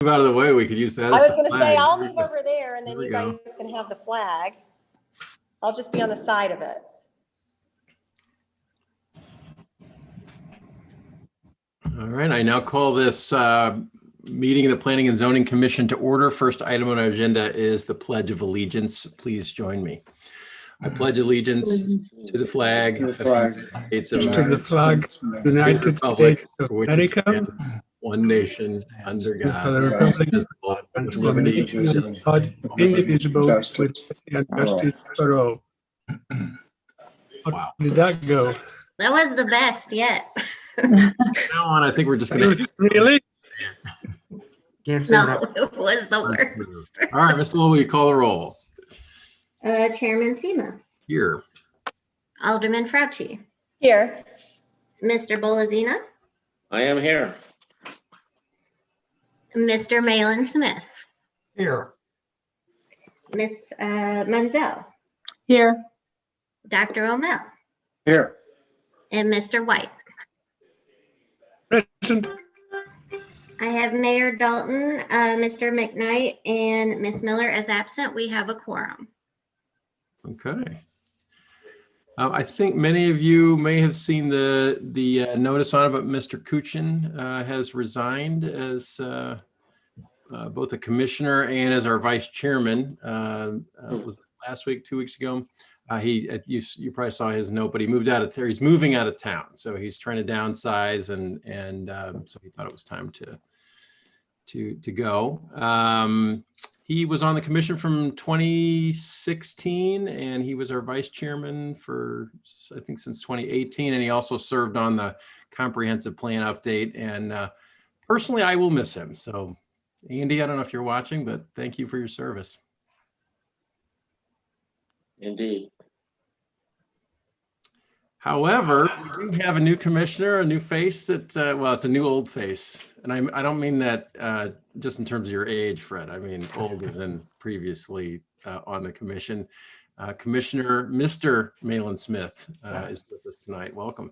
Move out of the way, we could use that I as was the going to say, flag. I'll move over there and then There we you go. guys can have the flag. I'll just be on the side of it. All right, I now call this meeting of the Planning and Zoning Commission to order. First item on our agenda is the Pledge of Allegiance. Please join me. I pledge allegiance to the flag of the United States of To the America, flag, the United Republic States of for which it America, stands, one nation, under and for God, the Republic indivisible, and with for the liberty and nation justice of God, for all. indivisible, with liberty and justice for all. Wow. How did that go? That was the best yet. Now on, I think we're just going to. Really? Can't say No, that. it was the worst. All right, Mr. Lowell, will you call the roll? Chairman Sema, Here. Alderman Fauci, Here. Mr. Bolazina, I am here. Mr. Malin Smith, Here. Miss Menzel, Here. Dr. O'Mell, Here. and Mr. White. Present. I have Mayor Dalton, Mr. McKnight, and Miss Miller as absent. We have a quorum. Okay. I think many of you may have seen the notice on it, but Mr. Kuchin has resigned as both a commissioner and as our vice chairman. Was it last week, 2 weeks ago? You probably saw his note, but he moved out of town. He's moving out of town, so he's trying to downsize, and so he thought it was time to go. He was on the commission from 2016, and he was our vice chairman for, I think, since 2018. And he also served on the comprehensive plan update. And personally, I will miss him. So, Andy, I don't know if you're watching, but thank you for your service. Indeed. However, we do have a new commissioner, a new face that, well, it's a new old face. And I don't mean that just in terms of your age, Fred. I mean, old as in previously on the commission. Commissioner Mr. Malin Smith is with us tonight. Welcome.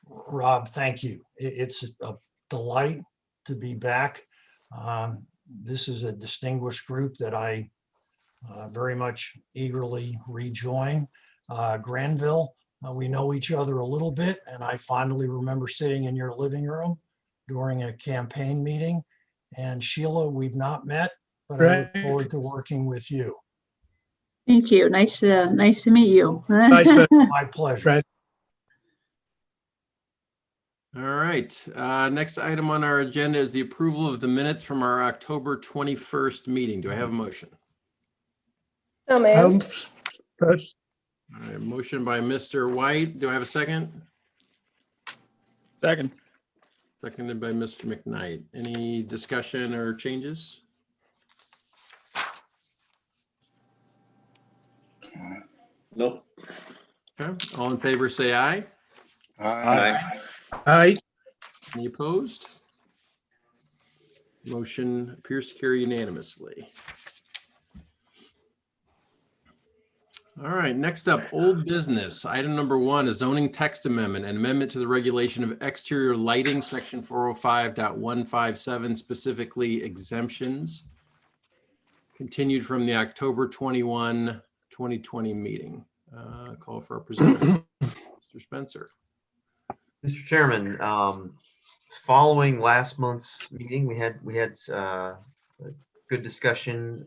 Rob, thank you. It's a delight to be back. This is a distinguished group that I very much eagerly rejoin. Granville, we know each other a little bit, and I fondly remember sitting in your living room during a campaign meeting. And Sheila, we've not met, but I look forward to working with you. Thank you. Nice to meet you. Vice President My pleasure. Fred. All right. Next item on our agenda is the approval of the minutes from our October 21st meeting. Do I have a motion? So moved. First. All right, motion by Mr. White. Do I have a second? Second. Seconded by Mr. McKnight. Any discussion or changes? Nope. Okay. All in favor, say aye. Aye. Aye. Any opposed? Motion appears to carry unanimously. All right, next up, old business. Item number 1, a zoning text amendment, an amendment to the regulation of exterior lighting, section 405.157, specifically exemptions. Continued from the October 21, 2020 meeting. Call for a presenter. Mr. Spencer. Mr. Chairman, following last month's meeting, we had a good discussion.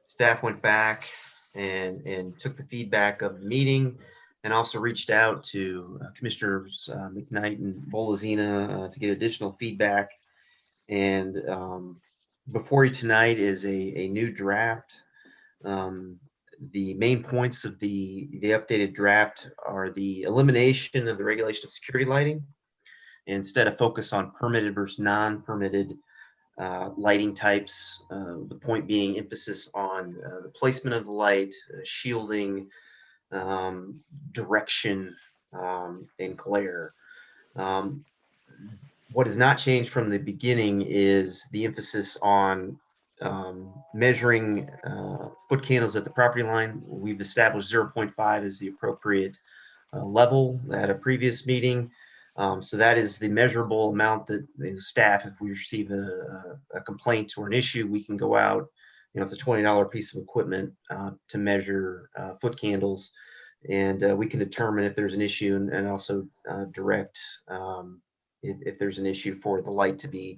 Staff went back and took the feedback of the meeting, and also reached out to Commissioners McKnight and Bolazina to get additional feedback. And before you tonight is a new draft. The main points of the updated draft are the elimination of the regulation of security lighting, and instead of focus on permitted versus non-permitted lighting types. The point being emphasis on the placement of the light, shielding, direction, and glare. What has not changed from the beginning is the emphasis on measuring foot candles at the property line. We've established 0.5 as the appropriate level at a previous meeting. So that is the measurable amount that the staff, if we receive a complaint or an issue, we can go out. It's a $20 piece of equipment to measure foot candles, and we can determine if there's an issue and also direct if there's an issue for the light to be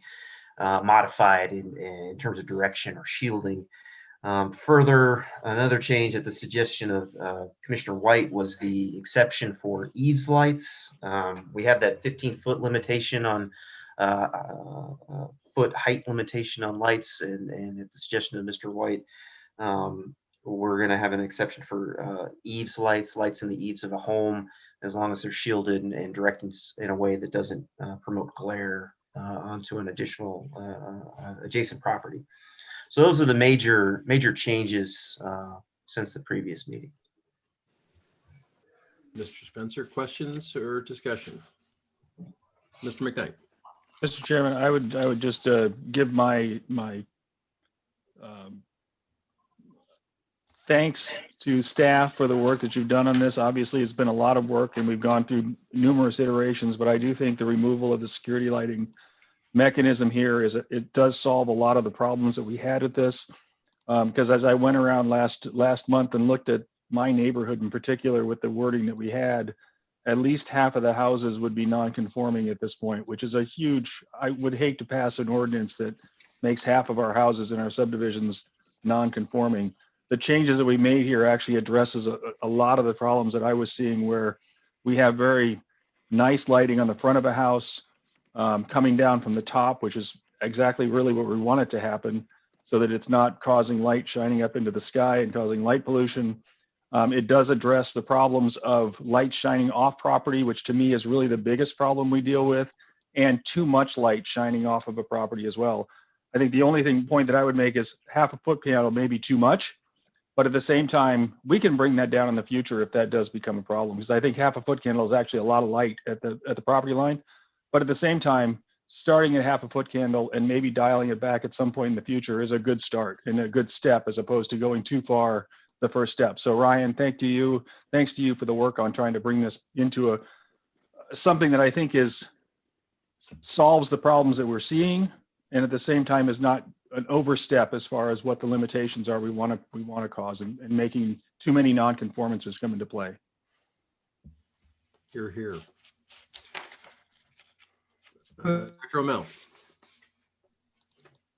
modified in terms of direction or shielding. Further, another change at the suggestion of Commissioner White was the exception for eaves lights. We have that 15-foot limitation on foot height limitation on lights, and at the suggestion of Mr. White, we're going to have an exception for eaves lights in the eaves of a home, as long as they're shielded and directed in a way that doesn't promote glare onto an additional adjacent property. So those are the major changes since the previous meeting. Mr. Spencer, questions or discussion? Mr. McKnight. Mr. Chairman, I would just give my thanks to staff for the work that you've done on this. Obviously, it's been a lot of work and we've gone through numerous iterations, but I do think the removal of the security lighting mechanism here it does solve a lot of the problems that we had with this. Because as I went around last month and looked at my neighborhood in particular with the wording that we had, at least half of the houses would be non-conforming at this point, which is a huge, I would hate to pass an ordinance that makes half of our houses in our subdivisions non-conforming. The changes that we made here actually addresses a lot of the problems that I was seeing, where we have very nice lighting on the front of a house, coming down from the top, which is exactly really what we want it to happen, so that it's not causing light shining up into the sky and causing light pollution. It does address the problems of light shining off property, which to me is really the biggest problem we deal with, and too much light shining off of a property as well. I think the only point that I would make is half a foot panel may be too much, but at the same time, we can bring that down in the future if that does become a problem, because I think half a foot candle is actually a lot of light at the property line. But at the same time, starting at half a foot candle and maybe dialing it back at some point in the future is a good start and a good step, as opposed to going too far the first step. So Ryan, thanks to you for the work on trying to bring this into something that I think solves the problems that we're seeing, and at the same time is not an overstep as far as what the limitations are we want to cause, and making too many non-conformances come into play. Here. Dr. O'Mell.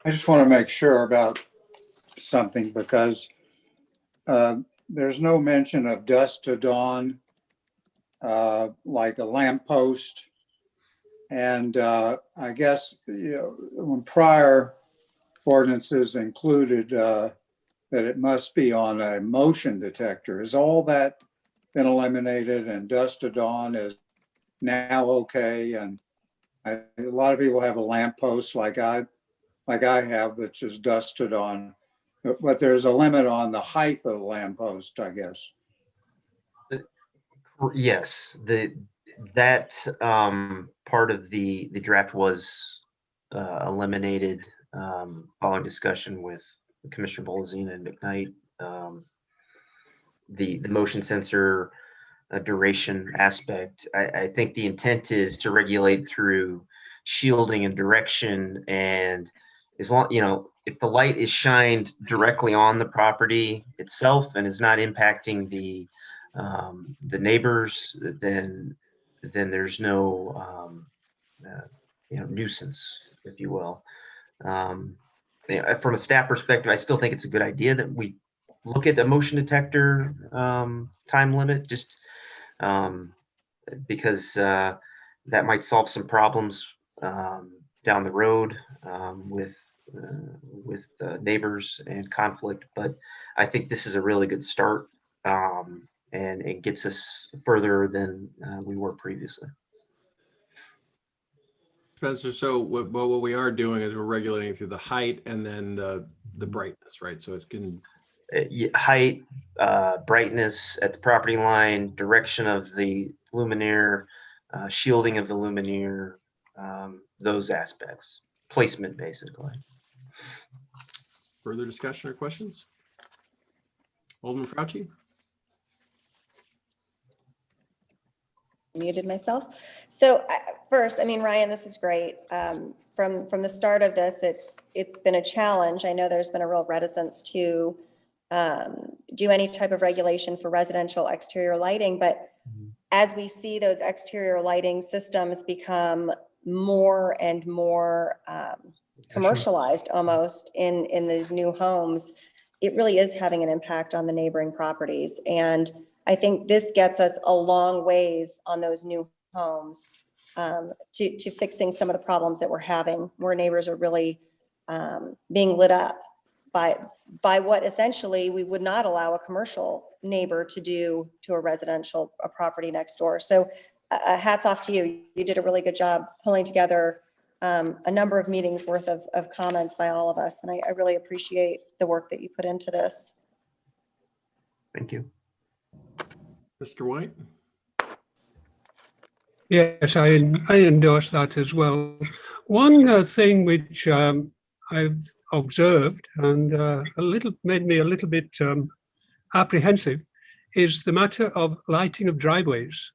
I just want to make sure about something, because there's no mention of dusk to dawn, like a lamppost. And I guess, when prior ordinances included that it must be on a motion detector, is all that been eliminated and dusk to dawn is now okay? And a lot of people have a lamppost like I have, that's just dusted on, but there's a limit on the height of the lamppost, I guess. Yes, that part of the draft was eliminated following discussion with Commissioner Bolzina and McKnight. The motion sensor duration aspect, I think the intent is to regulate through shielding and direction, and as long, if the light is shined directly on the property itself and is not impacting the neighbors, then there's no nuisance, if you will. From a staff perspective, I still think it's a good idea that we look at a motion detector time limit, just because that might solve some problems down the road with neighbors and conflict. But I think this is a really good start, and it gets us further than we were previously. Spencer, so what we are doing is we're regulating through the height and then the brightness, right? So it can height, brightness at the property line, direction of the luminaire, shielding of the luminaire, those aspects, placement basically. Further discussion or questions? Alderman Fauci? muted myself. So first, I mean, Ryan, this is great. From the start of this, it's been a challenge. I know there's been a real reticence to do any type of regulation for residential exterior lighting, but as we see those exterior lighting systems become more and more commercialized almost in these new homes, it really is having an impact on the neighboring properties. And I think this gets us a long ways on those new homes to fixing some of the problems that we're having, where neighbors are really being lit up by what essentially we would not allow a commercial neighbor to do to a residential property next door. So hats off to you. You did a really good job pulling together a number of meetings worth of comments by all of us. And I really appreciate the work that you put into this. Thank you. Mr. White? Yes, I endorse that as well. One thing which I've observed and made me a little bit apprehensive is the matter of lighting of driveways.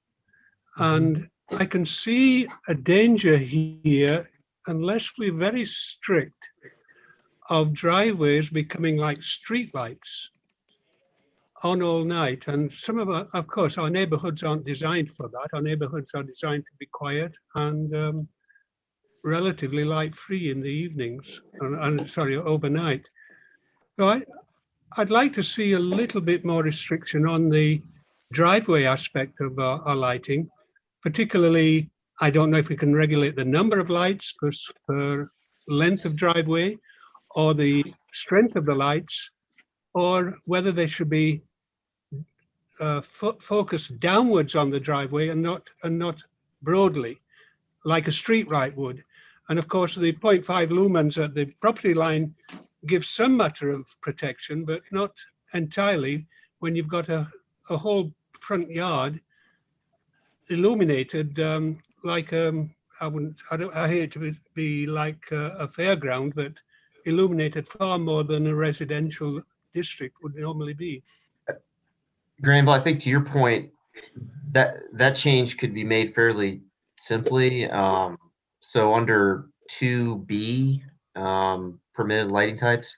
And I can see a danger here, unless we're very strict, of driveways becoming like streetlights on all night. And some of course, our neighborhoods aren't designed for that. Our neighborhoods are designed to be quiet and relatively light free in the evenings, and sorry, overnight. So I'd like to see a little bit more restriction on the driveway aspect of our lighting. Particularly, I don't know if we can regulate the number of lights per length of driveway, or the strength of the lights, or whether they should be focused downwards on the driveway and not broadly, like a street light would. And of course, the 0.5 lumens at the property line gives some matter of protection, but not entirely when you've got a whole front yard illuminated like I hate to be like a fairground, but illuminated far more than a residential district would normally be. Granville, I think to your point, that change could be made fairly simply. So under 2B, permitted lighting types,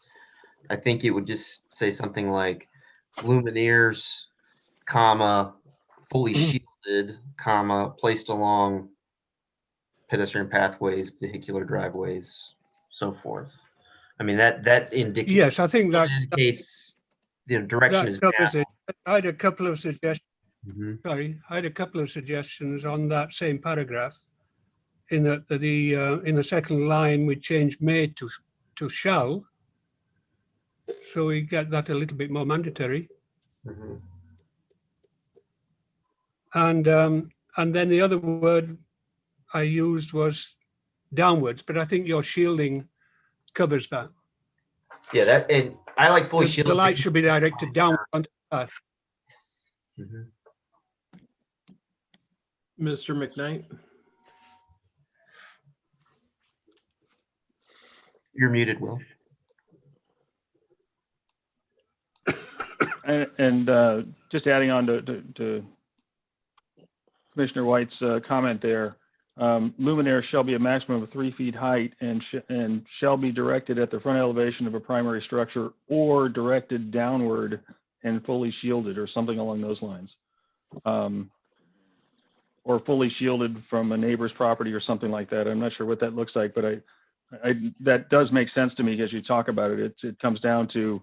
I think it would just say something like luminaires, comma, fully shielded, comma, placed along pedestrian pathways, vehicular driveways, so forth. I mean, that indicates. Yes, I think that indicates the direction is covers down. it. I had a couple of suggestions. Mhm. Sorry, I had a couple of suggestions on that same paragraph. In the second line, we change may to shall, so we get that a little bit more mandatory. Mhm. And then the other word I used was downwards, but I think your shielding covers that. Yeah, and I like fully The shielded. light should be directed downward onto the path. Mhm. Mr. McKnight? You're muted, Will. And just adding on to Commissioner White's comment there, luminaires shall be a maximum of 3 feet height and shall be directed at the front elevation of a primary structure or directed downward and fully shielded, or something along those lines. Or fully shielded from a neighbor's property or something like that. I'm not sure what that looks like, but that does make sense to me as you talk about it. It comes down to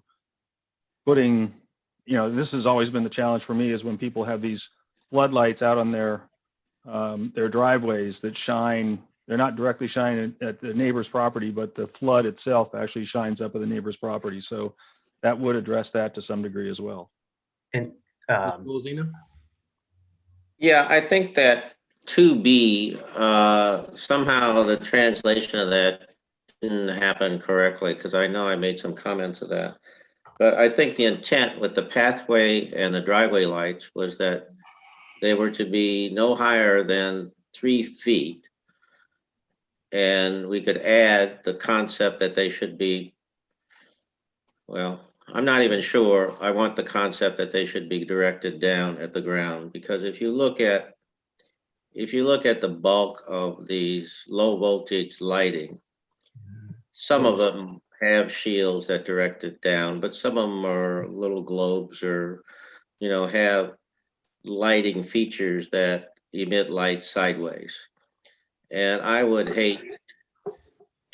putting, this has always been the challenge for me, is when people have these floodlights out on their driveways that shine. They're not directly shining at the neighbor's property, but the flood itself actually shines up at the neighbor's property. So that would address that to some degree as well. And Lozina? Yeah, I think that 2B, somehow the translation of that didn't happen correctly, because I know I made some comments of that. But I think the intent with the pathway and the driveway lights was that they were to be no higher than 3 feet. And we could add the concept that they should be, well, I'm not even sure. I want the concept that they should be directed down at the ground, because if you look at if you look at the bulk of these low voltage lighting, some of them have shields that direct it down, but some of them are little globes or, have lighting features that emit light sideways. And I would hate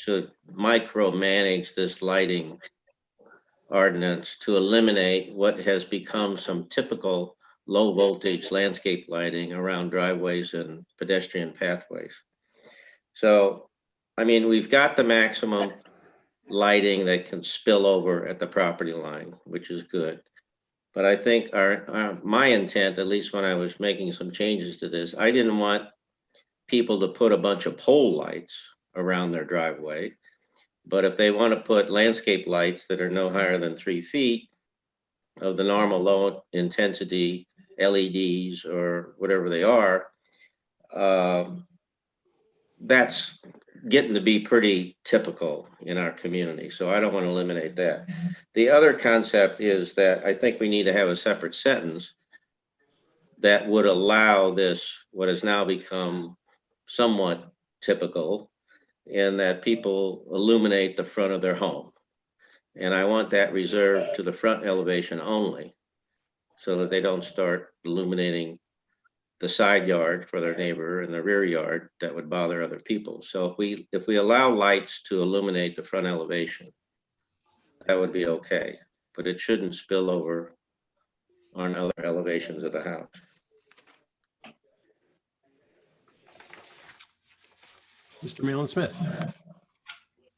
to micromanage this lighting ordinance to eliminate what has become some typical low voltage landscape lighting around driveways and pedestrian pathways. So, I mean, we've got the maximum lighting that can spill over at the property line, which is good. But I think my intent, at least when I was making some changes to this, I didn't want people to put a bunch of pole lights around their driveway. But if they want to put landscape lights that are no higher than 3 feet of the normal low intensity LEDs or whatever they are, that's getting to be pretty typical in our community. So I don't want to eliminate that. The other concept is that I think we need to have a separate sentence that would allow this, what has now become somewhat typical, in that people illuminate the front of their home. And I want that reserved to the front elevation only, so that they don't start illuminating the side yard for their neighbor and the rear yard that would bother other people. So if we allow lights to illuminate the front elevation, that would be okay, but it shouldn't spill over on other elevations of the house. Mr. Malin Smith.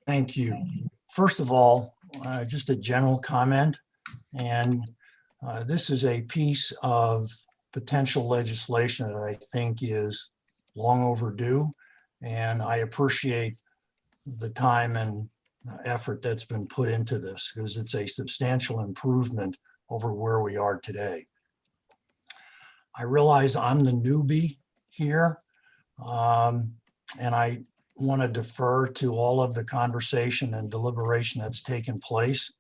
Thank you. First of all, just a general comment, and this is a piece of potential legislation that I think is long overdue, and I appreciate the time and effort that's been put into this, because it's a substantial improvement over where we are today. I realize I'm the newbie here, and I want to defer to all of the conversation and deliberation that's taken place.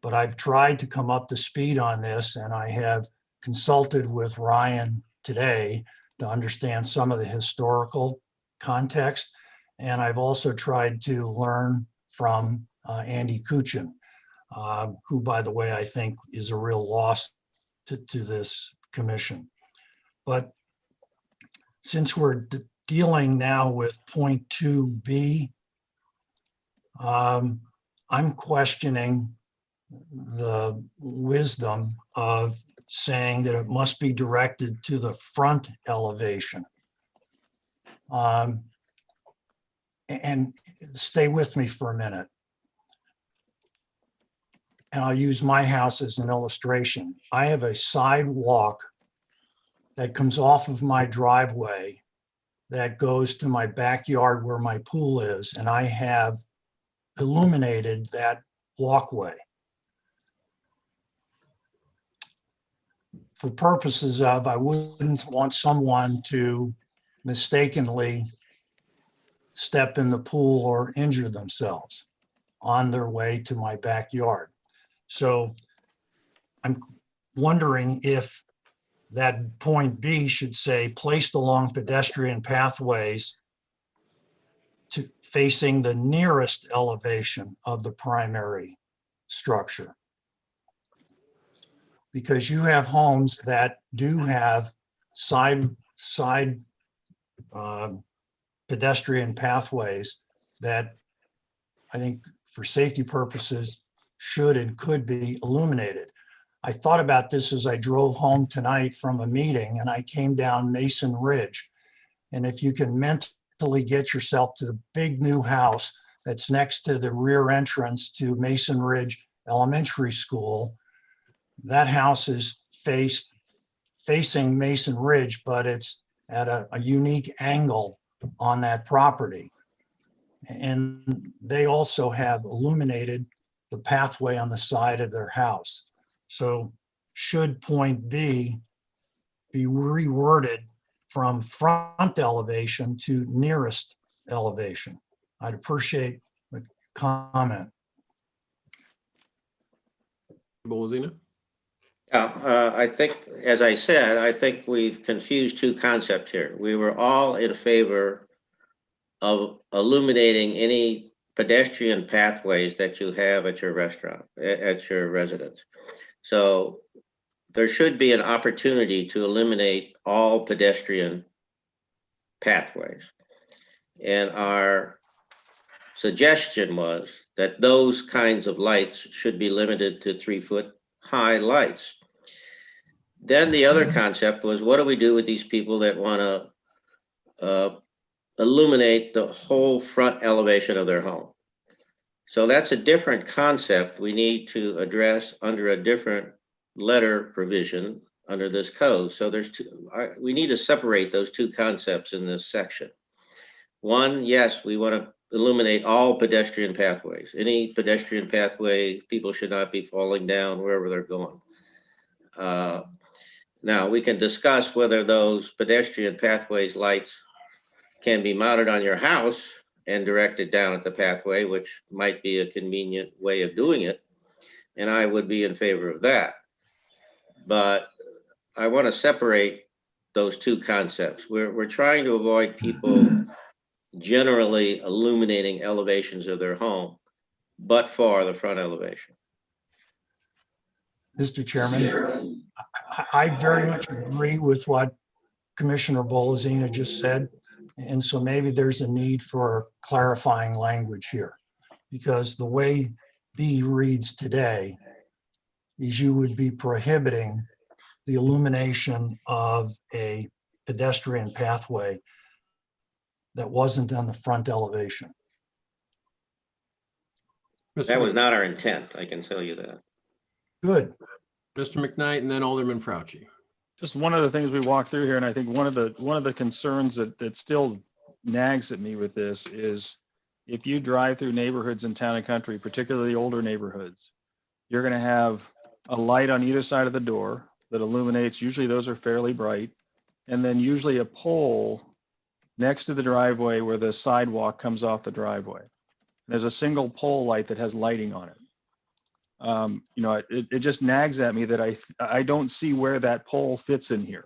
But I've tried to come up to speed on this, and I have consulted with Ryan today to understand some of the historical context. And I've also tried to learn from Andy Kuchin, who, by the way, I think is a real loss to this commission. But since we're dealing now with point 2B, I'm questioning the wisdom of saying that it must be directed to the front elevation. And stay with me for a minute. And I'll use my house as an illustration. I have a sidewalk that comes off of my driveway that goes to my backyard where my pool is, and I have illuminated that walkway for purposes of, I wouldn't want someone to mistakenly step in the pool or injure themselves on their way to my backyard. So I'm wondering if that point B should say placed along pedestrian pathways to facing the nearest elevation of the primary structure. Because you have homes that do have side pedestrian pathways that I think for safety purposes should and could be illuminated. I thought about this as I drove home tonight from a meeting, and I came down Mason Ridge. And if you can mentally get yourself to the big new house that's next to the rear entrance to Mason Ridge Elementary School, that house is facing Mason Ridge, but it's at a unique angle on that property. And they also have illuminated the pathway on the side of their house. So should point B be reworded from front elevation to nearest elevation? I'd appreciate the comment. Bolzina? I think, as I said, I think we've confused two concepts here. We were all in favor of illuminating any pedestrian pathways that you have at your restaurant, at your residence. So there should be an opportunity to eliminate all pedestrian pathways. And our suggestion was that those kinds of lights should be limited to 3-foot high lights. Then the other concept was, what do we do with these people that want to illuminate the whole front elevation of their home? So that's a different concept we need to address under a different letter provision under this code. So there's we need to separate those two concepts in this section. One, yes, we want to illuminate all pedestrian pathways. Any pedestrian pathway, people should not be falling down wherever they're going. Now, we can discuss whether those pedestrian pathways lights can be mounted on your house and directed down at the pathway, which might be a convenient way of doing it. And I would be in favor of that. But I want to separate those two concepts. We're trying to avoid people generally illuminating elevations of their home, but for the front elevation. Mr. Chairman, I very much agree with what Commissioner Bolazina just said. And so maybe there's a need for clarifying language here, because the way B reads today is you would be prohibiting the illumination of a pedestrian pathway that wasn't on the front elevation. That was not our intent, I can tell you that. Good. Mr. McKnight and then Alderman Fauci. Just one of the things we walked through here, and I think one of the concerns that still nags at me with this is, if you drive through neighborhoods in Town and Country, particularly older neighborhoods, you're going to have a light on either side of the door that illuminates. Usually those are fairly bright, and then usually a pole next to the driveway where the sidewalk comes off the driveway. There's a single pole light that has lighting on it. You know, it just nags at me that I don't see where that pole fits in here.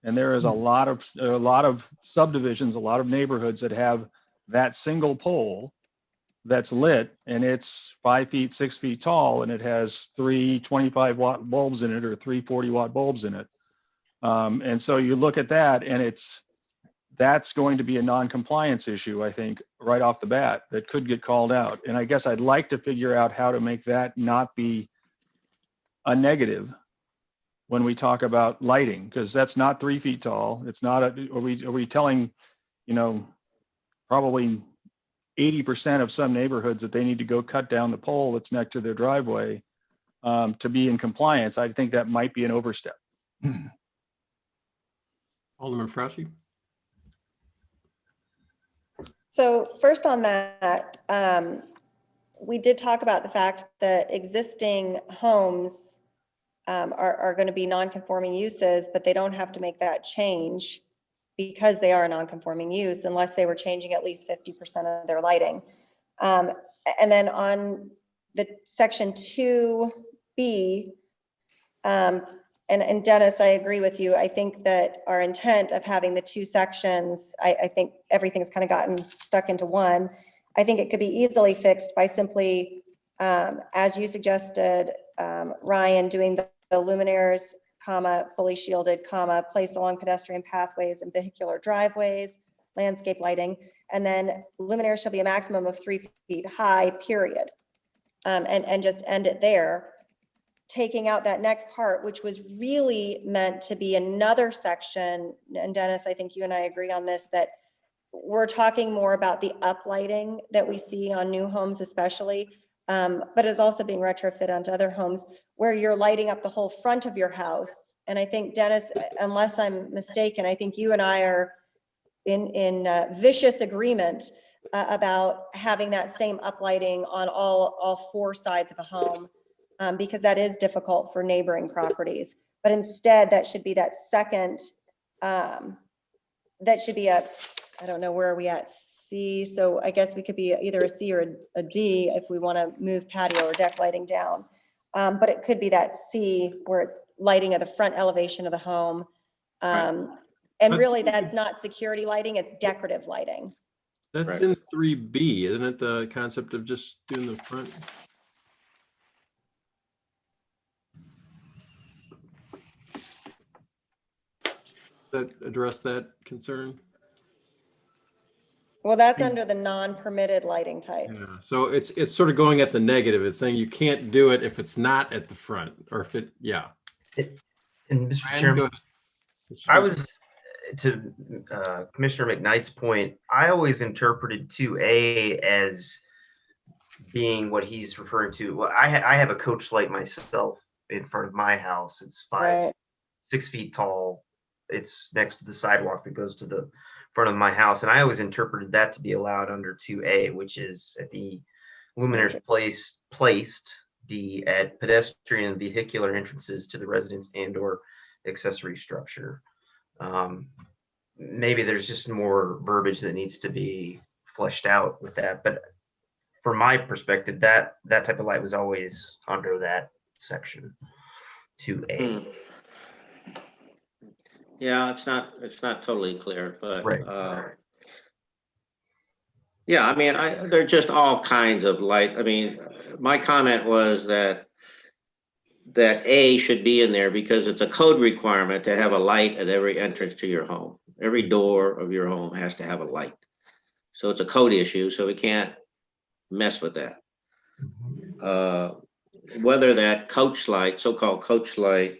And there is a lot of subdivisions, a lot of neighborhoods that have that single pole that's lit, and it's 5 feet, 6 feet tall, and it has 3 25-watt bulbs in it or 3 40-watt bulbs in it. And so you look at that, and that's going to be a non-compliance issue, I think, right off the bat, that could get called out. And I guess I'd like to figure out how to make that not be a negative when we talk about lighting, because that's not 3 feet tall. It's not, are we telling, you know, probably 80% of some neighborhoods that they need to go cut down the pole that's next to their driveway to be in compliance? I think that might be an overstep. Alderman Fauci. So first on that, we did talk about the fact that existing homes are going to be non-conforming uses, but they don't have to make that change because they are a non-conforming use unless they were changing at least 50% of their lighting. And then on the section 2B, and Dennis, I agree with you. I think that our intent of having the two sections, I think everything's kind of gotten stuck into one. I think it could be easily fixed by simply, as you suggested, Ryan, doing the luminaires, comma, fully shielded, comma, placed along pedestrian pathways and vehicular driveways, landscape lighting, and then luminaires shall be a maximum of 3 feet high, period. And just end it there. Taking out that next part, which was really meant to be another section, and Dennis, I think you and I agree on this, that we're talking more about the uplighting that we see on new homes especially, but is also being retrofit onto other homes where you're lighting up the whole front of your house. And I think, Dennis, unless I'm mistaken, I think you and I are in vicious agreement about having that same uplighting on all 4 sides of a home. Because that is difficult for neighboring properties. But instead, that should be that second, that should be I don't know, where are we at? C, so I guess we could be either a C or a D if we want to move patio or deck lighting down. But it could be that C where it's lighting of the front elevation of the home. And really, that's not security lighting, it's decorative lighting. That's Right. in 3B, isn't it? The concept of just doing the front. That address that concern? Well, that's under the non-permitted lighting types. Yeah, so it's sort of going at the negative. It's saying you can't do it if it's not at the front, or if it, yeah. And Mr. Ryan, Chairman, go ahead. I was, to Commissioner McKnight's point, I always interpreted 2A as being what he's referring to. Well, I have a coach light myself in front of my house. It's Right. 6 feet tall. It's next to the sidewalk that goes to the front of my house. And I always interpreted that to be allowed under 2A, which is at the luminaires placed at pedestrian and vehicular entrances to the residence and or accessory structure. Maybe there's just more verbiage that needs to be fleshed out with that. But from my perspective, that type of light was always under that section 2A. Yeah, it's not totally clear, but Right. yeah, I mean, there are just all kinds of light. I mean, my comment was that A should be in there because it's a code requirement to have a light at every entrance to your home. Every door of your home has to have a light. So it's a code issue, so we can't mess with that. Whether that coach light, so-called coach light,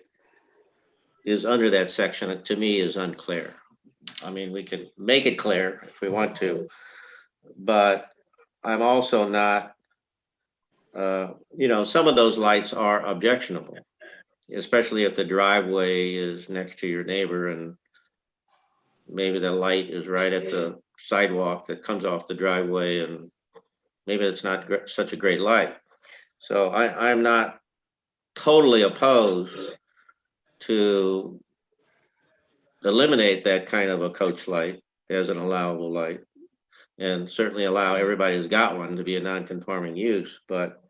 is under that section, to me, is unclear. I mean, we can make it clear if we want to, but I'm also not, some of those lights are objectionable, especially if the driveway is next to your neighbor and maybe the light is right at the sidewalk that comes off the driveway, and maybe it's not such a great light. So I'm not totally opposed to eliminate that kind of a coach light as an allowable light, and certainly allow everybody who's got one to be a non-conforming use. But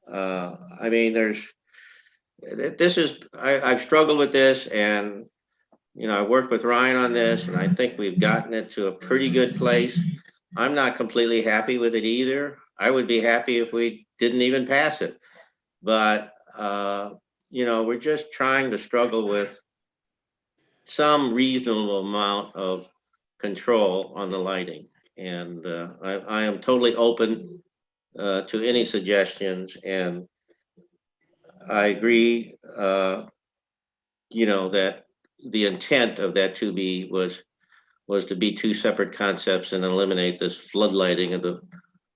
I mean, I've struggled with this, and I worked with Ryan on this, and I think we've gotten it to a pretty good place. I'm not completely happy with it either. I would be happy if we didn't even pass it, but we're just trying to struggle with some reasonable amount of control on the lighting. And I am totally open to any suggestions. And I agree, that the intent of that 2B was to be two separate concepts and eliminate this floodlighting of the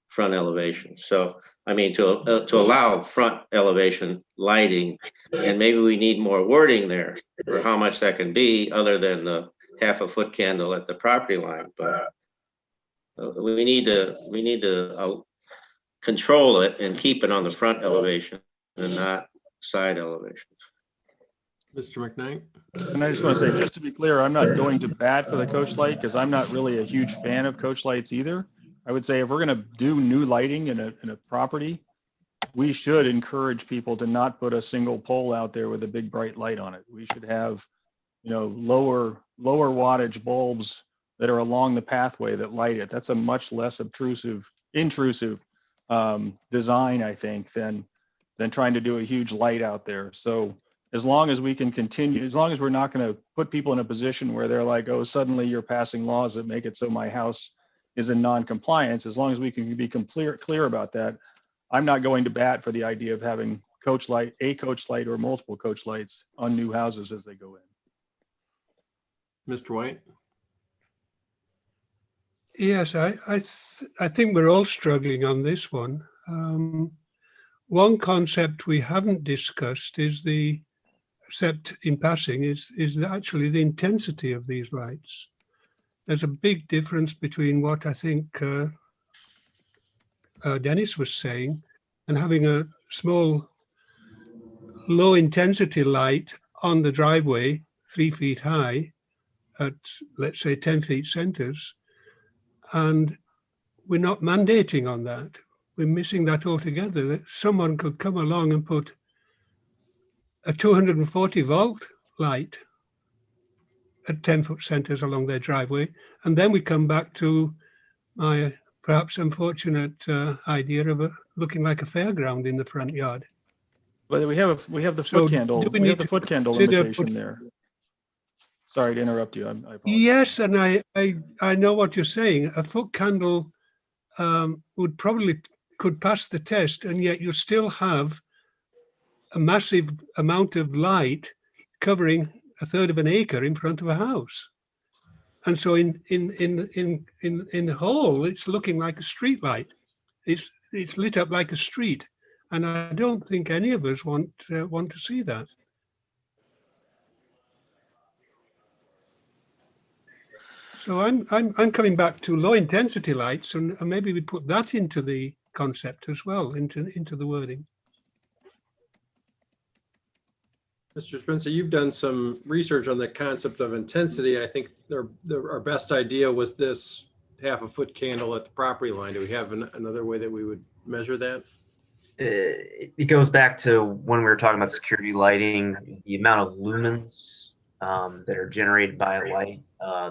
front elevation. So, I mean, to allow front elevation lighting, and maybe we need more wording there for how much that can be, other than the half a foot candle at the property line. But we need to control it and keep it on the front elevation and not side elevations. Mr. McKnight? And I just want to say, just to be clear, I'm not going to bat for the coach light because I'm not really a huge fan of coach lights either. I would say if we're going to do new lighting in a property, we should encourage people to not put a single pole out there with a big bright light on it. We should have, lower wattage bulbs that are along the pathway that light it. That's a much less intrusive design, I think, than trying to do a huge light out there. So as long as we can continue, as long as we're not going to put people in a position where they're like, oh, suddenly you're passing laws that make it so my house is in non-compliance, as long as we can be clear about that, I'm not going to bat for the idea of having a coach light or multiple coach lights on new houses as they go in. Mr. White? Yes, I think we're all struggling on this one. One concept we haven't discussed except in passing, is actually the intensity of these lights. There's a big difference between what I think Dennis was saying and having a small, low intensity light on the driveway, 3 feet high at, let's say, 10 feet centers. And we're not mandating on that. We're missing that altogether. That someone could come along and put a 240 volt light at 10-foot centers along their driveway. And then we come back to my perhaps unfortunate idea of looking like a fairground in the front yard. But we have the So foot candle, do we we have need the to foot candle consider limitation there. Sorry to interrupt you. I apologize. Yes, and I know what you're saying. A foot candle would probably could pass the test, and yet you still have a massive amount of light covering a third of an acre in front of a house. And so in the whole, it's looking like a street light. It's lit up like a street, and I don't think any of us want to see that. So I'm coming back to low intensity lights, and maybe we put that into the concept as well, into the wording. Mr. Spencer, you've done some research on the concept of intensity. I think our best idea was this half a foot candle at the property line. Do we have another way that we would measure that? It goes back to when we were talking about security lighting, the amount of lumens that are generated by a light.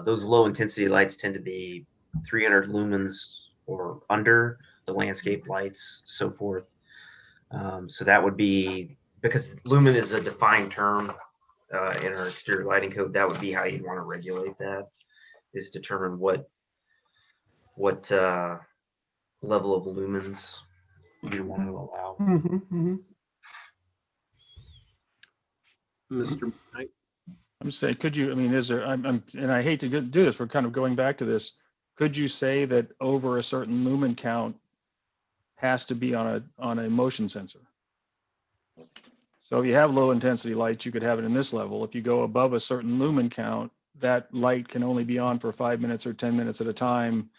Those low intensity lights tend to be 300 lumens or under, the landscape lights, so forth. So that would be, because lumen is a defined term in our exterior lighting code, that would be how you'd want to regulate that, is determine what level of lumens you want to allow. Mr. Knight? I'm saying, could you, I mean, is there, and I hate to do this, we're kind of going back to this. Could you say that over a certain lumen count has to be on a motion sensor? So if you have low intensity lights, you could have it in this level. If you go above a certain lumen count, that light can only be on for 5 minutes or 10 minutes at a time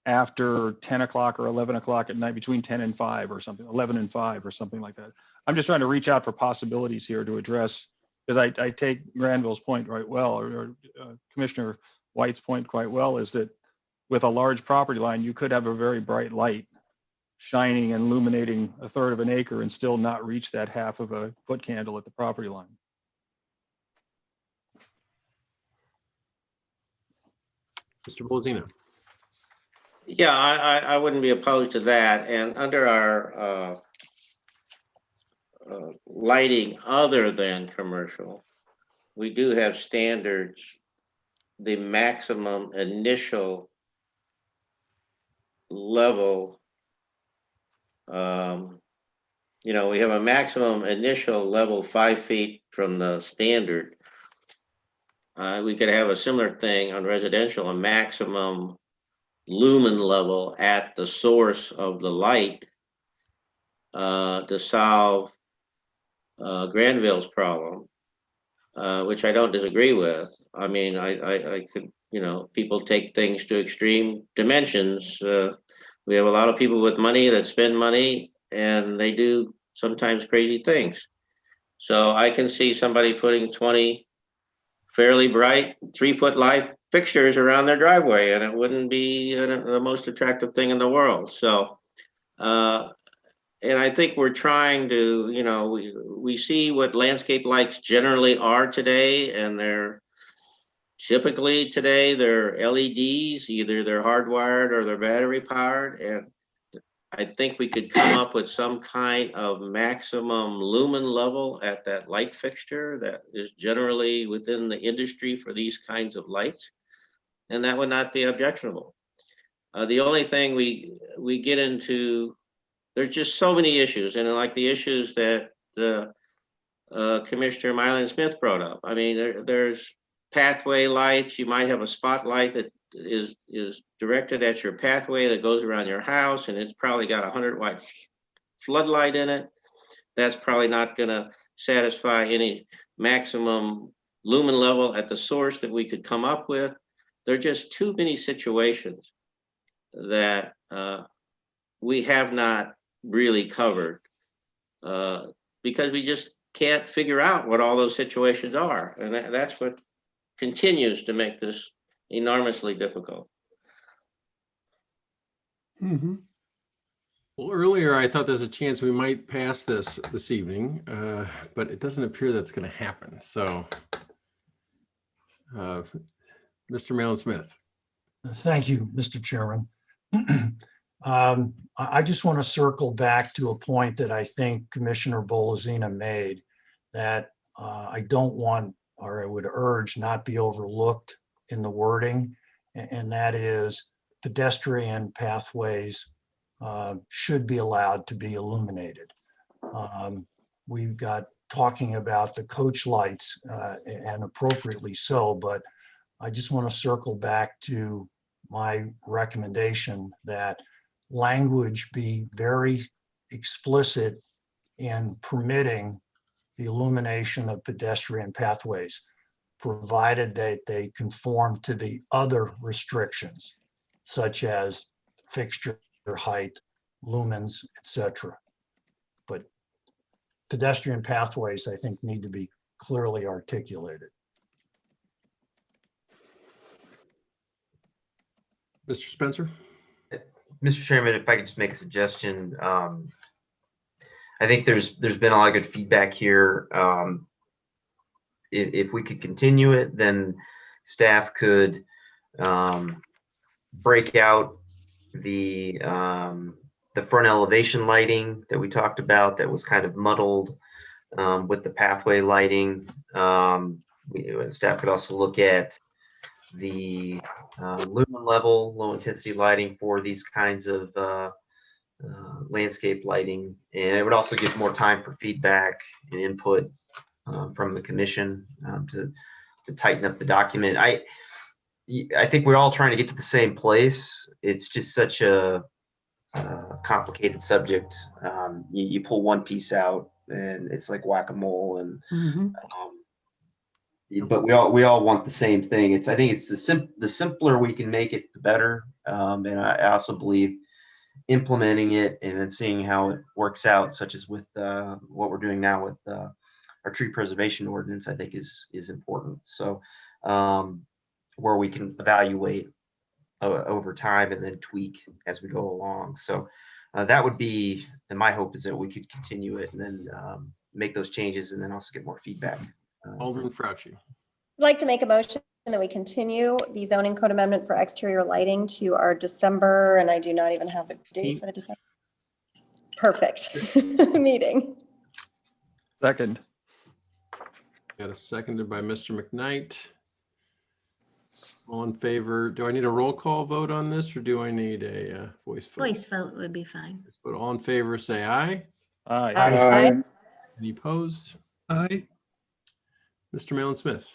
after 10 o'clock or 11 o'clock at night, between 10 and 5 or something, 11 and 5 or something like that. I'm just trying to reach out for possibilities here to address, because I take Granville's point right well, or Commissioner White's point quite well, is that with a large property line, you could have a very bright light shining and illuminating a third of an acre and still not reach that half of a foot candle at the property line. Mr. Bolzino? Yeah, I wouldn't be opposed to that. And under our lighting other than commercial, we do have standards. The maximum initial level, we have a maximum initial level 5 feet from the standard. We could have a similar thing on residential, a maximum lumen level at the source of the light to solve Granville's problem, which I don't disagree with. I mean, I could, people take things to extreme dimensions. We have a lot of people with money that spend money, and they do sometimes crazy things. So I can see somebody putting 20 fairly bright 3-foot light fixtures around their driveway, and it wouldn't be the most attractive thing in the world. So, and I think we're trying to, we see what landscape lights generally are today, and they're typically today they're LEDs, either they're hardwired or they're battery powered. And I think we could come up with some kind of maximum lumen level at that light fixture that is generally within the industry for these kinds of lights. And that would not be objectionable. The only thing we get into, there's just so many issues, and like the issues that the Commissioner Mylan Smith brought up. I mean, there's pathway lights. You might have a spotlight that is directed at your pathway that goes around your house, and it's probably got a 100-watt floodlight in it. That's probably not going to satisfy any maximum lumen level at the source that we could come up with. There are just too many situations that we have not really covered because we just can't figure out what all those situations are. And that's what continues to make this enormously difficult. Well, earlier I thought there's a chance we might pass this evening, but it doesn't appear that's going to happen. So, Mr. Malin Smith. Thank you, Mr. Chairman. I just want to circle back to a point that I think Commissioner Bolazina made, that I don't want, or I would urge not be overlooked in the wording, and that is pedestrian pathways should be allowed to be illuminated. We've got talking about the coach lights, and appropriately so, but I just want to circle back to my recommendation that language be very explicit in permitting the illumination of pedestrian pathways, provided that they conform to the other restrictions, such as fixture height, lumens, etc. But pedestrian pathways, I think, need to be clearly articulated. Mr. Spencer? Mr. Chairman, if I could just make a suggestion, I think there's been a lot of good feedback here. If we could continue it, then staff could break out the front elevation lighting that we talked about that was kind of muddled with the pathway lighting. Staff could also look at the lumen level, low intensity lighting for these kinds of landscape lighting. And it would also give more time for feedback and input from the commission to tighten up the document. I think we're all trying to get to the same place. It's just such a complicated subject. You pull one piece out and it's like whack-a-mole, and but we all want the same thing. I think it's the simpler we can make it, the better. And I also believe implementing it and then seeing how it works out, such as with what we're doing now with our tree preservation ordinance, I think is important. So where we can evaluate over time and then tweak as we go along. So that would be, and my hope is that we could continue it and then make those changes and then also get more feedback. Alderman Fauci. I'd like to make a motion that we continue the zoning code amendment for exterior lighting to our December, and I do not even have a date for the December. Perfect. Meeting. Second. Got a seconded by Mr. McKnight. All in favor? Do I need a roll call vote on this, or do I need a voice vote? Voice vote would be fine. But all in favor, say aye. Aye. Aye. Any opposed? Aye. Mr. Malin Smith.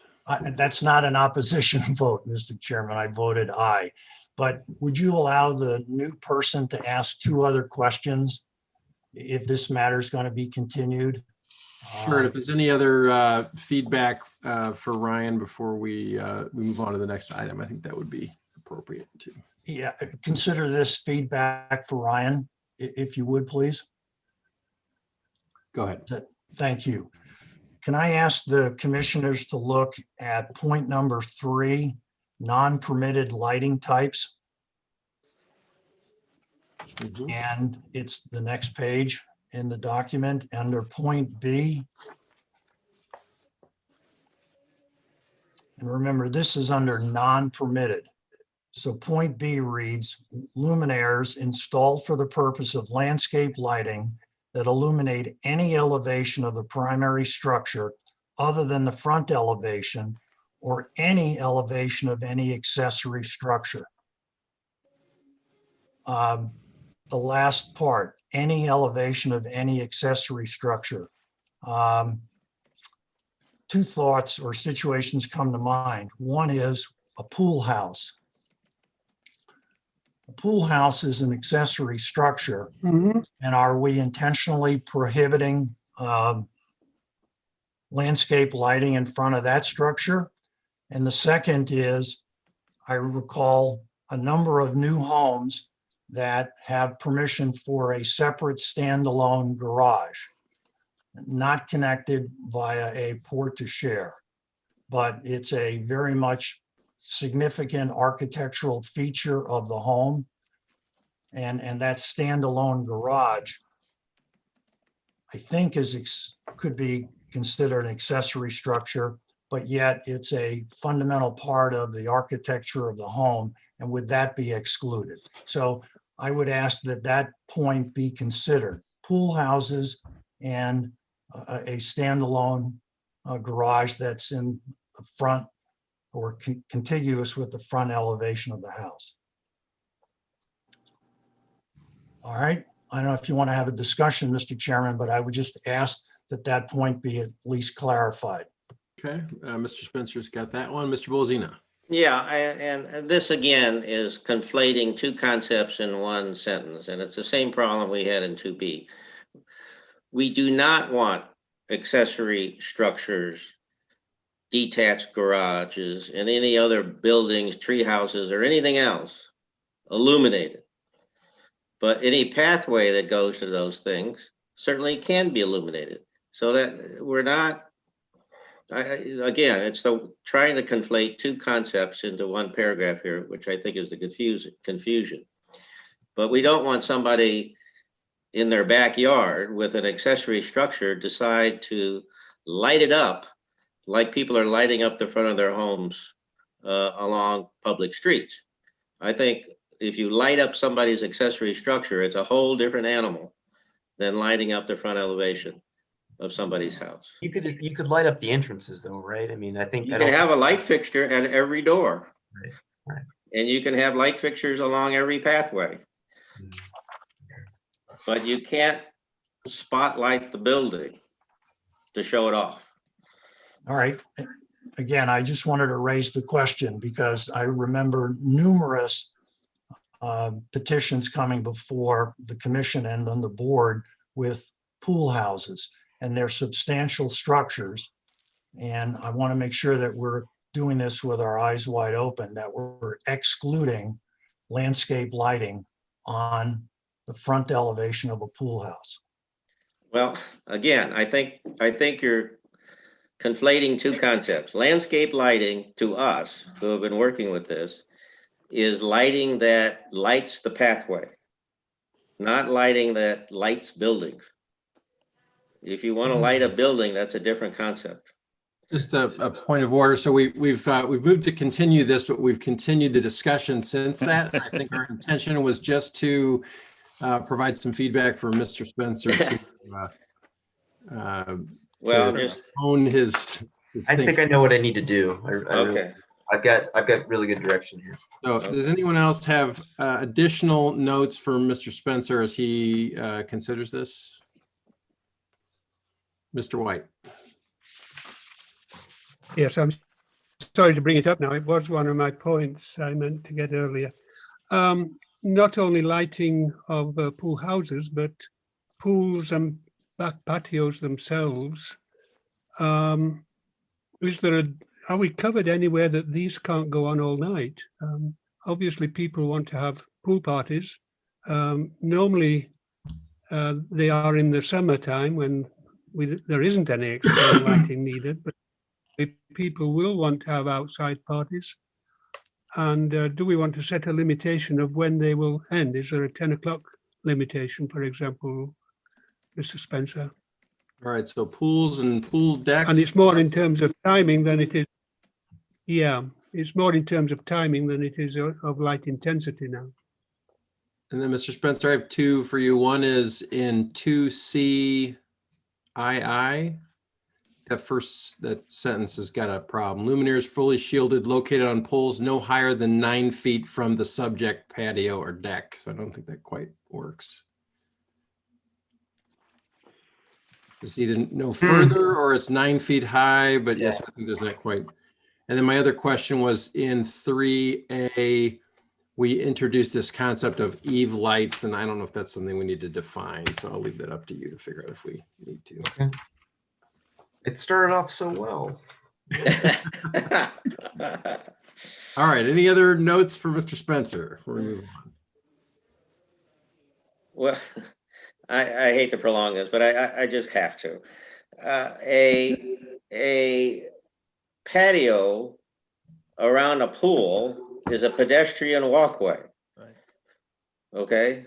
That's not an opposition vote, Mr. Chairman. I voted aye. But would you allow the new person to ask 2 other questions if this matter is going to be continued? Sure. And if there's any other feedback for Ryan before we move on to the next item, I think that would be appropriate too. Yeah, consider this feedback for Ryan, if you would, please. Go ahead. Thank you. Can I ask the commissioners to look at point number 3, non-permitted lighting types? Mhm. And it's the next page in the document under point B. And remember, this is under non-permitted. So point B reads, luminaires installed for the purpose of landscape lighting that illuminate any elevation of the primary structure other than the front elevation or any elevation of any accessory structure. The last part, any elevation of any accessory structure. 2 thoughts or situations come to mind. One is a pool house. A pool house is an accessory structure. And are we intentionally prohibiting landscape lighting in front of that structure? And the second is, I recall a number of new homes that have permission for a separate standalone garage, not connected via a port to share, but it's a very much significant architectural feature of the home. and that standalone garage, I think could be considered an accessory structure, but yet it's a fundamental part of the architecture of the home, and would that be excluded? So I would ask that that point be considered. Pool houses and a standalone garage that's in the front or contiguous with the front elevation of the house. All right, I don't know if you want to have a discussion, Mr. Chairman, but I would just ask that that point be at least clarified. Okay, Mr. Spencer's got that one. Mr. Bolzina. Yeah, and this again is conflating two concepts in one sentence, and it's the same problem we had in 2B. We do not want accessory structures, detached garages, and any other buildings, tree houses, or anything else illuminated. But any pathway that goes to those things certainly can be illuminated. So that we're not, again, it's trying to conflate two concepts into one paragraph here, which I think is the confusion. But we don't want somebody in their backyard with an accessory structure decide to light it up like people are lighting up the front of their homes along public streets. I think if you light up somebody's accessory structure, it's a whole different animal than lighting up the front elevation of somebody's house. You could light up the entrances though, right? I mean, I think You can have a light fixture at every door. Right. And you can have light fixtures along every pathway. But you can't spotlight the building to show it off. All right. Again, I just wanted to raise the question because I remember numerous petitions coming before the commission and on the board with pool houses, and they're substantial structures. And I want to make sure that we're doing this with our eyes wide open, that we're excluding landscape lighting on the front elevation of a pool house. Well, again, I think you're conflating two concepts. Landscape lighting to us who have been working with this is lighting that lights the pathway, not lighting that lights buildings. If you want to light a building, that's a different concept. Just a point of order. So we've moved to continue this, but we've continued the discussion since that. I think our intention was just to provide some feedback for Mr. Spencer Well, to just own his I think I know what I need to do. okay. I've got really good direction here. So does anyone else have additional notes for Mr. Spencer as he considers this? Mr. White. Yes, I'm sorry to bring it up now. It was one of my points I meant to get earlier. Not only lighting of pool houses, but pools and back patios themselves. Are we covered anywhere that these can't go on all night? Obviously, people want to have pool parties. Normally, they are in the summertime when there isn't any external lighting needed, but people will want to have outside parties. And do we want to set a limitation of when they will end? Is there a 10 o'clock limitation, for example, Mr. Spencer? All right, so pools and pool decks. And it's more in terms of timing than it is. Yeah, it's more in terms of timing than it is of light intensity now. And then Mr. Spencer, I have two for you. One is in 2CII. That sentence has got a problem. Luminaires fully shielded, located on poles no higher than 9 feet from the subject patio or deck. So I don't think that quite works. It's either no further or it's 9 feet high, but yes, I think there's not quite. And then my other question was in 3A, we introduced this concept of eave lights, and I don't know if that's something we need to define. So I'll leave that up to you to figure out if we need to. Okay. It started off so well. All right. Any other notes for Mr. Spencer before we move on? Well, I hate to prolong this, but I just have to. A patio around a pool is a pedestrian walkway. okay?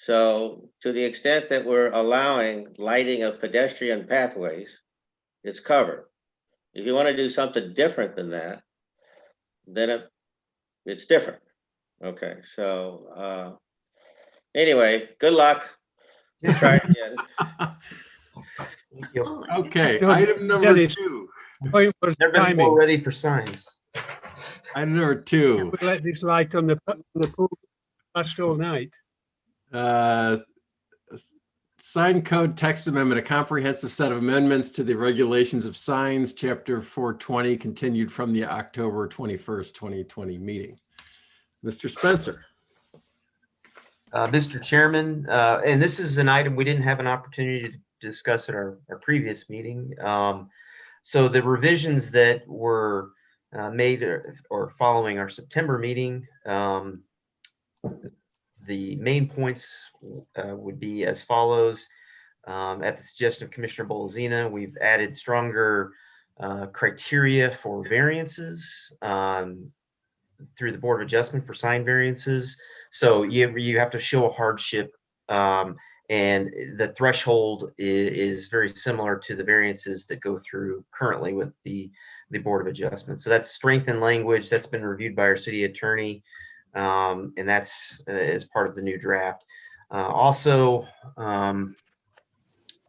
So to the extent that we're allowing lighting of pedestrian pathways, it's covered. If you want to do something different than that, then it's different. Okay, so anyway, good luck. Try it again. Thank you. Oh my Okay, No, item number Dennis. 2. Point was Never been more timing. ready for signs. Item number 2. We let this light on the pool last all night. Sign code text amendment, a comprehensive set of amendments to the regulations of signs, chapter 420, continued from the October 21st, 2020 meeting. Mr. Spencer. Mr. Chairman, and this is an item we didn't have an opportunity to discuss at our previous meeting. So the revisions that were made or following our September meeting, the main points would be as follows. At the suggestion of Commissioner Bolzina, we've added stronger criteria for variances through the Board of Adjustment for sign variances. So you have to show a hardship, and the threshold is very similar to the variances that go through currently with the Board of Adjustment. So that's strengthened language that's been reviewed by our city attorney, and that's as part of the new draft. Also, Laura,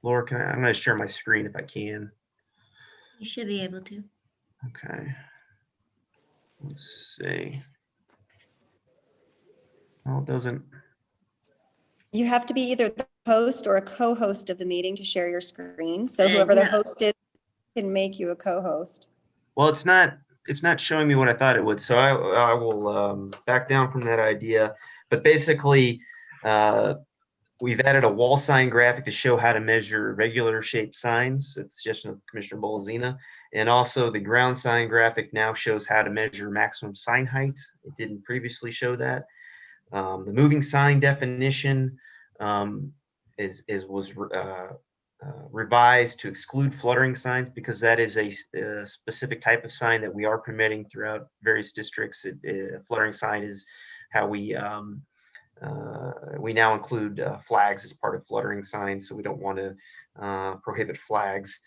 I'm going to share my screen if I can. You should be able to. Okay. Let's see. Oh, it doesn't. You have to be either the host or a co-host of the meeting to share your screen. So whoever the No. host is can make you a co-host. Well, it's not showing me what I thought it would. So I will back down from that idea. But basically, we've added a wall sign graphic to show how to measure regular shaped signs at the suggestion of Commissioner Bolzina. And also the ground sign graphic now shows how to measure maximum sign height. It didn't previously show that. The moving sign definition was revised to exclude fluttering signs because that is a specific type of sign that we are permitting throughout various districts. A fluttering sign is how we now include flags as part of fluttering signs, so we don't want to prohibit flags.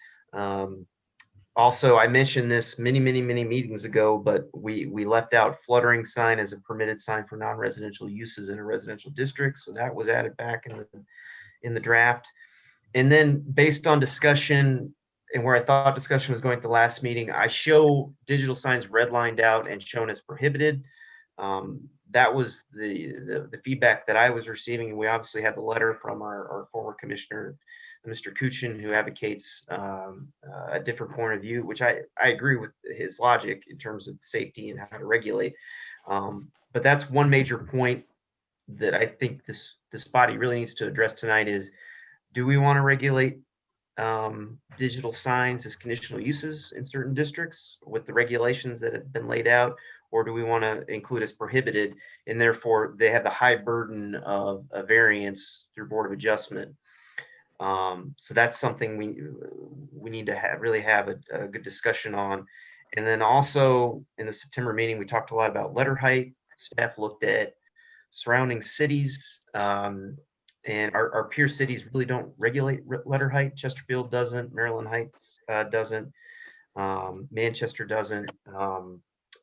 Also, I mentioned this many meetings ago, but we left out fluttering sign as a permitted sign for non-residential uses in a residential district, so that was added back in the draft. And then based on discussion and where I thought discussion was going at the last meeting, I show digital signs redlined out and shown as prohibited. That was the feedback that I was receiving. And we obviously have the letter from our former commissioner, Mr. Kuchin, who advocates a different point of view, which I agree with his logic in terms of safety and how to regulate. But that's one major point that I think this body really needs to address tonight is, do we want to regulate digital signs as conditional uses in certain districts with the regulations that have been laid out, or do we want to include as prohibited, and therefore they have the high burden of a variance through Board of Adjustment? So that's something we need to really have a good discussion on. And then also in the September meeting, we talked a lot about letter height. Staff looked at surrounding cities, and our peer cities really don't regulate letter height. Chesterfield doesn't, Maryland Heights doesn't, Manchester doesn't.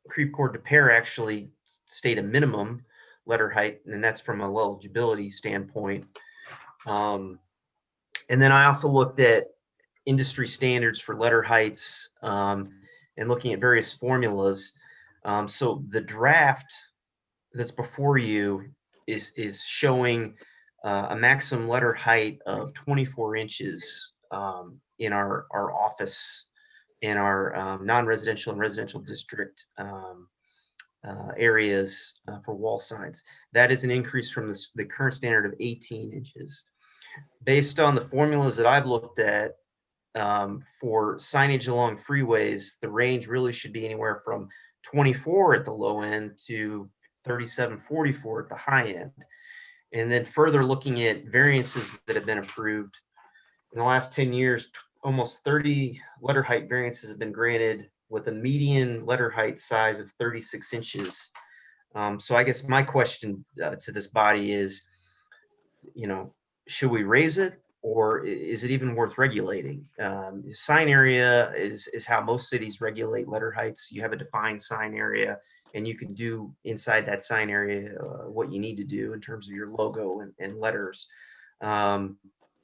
Creve Coeur de Pear actually state a minimum letter height, and that's from a eligibility standpoint. And then I also looked at industry standards for letter heights and looking at various formulas. So the draft that's before you is showing a maximum letter height of 24 inches in our office, in our non-residential and residential district areas for wall signs. That is an increase from the current standard of 18 inches. Based on the formulas that I've looked at for signage along freeways, the range really should be anywhere from 24 at the low end to 37, 44 at the high end. And then further looking at variances that have been approved in the last 10 years, almost 30 letter height variances have been granted with a median letter height size of 36 inches. So I guess my question to this body is, should we raise it, or is it even worth regulating? Sign area is how most cities regulate letter heights. You have a defined sign area, and you can do inside that sign area what you need to do in terms of your logo and letters.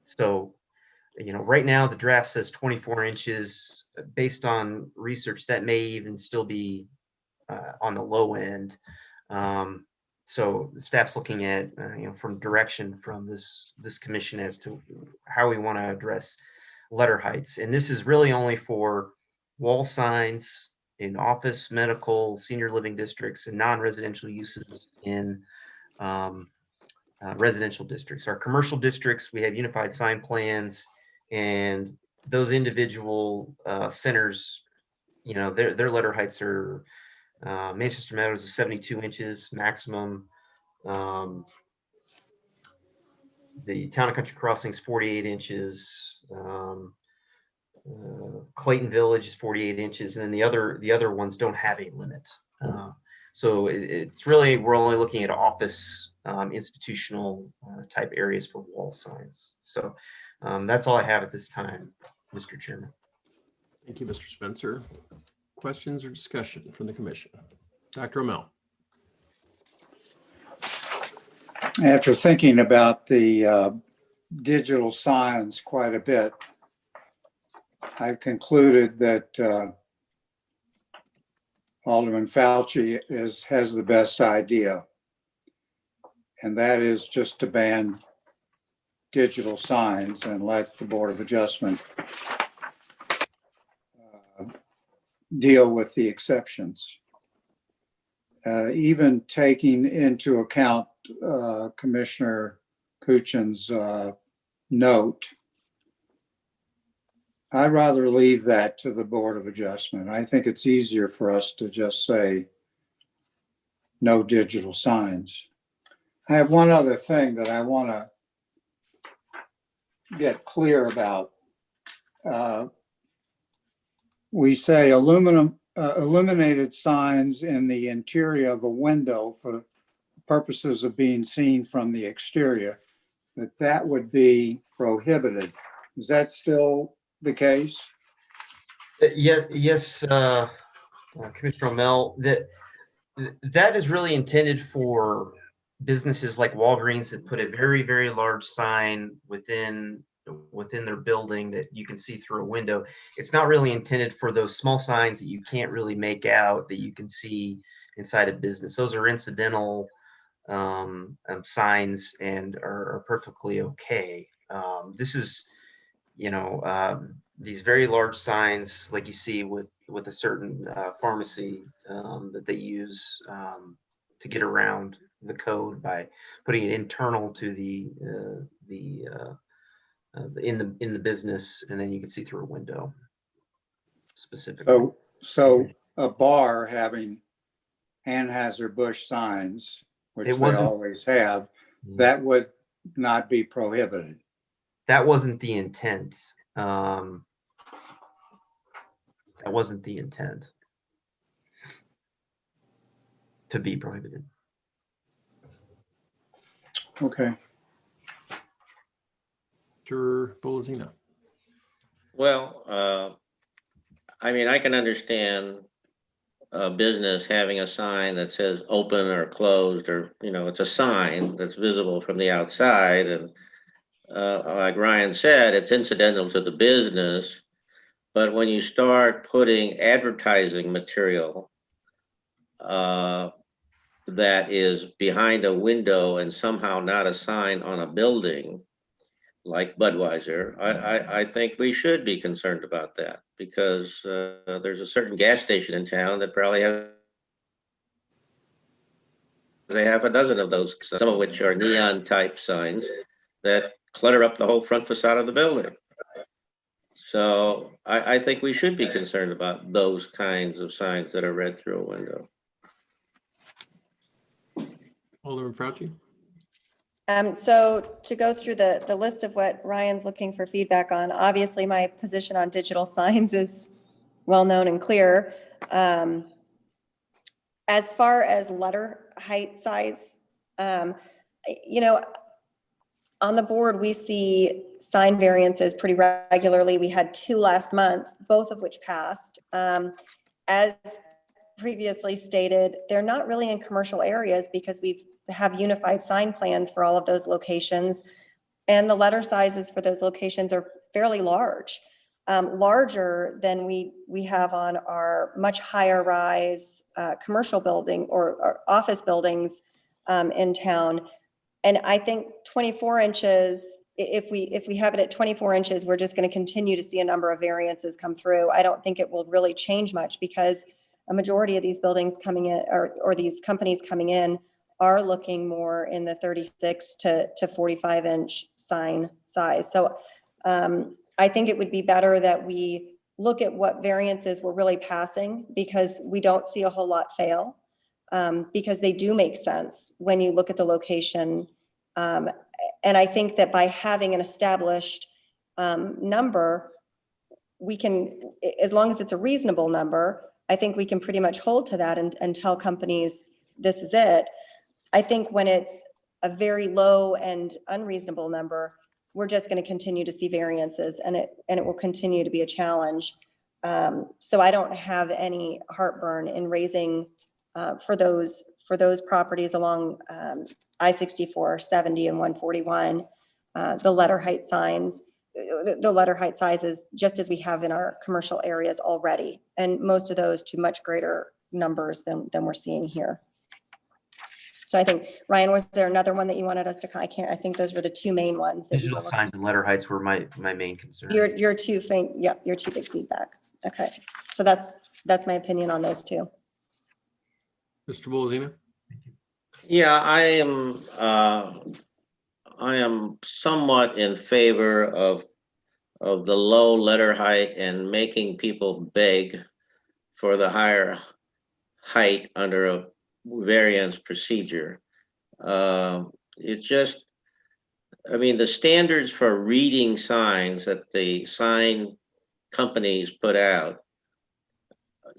So, right now the draft says 24 inches. Based on research, that may even still be on the low end. So the staff's looking at, from direction from this commission as to how we want to address letter heights. And this is really only for wall signs in office, medical, senior living districts, and non-residential uses in residential districts. Our commercial districts, we have unified sign plans, and those individual centers, their letter heights are Manchester Meadows is 72 inches maximum. The Town and Country Crossing is 48 inches. Clayton Village is 48 inches, and then the other ones don't have a limit. So it's really, we're only looking at office, institutional type areas for wall signs. So that's all I have at this time, Mr. Chairman. Thank you, Mr. Spencer. Questions or discussion from the commission? Dr. O'Mell. After thinking about the digital signs quite a bit, I've concluded that Alderman Fauci has the best idea, and that is just to ban digital signs and let the Board of Adjustment deal with the exceptions. Even taking into account Commissioner Kuchen's note, I'd rather leave that to the Board of Adjustment. I think it's easier for us to just say no digital signs. I have one other thing that I want to get clear about. We say illuminated signs in the interior of a window for purposes of being seen from the exterior, that would be prohibited. Is that still the case? Yes, Commissioner O'Mell, that is really intended for businesses like Walgreens that put a very, very large sign within their building that you can see through a window. It's not really intended for those small signs that you can't really make out that you can see inside a business. Those are incidental signs and are perfectly okay. This is, these very large signs like you see with a certain pharmacy that they use to get around the code by putting it internal to in the business, and then you can see through a window specifically. So a bar having Anheuser-Busch signs, which they always have, that would not be prohibited. That wasn't the intent. That wasn't the intent to be prohibited. Okay. Mr. Bolazina. Well, I mean, I can understand a business having a sign that says open or closed, or, it's a sign that's visible from the outside. And like Ryan said, it's incidental to the business. But when you start putting advertising material that is behind a window and somehow not a sign on a building, like Budweiser, I think we should be concerned about that, because there's a certain gas station in town that probably has a half a dozen of those, some of which are neon type signs that clutter up the whole front facade of the building. So I think we should be concerned about those kinds of signs that are read through a window. Alderman Fauci. So to go through the list of what Ryan's looking for feedback on, obviously my position on digital signs is well known and clear. As far as letter height size. You know, on the board, we see sign variances pretty regularly. We had 2 last month, both of which passed. As previously stated, they're not really in commercial areas because we have unified sign plans for all of those locations. And the letter sizes for those locations are fairly large, larger than we have on our much higher rise commercial building or office buildings in town. And I think 24 inches, if we have it at 24 inches, we're just going to continue to see a number of variances come through. I don't think it will really change much because a majority of these buildings coming in or these companies coming in are looking more in the 36 to 45 inch sign size. So I think it would be better that we look at what variances we're really passing, because we don't see a whole lot fail, because they do make sense when you look at the location. And I think that by having an established number, we can, as long as it's a reasonable number, I think we can pretty much hold to that and tell companies this is it. I think when it's a very low and unreasonable number, we're just going to continue to see variances, and it will continue to be a challenge. So I don't have any heartburn in raising for those properties along I-64, 70, and 141, the letter height signs, the letter height sizes, just as we have in our commercial areas already, and most of those to much greater numbers than we're seeing here. So I think, Ryan, was there another one that you wanted us to, I think those were the 2 main ones. That Digital signs and letter heights were my main concern. Your 2 thing, yeah, your 2 big feedback. Okay, so that's my opinion on those 2. Mr. Bolzina? Yeah, I am somewhat in favor of the low letter height and making people beg for the higher height under a variance procedure. It just, I mean, the standards for reading signs that the sign companies put out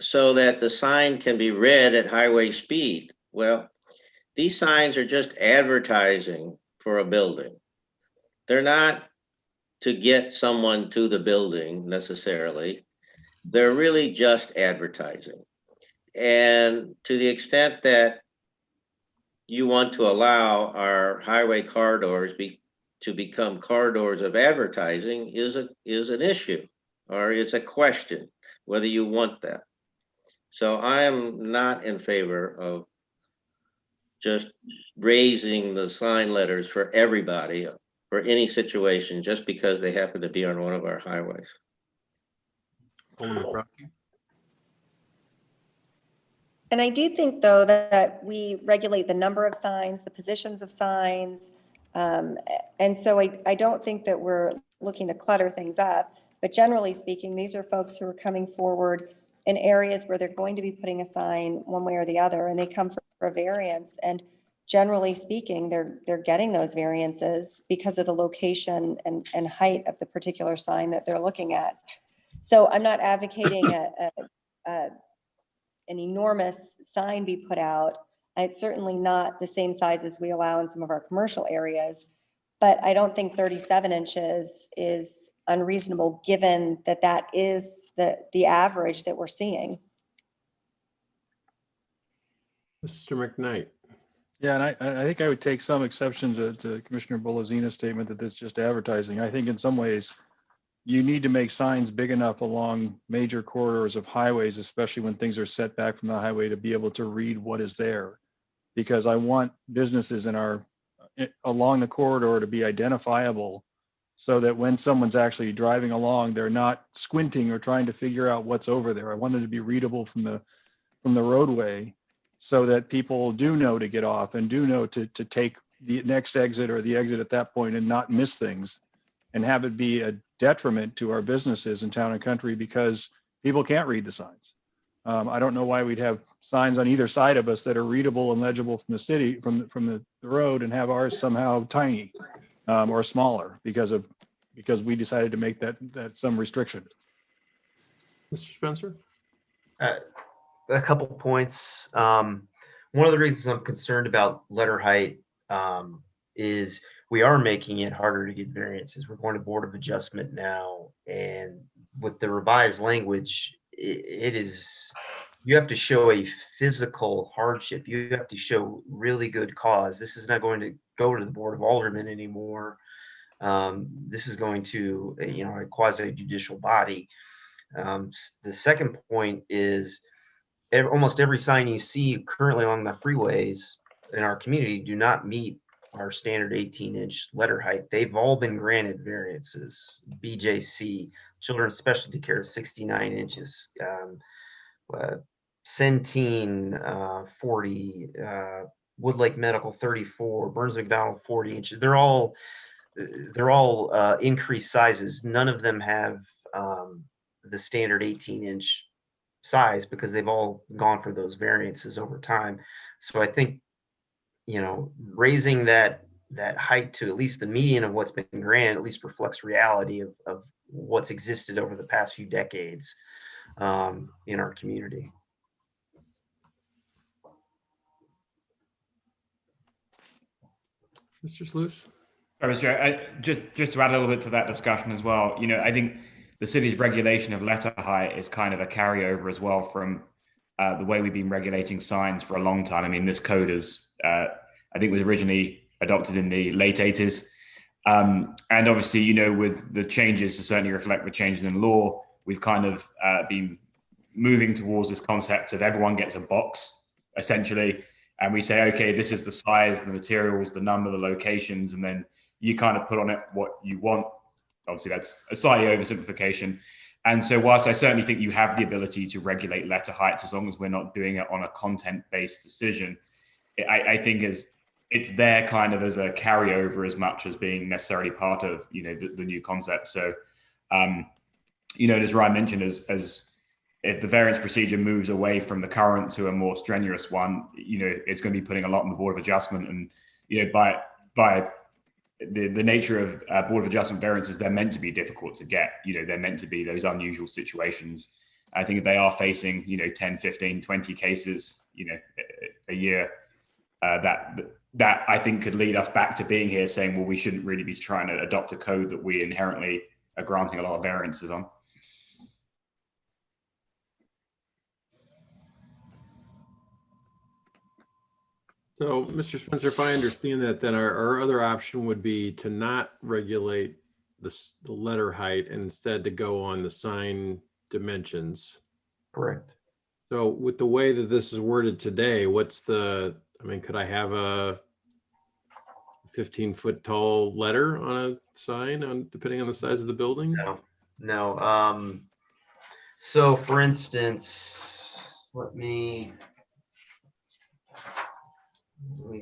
so that the sign can be read at highway speed. Well, these signs are just advertising for a building. They're not to get someone to the building necessarily. They're really just advertising. And to the extent that you want to allow our highway corridors to become corridors of advertising is an issue, or it's a question whether you want that. So I am not in favor of just raising the sign letters for everybody for any situation just because they happen to be on one of our highways. Alderman Froske? And I do think, though, that we regulate the number of signs, the positions of signs. And so I don't think that we're looking to clutter things up. But generally speaking, these are folks who are coming forward in areas where they're going to be putting a sign one way or the other, and they come for a variance. And generally speaking, they're getting those variances because of the location and height of the particular sign that they're looking at. So I'm not advocating an enormous sign be put out. It's certainly not the same size as we allow in some of our commercial areas, but I don't think 37 inches is unreasonable given that that is the average that we're seeing. Mr. McKnight? Yeah, and I think I would take some exceptions to Commissioner Bolazina's statement that this is just advertising. I think in some ways you need to make signs big enough along major corridors of highways, especially when things are set back from the highway, to be able to read what is there. Because I want businesses along the corridor to be identifiable so that when someone's actually driving along, they're not squinting or trying to figure out what's over there. I want them to be readable from the roadway so that people do know to get off and do know to take the next exit or the exit at that point and not miss things and have it be a detriment to our businesses in town and country because people can't read the signs. I don't know why we'd have signs on either side of us that are readable and legible from the city, from the road, and have ours somehow tiny or smaller because we decided to make that some restriction. Mr. Spencer? A couple points. one of the reasons I'm concerned about letter height is we are making it harder to get variances. We're going to Board of Adjustment now, and with the revised language, it is, you have to show a physical hardship. You have to show really good cause. This is not going to go to the Board of Aldermen anymore. This is going to, a quasi judicial body. The second point is almost every sign you see currently along the freeways in our community do not meet our standard 18-inch letter height. They've all been granted variances. BJC, Children's Specialty Care, 69 inches. Centene, 40. Woodlake Medical, 34. Burns McDonald, 40 inches. They're all increased sizes. None of them have the standard 18-inch size because they've all gone for those variances over time. So I think, raising that height to at least the median of what's been granted at least reflects reality of what's existed over the past few decades in our community. Mr. Sluse? Just to add a little bit to that discussion as well, I think the city's regulation of letter height is kind of a carryover as well from the way we've been regulating signs for a long time. I mean, this code is, I think, was originally adopted in the late 80s. And obviously, with the changes to certainly reflect the changes in law, we've kind of been moving towards this concept of everyone gets a box, essentially. And we say, okay, this is the size, the materials, the number, the locations, and then you kind of put on it what you want. Obviously, that's a slightly oversimplification. And so whilst I certainly think you have the ability to regulate letter heights, as long as we're not doing it on a content-based decision, I think it's there kind of as a carryover as much as being necessarily part of, the new concept. So, as Ryan mentioned, as if the variance procedure moves away from the current to a more strenuous one, it's going to be putting a lot on the Board of Adjustment. And, by the nature of Board of Adjustment variances, they're meant to be difficult to get. They're meant to be those unusual situations. I think if they are facing, 10, 15, 20 cases, a year, that I think could lead us back to being here saying, well, we shouldn't really be trying to adopt a code that we inherently are granting a lot of variances on. So, Mr. Spencer, if I understand that, then our other option would be to not regulate the letter height and instead to go on the sign dimensions. Correct. So with the way that this is worded today, could I have a 15-foot tall letter on a sign depending on the size of the building? No. So for instance, let me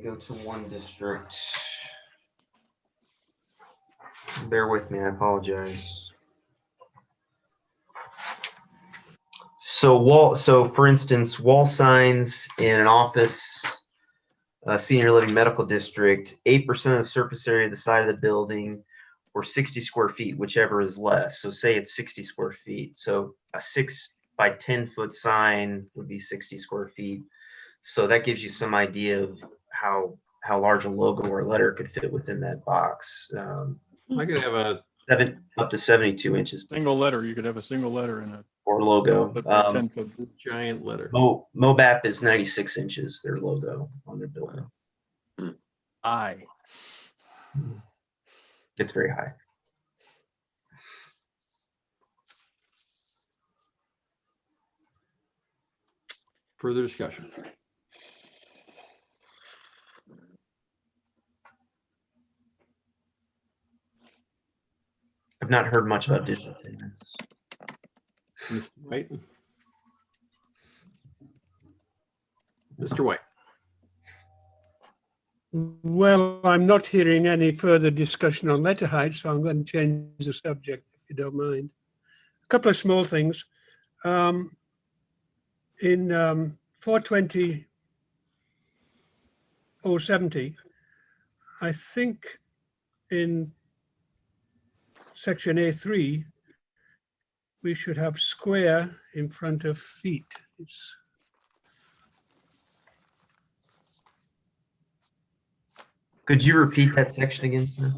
go to one district. Bear with me, I apologize. So for instance, wall signs in an office, senior living medical district, 8% of the surface area of the side of the building, or 60 square feet, whichever is less. So say it's 60 square feet. So a 6 by 10 foot sign would be 60 square feet. So that gives you some idea of how large a logo or letter could fit within that box. I could have up to 72 inches. Single letter, you could have a single letter in a Or logo. 10-foot. giant letter. MOBAP is 96 inches, their logo on their building. I. It's very high. Further discussion. I've not heard much about digital payments. Mr. White? Mr. White? Well, I'm not hearing any further discussion on letter height, so I'm going to change the subject, if you don't mind. A couple of small things. In 420-070, I think in section A3, we should have square in front of feet. Could you repeat that section again, Smith?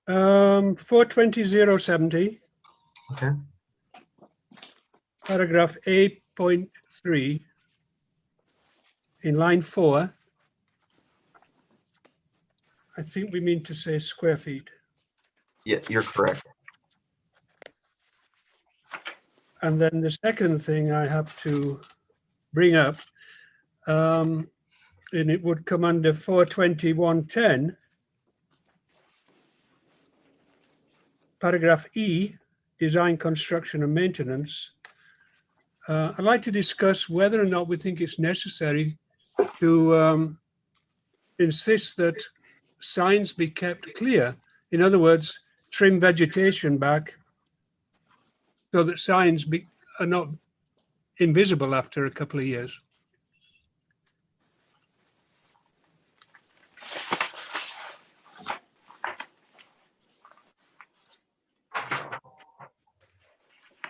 420.070, Okay. paragraph 8.3, in line 4. I think we mean to say square feet. Yeah, you're correct. And then the second thing I have to bring up, and it would come under 421.10, paragraph E, design, construction and maintenance. I'd like to discuss whether or not we think it's necessary to insist that signs be kept clear. In other words, trim vegetation back so that signs are not invisible after a couple of years.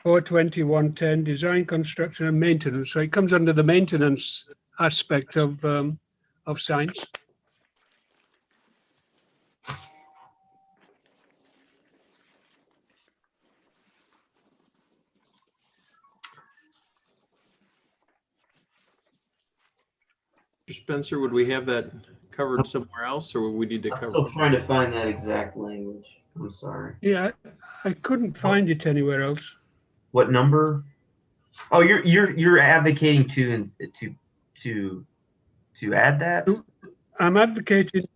Or 2110, design, construction and maintenance. So it comes under the maintenance aspect of signs. Mr. Spencer, would we have that covered somewhere else, or would we need to I'm cover? still trying to find that exact language. I'm sorry. Yeah, I couldn't find it anywhere else. What number? Oh, you're advocating to add that? I'm advocating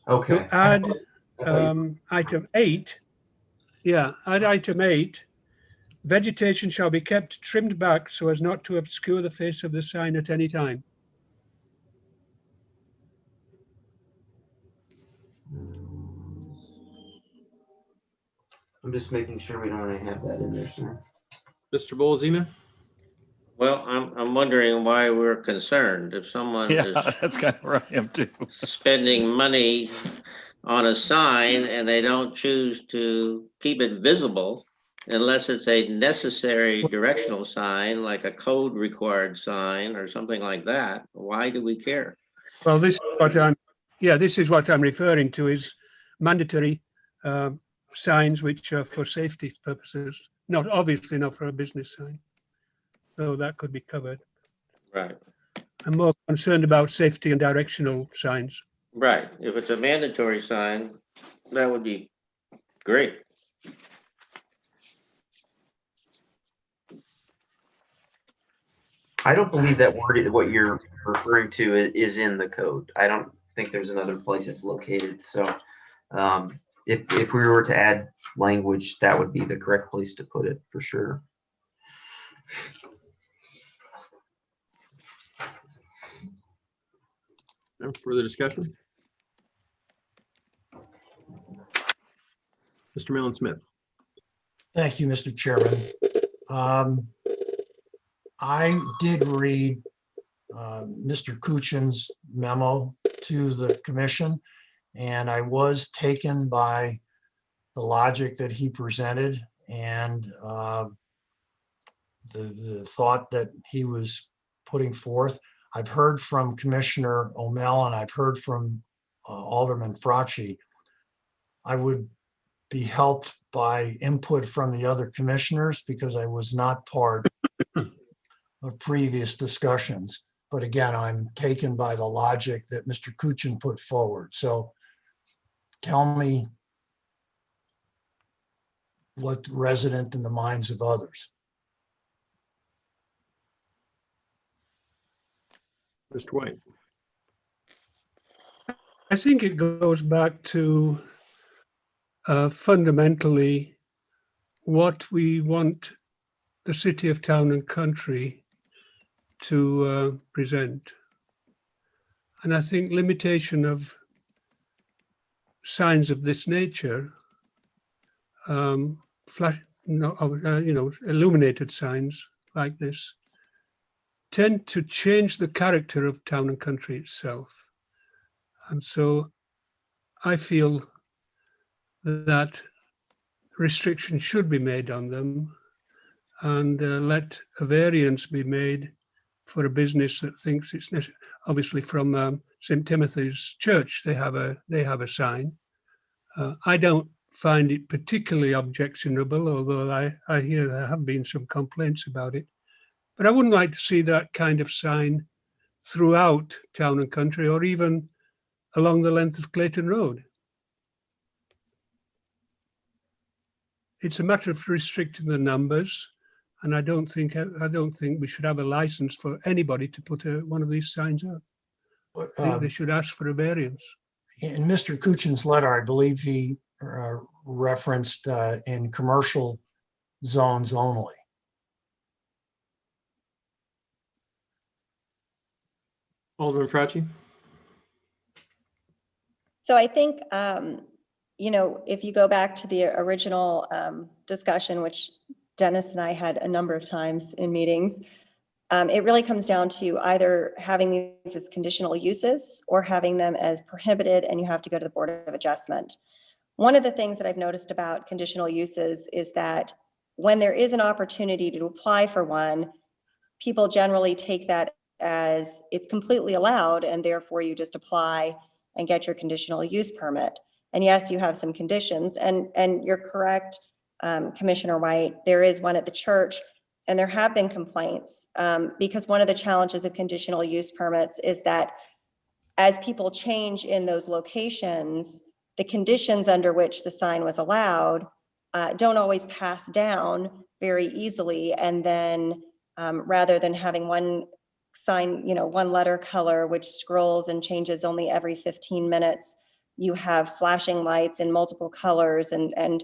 Okay. to add item 8. Yeah, add item 8. Vegetation shall be kept trimmed back so as not to obscure the face of the sign at any time. I'm just making sure we don't have that in there, sir. Mr. Bolzina? Well, I'm wondering why we're concerned. If someone Yeah, is that's kind of where I am too. spending money on a sign and they don't choose to keep it visible unless it's a necessary directional sign, like a code required sign or something like that, why do we care? Well, this is what I'm referring to is mandatory signs which are for safety purposes, not obviously not for a business sign. So that could be covered. Right. I'm more concerned about safety and directional signs. Right. If it's a mandatory sign, that would be great. I don't believe that word, what you're referring to, is in the code. I don't think there's another place it's located. So if we were to add language, that would be the correct place to put it for sure. No further discussion? Mr. Millen Smith. Thank you, Mr. Chairman. I did read Mr. Kuchen's memo to the commission, and I was taken by the logic that he presented and the thought that he was putting forth. I've heard from Commissioner O'Mell and I've heard from Alderman Fracci. I would be helped by input from the other commissioners because I was not part of previous discussions. But again, I'm taken by the logic that Mr. Kuchen put forward. So tell me what's resident in the minds of others. Mr. White. I think it goes back to fundamentally what we want the city of Town and Country to present. And I think limitation of signs of this nature, illuminated signs like this, tend to change the character of Town and Country itself. And so I feel that restrictions should be made on them and let a variance be made for a business that thinks it's necessary, obviously from St. Timothy's Church, they have a sign. I don't find it particularly objectionable, although I hear there have been some complaints about it. But I wouldn't like to see that kind of sign throughout Town and Country, or even along the length of Clayton Road. It's a matter of restricting the numbers, and I don't think we should have a license for anybody to put one of these signs up. They should ask for a variance. In Mr. Kuchin's letter, I believe he referenced in commercial zones only. Alderman Frauci? So I think, you know, if you go back to the original discussion, which Dennis and I had a number of times in meetings, it really comes down to either having these as conditional uses or having them as prohibited, and you have to go to the Board of Adjustment. One of the things that I've noticed about conditional uses is that when there is an opportunity to apply for one, people generally take that as it's completely allowed, and therefore you just apply and get your conditional use permit. And yes, you have some conditions, and you're correct, Commissioner White, there is one at the church, and there have been complaints because one of the challenges of conditional use permits is that as people change in those locations, the conditions under which the sign was allowed don't always pass down very easily. And then rather than having one sign, you know, one letter color, which scrolls and changes only every 15 minutes, you have flashing lights in multiple colors and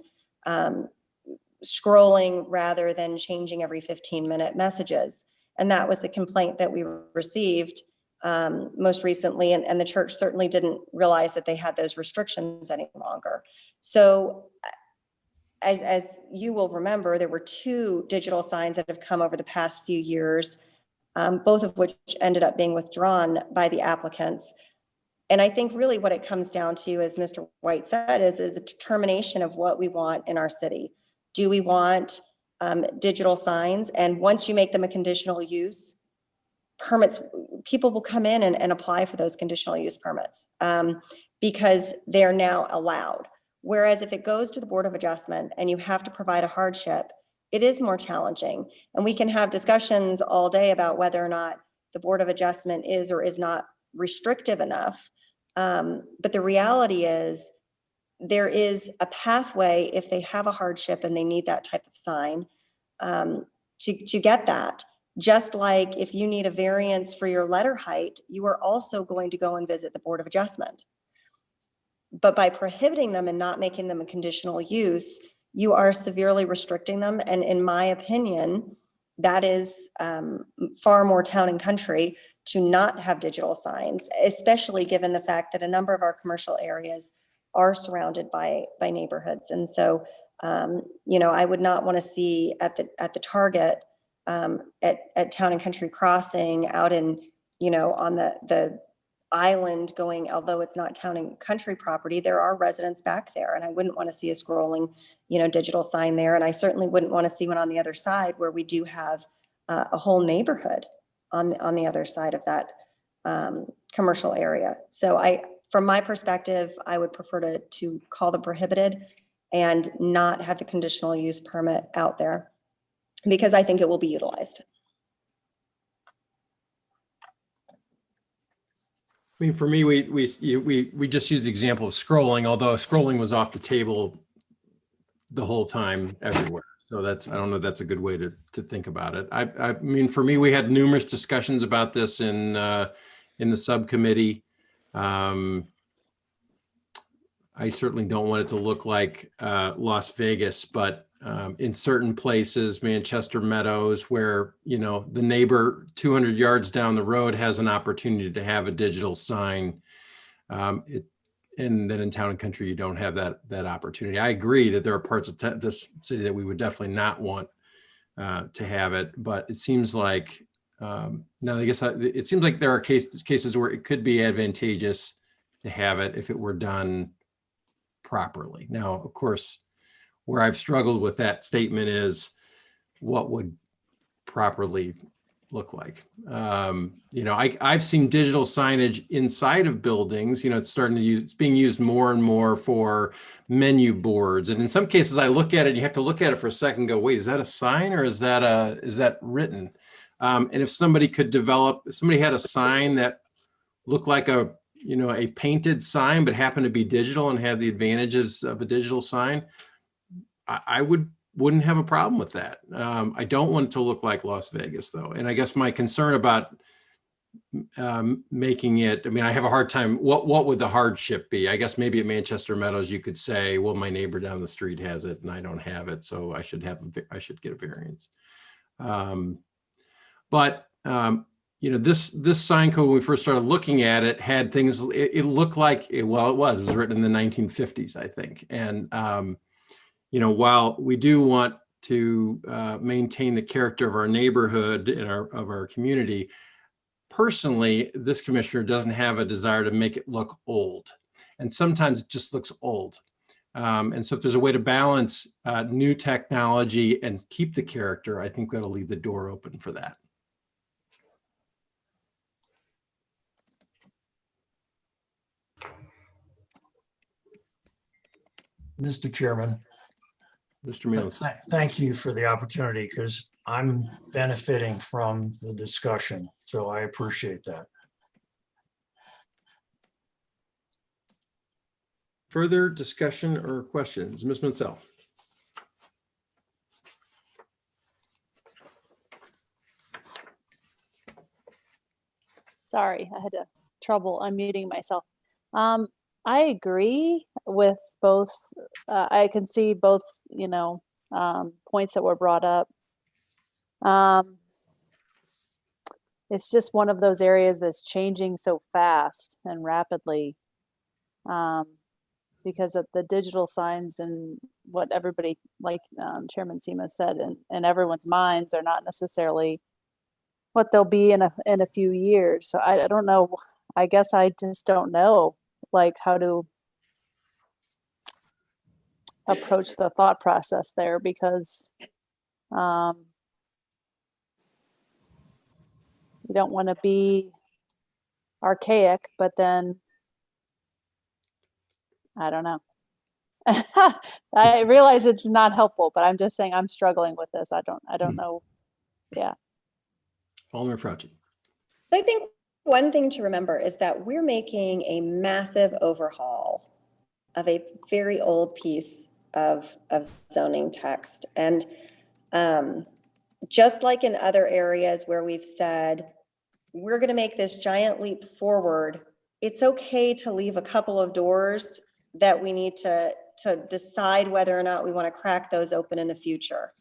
scrolling rather than changing every 15-minute messages. And that was the complaint that we received most recently. And the church certainly didn't realize that they had those restrictions any longer. So as you will remember, there were 2 digital signs that have come over the past few years, both of which ended up being withdrawn by the applicants. And I think really what it comes down to, as Mr. White said, is a determination of what we want in our city. Do we want digital signs? And once you make them a conditional use, permits, people will come in and apply for those conditional use permits because they're now allowed. Whereas if it goes to the Board of Adjustment and you have to provide a hardship, it is more challenging. And we can have discussions all day about whether or not the Board of Adjustment is or is not restrictive enough. But the reality is there is a pathway if they have a hardship and they need that type of sign to get that. Just like if you need a variance for your letter height, you are also going to go and visit the Board of Adjustment. But by prohibiting them and not making them a conditional use, you are severely restricting them. And in my opinion, that is far more Town and Country to not have digital signs, especially given the fact that a number of our commercial areas are surrounded by neighborhoods. And so, you know, I would not want to see at the Target at Town and Country Crossing out in, you know, on the island going, although it's not Town and Country property, there are residents back there. And I wouldn't want to see a scrolling, you know, digital sign there. And I certainly wouldn't want to see one on the other side where we do have a whole neighborhood on the other side of that commercial area. So from my perspective, I would prefer to call them prohibited and not have the conditional use permit out there because I think it will be utilized. I mean, for me, we just used the example of scrolling, although scrolling was off the table the whole time everywhere. So I don't know, that's a good way to think about it. I mean, for me, we had numerous discussions about this in the subcommittee. I certainly don't want it to look like Las Vegas, but in certain places, Manchester Meadows, where, you know, the neighbor 200 yards down the road has an opportunity to have a digital sign. And then in Town and Country, you don't have that opportunity. I agree that there are parts of this city that we would definitely not want to have it, but it seems like, now I guess it seems like there are cases where it could be advantageous to have it if it were done properly. Now, of course, where I've struggled with that statement is what would properly look like. You know, I've seen digital signage inside of buildings. You know, it's being used more and more for menu boards. And in some cases I look at it, you have to look at it for a second and go, wait, is that a sign or is that written? And if somebody had a sign that looked like a painted sign, but happened to be digital and had the advantages of a digital sign, I wouldn't have a problem with that. I don't want it to look like Las Vegas though. And I guess my concern about making it, I mean, I have a hard time, what would the hardship be? I guess maybe at Manchester Meadows, you could say, well, my neighbor down the street has it and I don't have it, so I should get a variance. You know, this sign code, when we first started looking at it, had things, it looked like, it was written in the 1950s, I think. And, you know, while we do want to maintain the character of our neighborhood and of our community, personally, this commissioner doesn't have a desire to make it look old. And sometimes it just looks old. And so if there's a way to balance new technology and keep the character, I think we ought to leave the door open for that. Mr. Chairman. Mr. Mills. Thank you for the opportunity, because I'm benefiting from the discussion, so I appreciate that. Further discussion or questions? Ms. Mansell. Sorry, I had trouble unmuting myself. I agree with both. I can see both, you know, points that were brought up. It's just one of those areas that's changing so fast and rapidly, because of the digital signs and what everybody, like Chairman Sema said, in everyone's minds are not necessarily what they'll be in a few years. So I don't know. I guess I just don't know, like, how to approach the thought process there, because you don't want to be archaic, but then I don't know. I realize it's not helpful, but I'm just saying I'm struggling with this. I don't know. Yeah. Alderman Fauci. I think one thing to remember is that we're making a massive overhaul of a very old piece of zoning text. And just like in other areas where we've said, we're going to make this giant leap forward, it's okay to leave a couple of doors that we need to decide whether or not we want to crack those open in the future.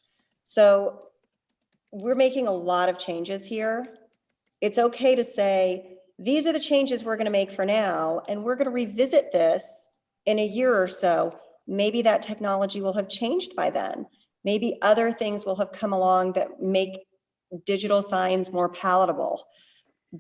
So we're making a lot of changes here. It's okay to say, these are the changes we're going to make for now, and we're going to revisit this in a year or so. Maybe that technology will have changed by then. Maybe other things will have come along that make digital signs more palatable.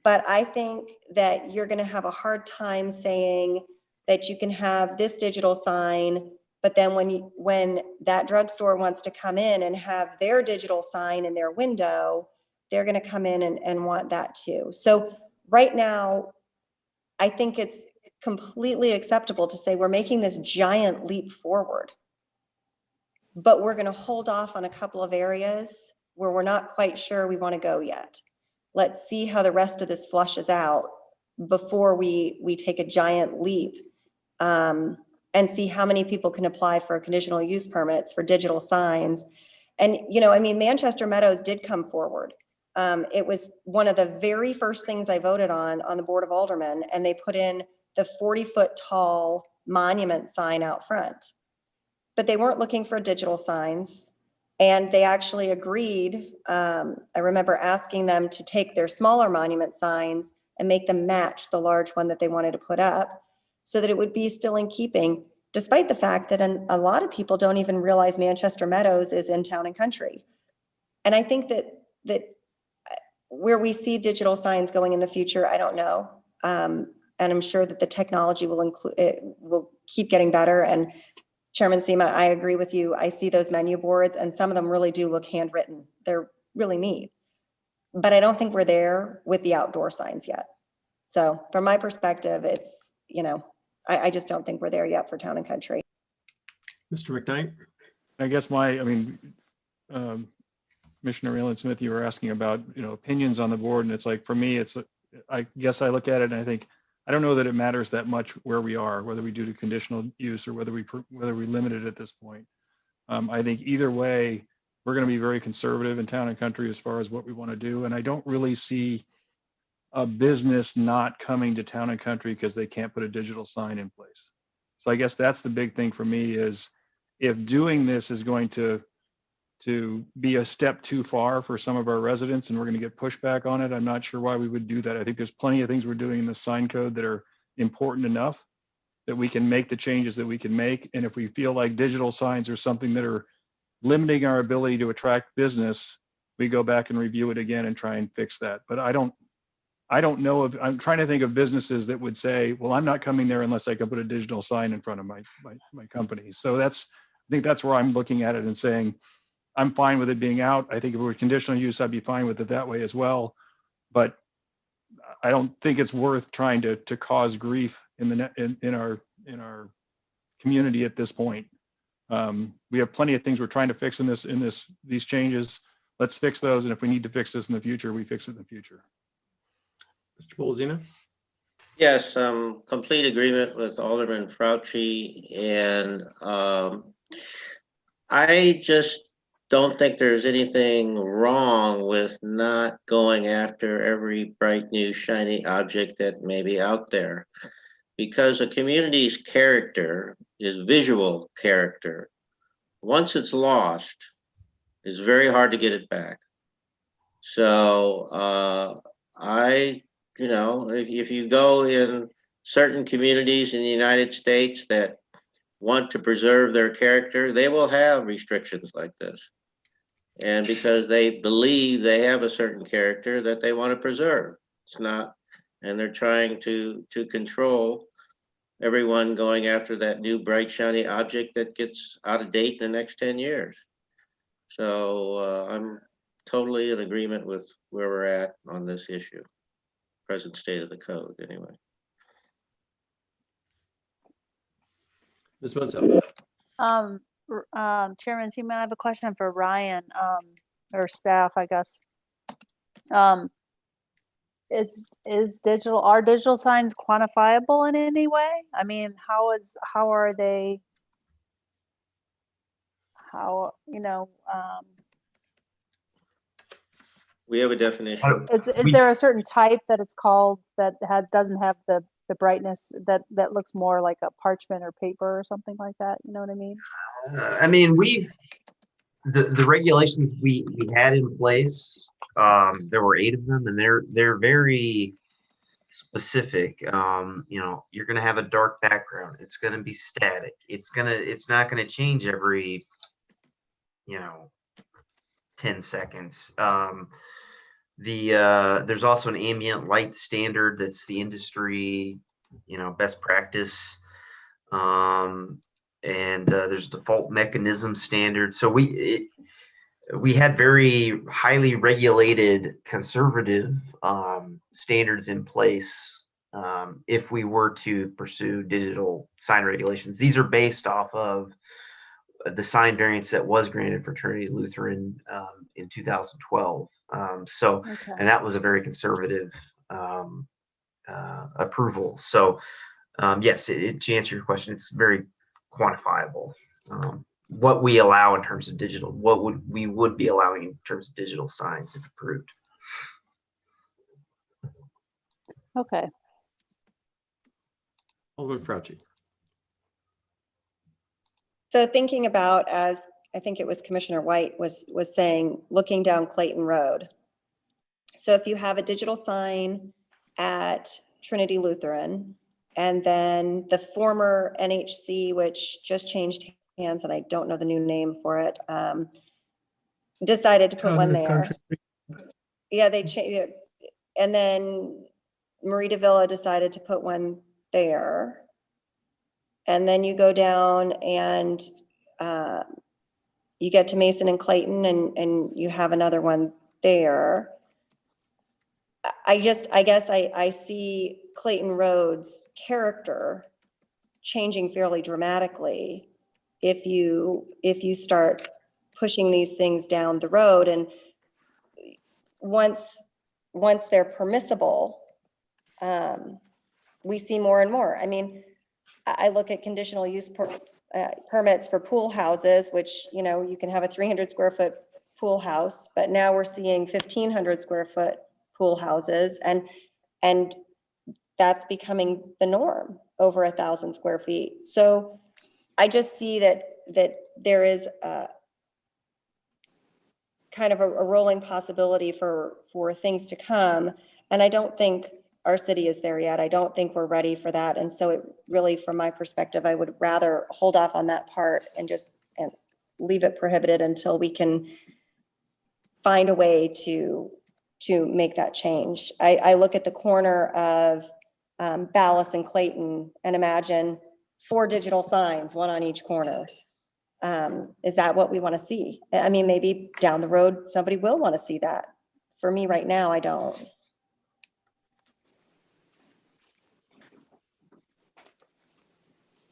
But I think that you're going to have a hard time saying that you can have this digital sign, but then when that drugstore wants to come in and have their digital sign in their window, they're going to come in and want that too. So right now, I think it's completely acceptable to say we're making this giant leap forward, but we're going to hold off on a couple of areas where we're not quite sure we want to go yet. Let's see how the rest of this flushes out before we take a giant leap, and see how many people can apply for conditional use permits for digital signs. And, you know, I mean, Manchester Meadows did come forward. It was one of the very first things I voted on the Board of Aldermen, and they put in the 40-foot tall monument sign out front. But they weren't looking for digital signs, and they actually agreed. I remember asking them to take their smaller monument signs and make them match the large one that they wanted to put up, so that it would be still in keeping, despite the fact that a lot of people don't even realize Manchester Meadows is in Town and Country. And I think that where we see digital signs going in the future, I don't know. And I'm sure that the technology will keep getting better. And Chairman Sema, I agree with you. I see those menu boards, and some of them really do look handwritten. They're really neat. but I don't think we're there with the outdoor signs yet. So from my perspective, it's, you know, I just don't think we're there yet for Town and Country. Mr. McKnight? I guess Commissioner Raylan Smith, you were asking about, opinions on the board, and it's like, for me, I guess I look at it and I think, I don't know that it matters that much where we are, whether we do the conditional use or whether we limit it at this point. I think either way, we're going to be very conservative in Town and Country as far as what we want to do. And I don't really see a business not coming to Town and Country because they can't put a digital sign in place. So I guess that's the big thing for me is, if doing this is going to be a step too far for some of our residents and we're going to get pushback on it, I'm not sure why we would do that. I think there's plenty of things we're doing in the sign code that are important enough that we can make the changes that we can make. And if we feel like digital signs are something that are limiting our ability to attract business, we go back and review it again and try and fix that. But I don't know if, I'm trying to think of businesses that would say, well, I'm not coming there unless I can put a digital sign in front of my company. So I think that's where I'm looking at it and saying, I'm fine with it being out. I think if it were conditional use, I'd be fine with it that way as well. But I don't think it's worth trying to cause grief in our community at this point. We have plenty of things we're trying to fix in these changes. Let's fix those. And if we need to fix this in the future, we fix it in the future. Mr. Bolzino? Yes, complete agreement with Alderman Fauci, and I just don't think there's anything wrong with not going after every bright new shiny object that may be out there, because a community's character is visual character. Once it's lost, it's very hard to get it back. So if you go in certain communities in the United States that want to preserve their character, they will have restrictions like this. And because they believe they have a certain character that they want to preserve. It's not, and they're trying to control everyone going after that new bright shiny object that gets out of date in the next 10 years. So I'm totally in agreement with where we're at on this issue. Present state of the code, anyway. Ms. Mansell? Chairman Seaman, I have a question for Ryan, or staff, I guess. Are digital signs quantifiable in any way? I mean, how are they, We have a definition. is there a certain type that it's called that doesn't have the brightness that looks more like a parchment or paper or something like that? You know what I mean? I mean, the regulations we had in place, there were 8 of them, and they're very specific. You're going to have a dark background. It's going to be static. It's not going to change every 10 seconds. There's also an ambient light standard that's the industry best practice, and there's default mechanism standard. So we had very highly regulated conservative standards in place if we were to pursue digital sign regulations. These are based off of the sign variance that was granted for Trinity Lutheran in 2012. Okay. And that was a very conservative approval. So yes, to answer your question, it's very quantifiable. What we allow in terms of digital, we would be allowing in terms of digital signs if approved. Okay. Alderman Fauci? So thinking about, as I think it was Commissioner White was saying, looking down Clayton Road. So if you have a digital sign at Trinity Lutheran, and then the former NHC, which just changed hands, and I don't know the new name for it, decided to put one there. Yeah, they changed it. And then Marie Villa decided to put one there. And then you go down and you get to Mason and Clayton, and you have another one there. I guess I see Clayton Road's character changing fairly dramatically if you start pushing these things down the road. And once they're permissible, we see more and more. I mean, I look at conditional use permits for pool houses, which, you know, you can have a 300 square foot pool house, but now we're seeing 1,500 square foot pool houses, and that's becoming the norm, over 1,000 square feet. So I just see that there is a kind of a rolling possibility for things to come. And I don't think our city is there yet. I don't think we're ready for that. And so it really, from my perspective, I would rather hold off on that part and leave it prohibited until we can find a way to make that change. I look at the corner of Ballas and Clayton and imagine 4 digital signs, one on each corner. Is that what we want to see? I mean, maybe down the road, somebody will want to see that. For me right now, I don't.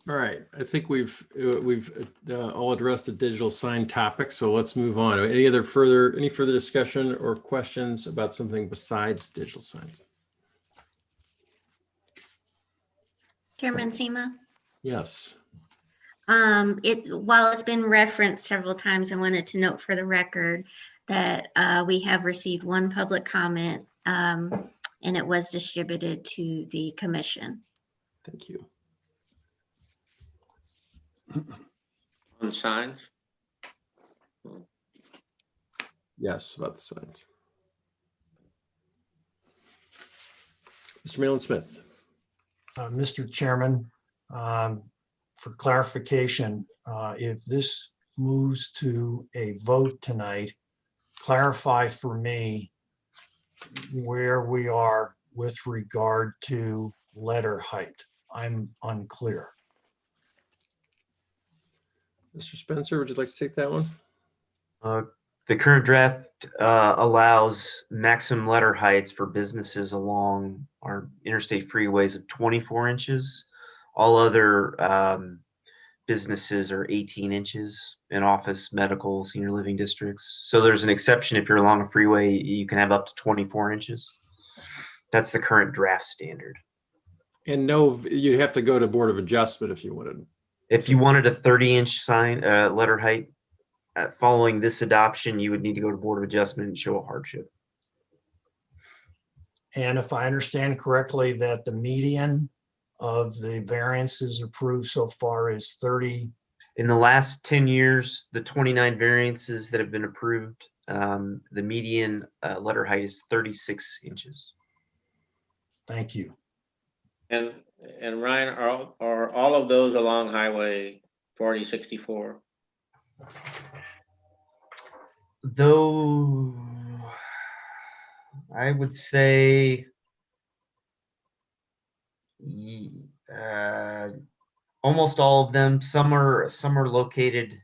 All right, I think we've all addressed the digital sign topic, so let's move on. Any further discussion or questions about something besides digital signs? Chairman Sema? Yes. While it's been referenced several times, I wanted to note for the record that we have received one public comment, and it was distributed to the commission. Thank you. On signs? Yes, about the signs. Mr. Malin Smith. Mr. Chairman, for clarification, if this moves to a vote tonight, clarify for me where we are with regard to letter height. I'm unclear. Mr. Spencer, would you like to take that one? The current draft allows maximum letter heights for businesses along our interstate freeways of 24 inches. All other businesses are 18 inches in office, medical, senior living districts. So there's an exception if you're along a freeway, you can have up to 24 inches. That's the current draft standard. And no, you'd have to go to Board of Adjustment if you wanted. If you wanted a 30-inch sign letter height, following this adoption, you would need to go to Board of Adjustment and show a hardship. And if I understand correctly, that the median of the variances approved so far is 30. In the last 10 years, the 29 variances that have been approved, the median letter height is 36 inches. Thank you. And Ryan, are all of those along Highway 4064? Though I would say almost all of them. Some are located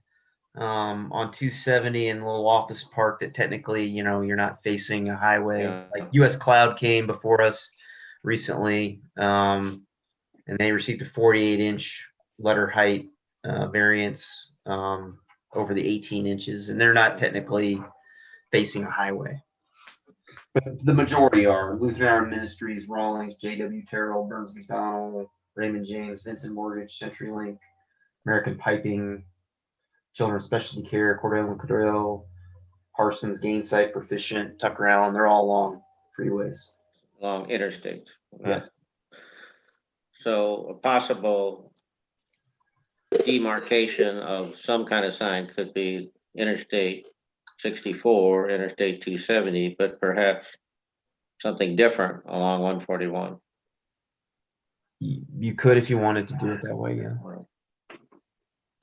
on 270 in a little office park that technically, you know, you're not facing a highway. Yeah. Like US Cloud came before us recently, and they received a 48-inch letter height variance over the 18 inches, and they're not technically facing a highway. But the majority are. Lutheran Hour Ministries, Rawlings, J.W. Terrell, Burns McDonald, Raymond James, Vincent Mortgage, CenturyLink, American Piping, Children's Specialty Care, Cordell and Cordell, Parsons, Gainsight, Proficient, Tucker Allen. They're all along freeways. Along interstates? Yes. So a possible demarcation of some kind of sign could be Interstate 64, Interstate 270, but perhaps something different along 141. You could if you wanted to do it that way, yeah.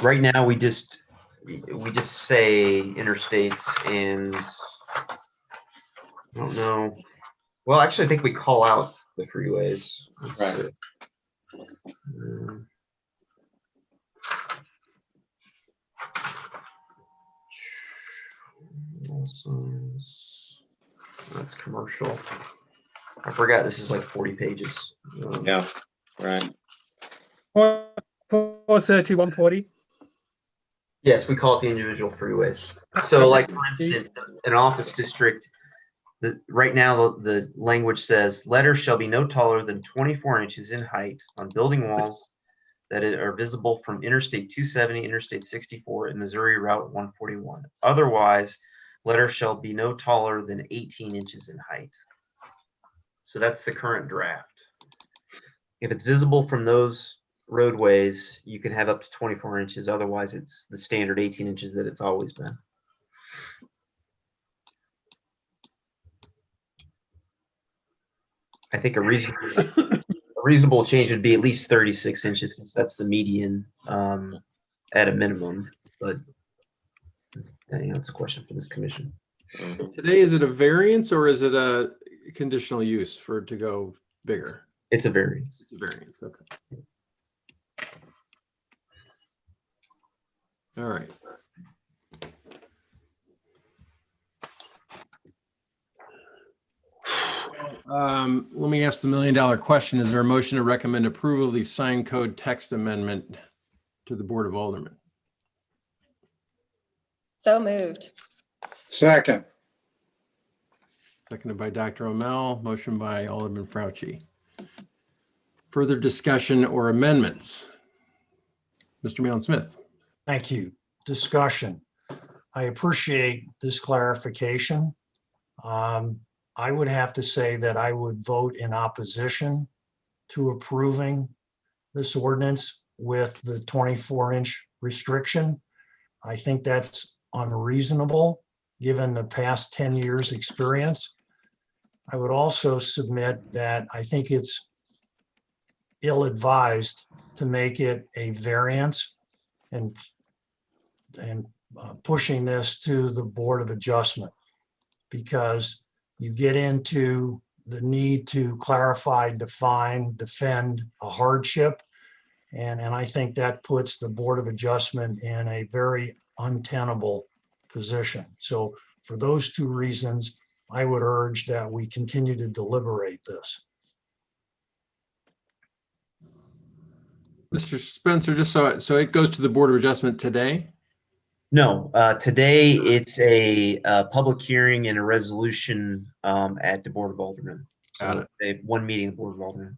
Right now, we just say interstates, and I don't know. Well, actually, I think we call out the freeways. Right. That's commercial. I forgot this is like 40 pages. Yeah, right. 430, 140. Yes, we call it the individual freeways. So like, for instance, an office district, right now, the language says, letters shall be no taller than 24 inches in height on building walls that are visible from Interstate 270, Interstate 64, and Missouri Route 141. Otherwise, letters shall be no taller than 18 inches in height. So that's the current draft. If it's visible from those roadways, you can have up to 24 inches. Otherwise, it's the standard 18 inches that it's always been. I think a reasonable change would be at least 36 inches, since that's the median at a minimum. But it's a question for this commission. Today, is it a variance or is it a conditional use for it to go bigger? It's a variance. It's a variance, okay. All right. Let me ask the million-dollar question. Is there a motion to recommend approval of the sign code text amendment to the Board of Aldermen? So moved. Second. Seconded by Dr. O'Mell, motion by Alderman Fauci. Further discussion or amendments? Mr. Malin-Smith. Thank you. Discussion. I appreciate this clarification. I would have to say that I would vote in opposition to approving this ordinance with the 24-inch restriction. I think that's unreasonable, given the past 10 years' experience. I would also submit that I think it's ill-advised to make it a variance and pushing this to the Board of Adjustment, because you get into the need to clarify, define, defend a hardship. And I think that puts the Board of Adjustment in a very untenable position. So for those two reasons, I would urge that we continue to deliberate this. Mr. Spencer, just so it goes to the Board of Adjustment today? No, today it's a public hearing and a resolution at the Board of Aldermen. So Got it. they have one meeting at the Board of Aldermen.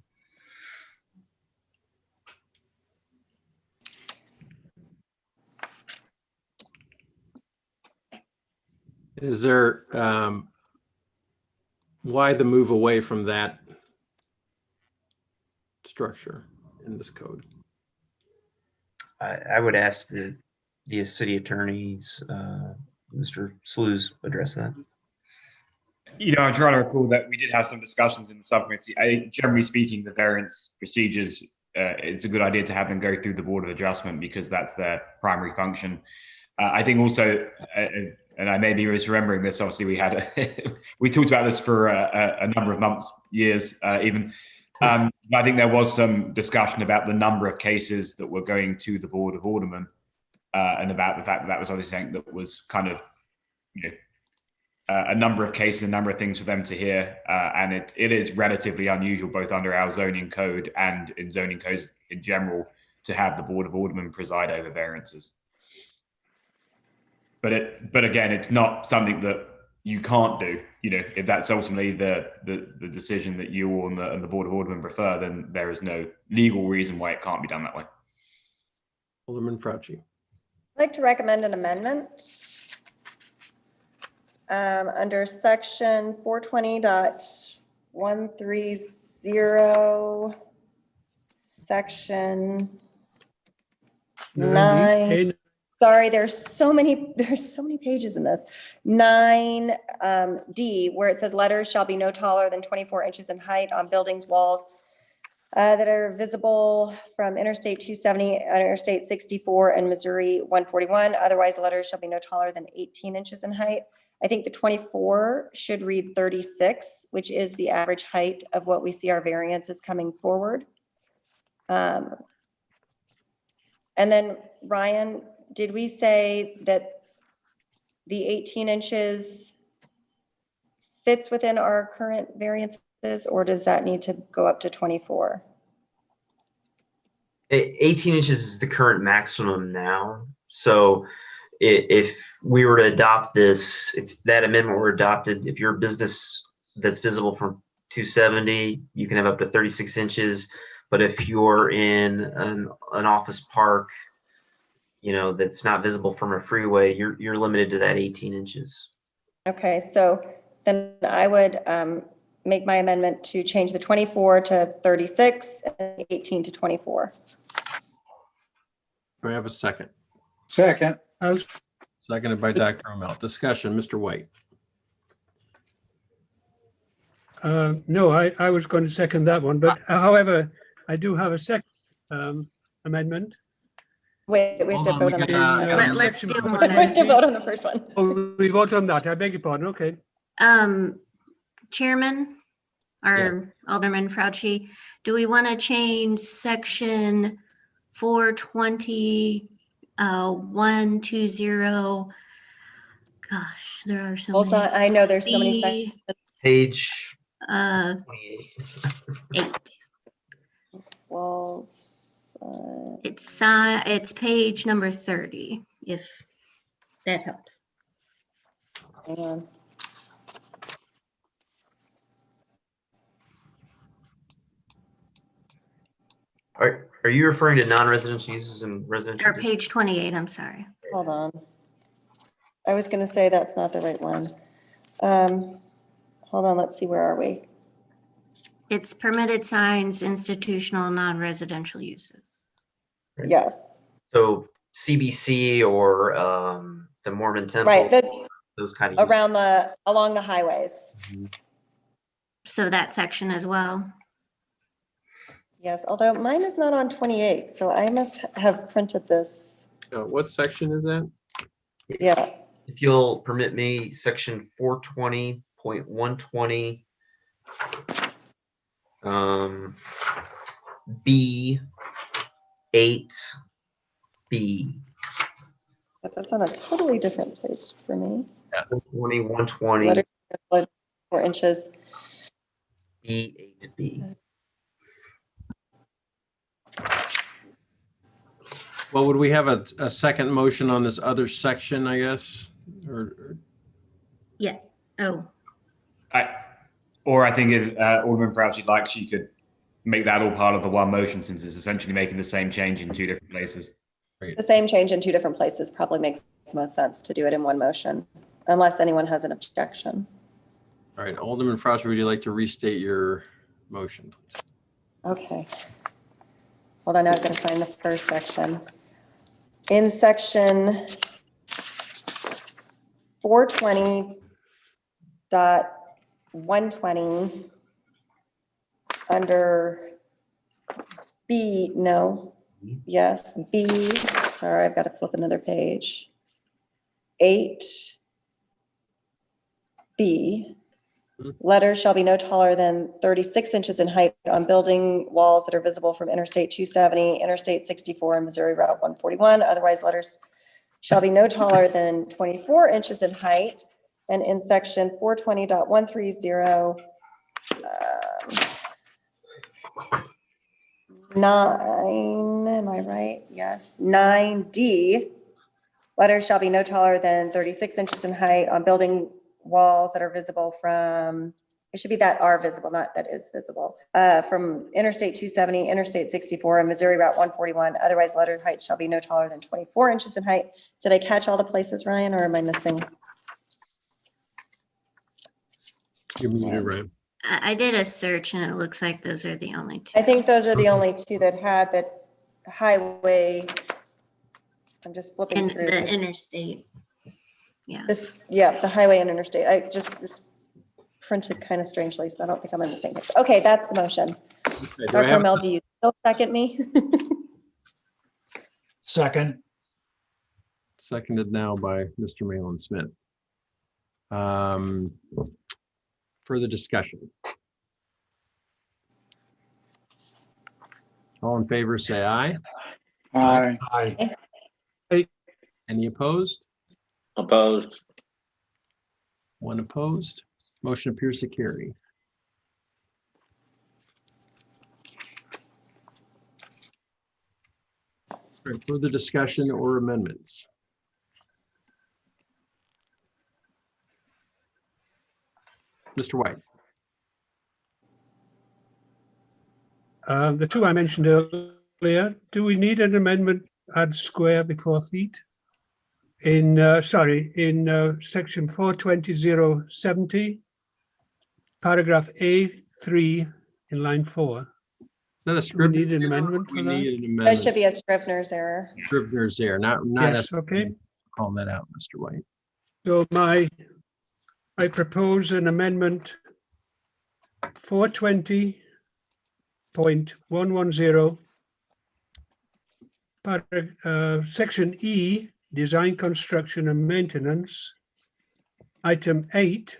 Is there, why the move away from that structure in this code? I would ask the city attorneys, Mr. Slews, address that. I'm trying to recall that we did have some discussions in the subcommittee. I think, generally speaking, the variance procedures, it's a good idea to have them go through the Board of Adjustment because that's their primary function. I think also, and I may be misremembering this, obviously we had we talked about this for a number of months, years even. I think there was some discussion about the number of cases that were going to the Board of Aldermen and about the fact that that was obviously something that was kind of, a number of cases, a number of things for them to hear. And it is relatively unusual, both under our zoning code and in zoning codes in general, to have the Board of Aldermen preside over variances. But again, it's not something that you can't do. If that's ultimately the decision that you and the Board of Aldermen prefer, then there is no legal reason why it can't be done that way. Alderman Fauci. I'd like to recommend an amendment under section 420.130, section 9. Sorry, there's so many pages in this. 9D, where it says letters shall be no taller than 24 inches in height on buildings, walls that are visible from Interstate 270, Interstate 64, and Missouri 141. Otherwise, letters shall be no taller than 18 inches in height. I think the 24 should read 36, which is the average height of what we see our variances coming forward. And then, Ryan, did we say that the 18 inches fits within our current variances inches, or does that need to go up to 24? 18 inches is the current maximum now. So if we were to adopt this, if that amendment were adopted, if your business that's visible from 270, you can have up to 36 inches. But if you're in an office park, that's not visible from a freeway, you're limited to that 18 inches. Okay, so then I would make my amendment to change the 24 to 36 and 18 to 24. Do I have a second? Second. Seconded by Dr. Rommel. Discussion, Mr. White. No, I was going to second that one, but however, I do have a second amendment. Wait, we have to Hold on, vote we on the got, first one. Let's do We one. have to vote on the first one. Oh, we vote on that. I beg your pardon. Okay. Chairman or Alderman Fauci, do we want to change section 420, 120? Gosh, there are so Hold on, many. I know there's so many B, sections. Page 28. 28. Well, It's page number 30, if that helps. hang on. Are you referring to non-residential uses and residential? Or page 28, I'm sorry. Hold on. I was gonna say that's not the right one. Hold on, let's see, where are we? It's permitted signs, institutional, non-residential uses. Right. Yes, So CBC or the Mormon Temple, right, those kind of uses. along the highways. So that section as well. Yes, although mine is not on 28, so I must have printed this. what section is that? Yeah, If you'll permit me, section 420.120, B8B. but that's on a totally different page for me. 120, Letter 4 inches. B8B. Well, would we have a second motion on this other section, I guess? Or Yeah. Oh, I think if Alderman Fauci likes, she could make that all part of the one motion, since it's essentially making the same change in two different places. The same change in two different places probably makes the most sense to do it in one motion, unless anyone has an objection. all right, Alderman Frost, would you like to restate your motion, please? Okay. Hold on, I've got to find the first section. In section 420.120, under B, no, yes, B, sorry, I've got to flip another page. 8B, letters shall be no taller than 36 inches in height on building walls that are visible from Interstate 270, Interstate 64, and Missouri Route 141. Otherwise, letters shall be no taller than 24 inches in height. And in section 420.130, 9, am I right? Yes, 9D, letters shall be no taller than 36 inches in height on building walls that are visible from, it should be that are visible, not that is visible, from Interstate 270, Interstate 64, and Missouri Route 141. Otherwise, letter height shall be no taller than 24 inches in height. Did I catch all the places, Ryan, or am I missing? You're muted, Ryan. I did a search and it looks like those are the only two. I think those are the only two that had that highway. I'm just flipping And through the this. interstate. Yeah. This, yeah, the highway and interstate. This printed kind of strangely, so I don't think I'm on the same page. Okay, that's the motion. Okay, do I Dr. have a Mel, do you still second me? Second. Seconded now by Mr. Malin Smith. Further discussion. All in favor, say aye. Aye. Aye. Any opposed? Opposed? One opposed. Motion appears to carry. All right, further discussion or amendments? Mr. White. The two I mentioned earlier, do we need an amendment, add square before feet? In, section 420.70, paragraph A3 in line 4. Is that a Do we Scrivener's need an error or amendment do we for that? need an That amendment? should be a Scrivener's error. Scrivener's error, not Yes, necessarily okay. calling that out, Mr. White. So I propose an amendment 420.110, section E, design, construction and maintenance. Item 8,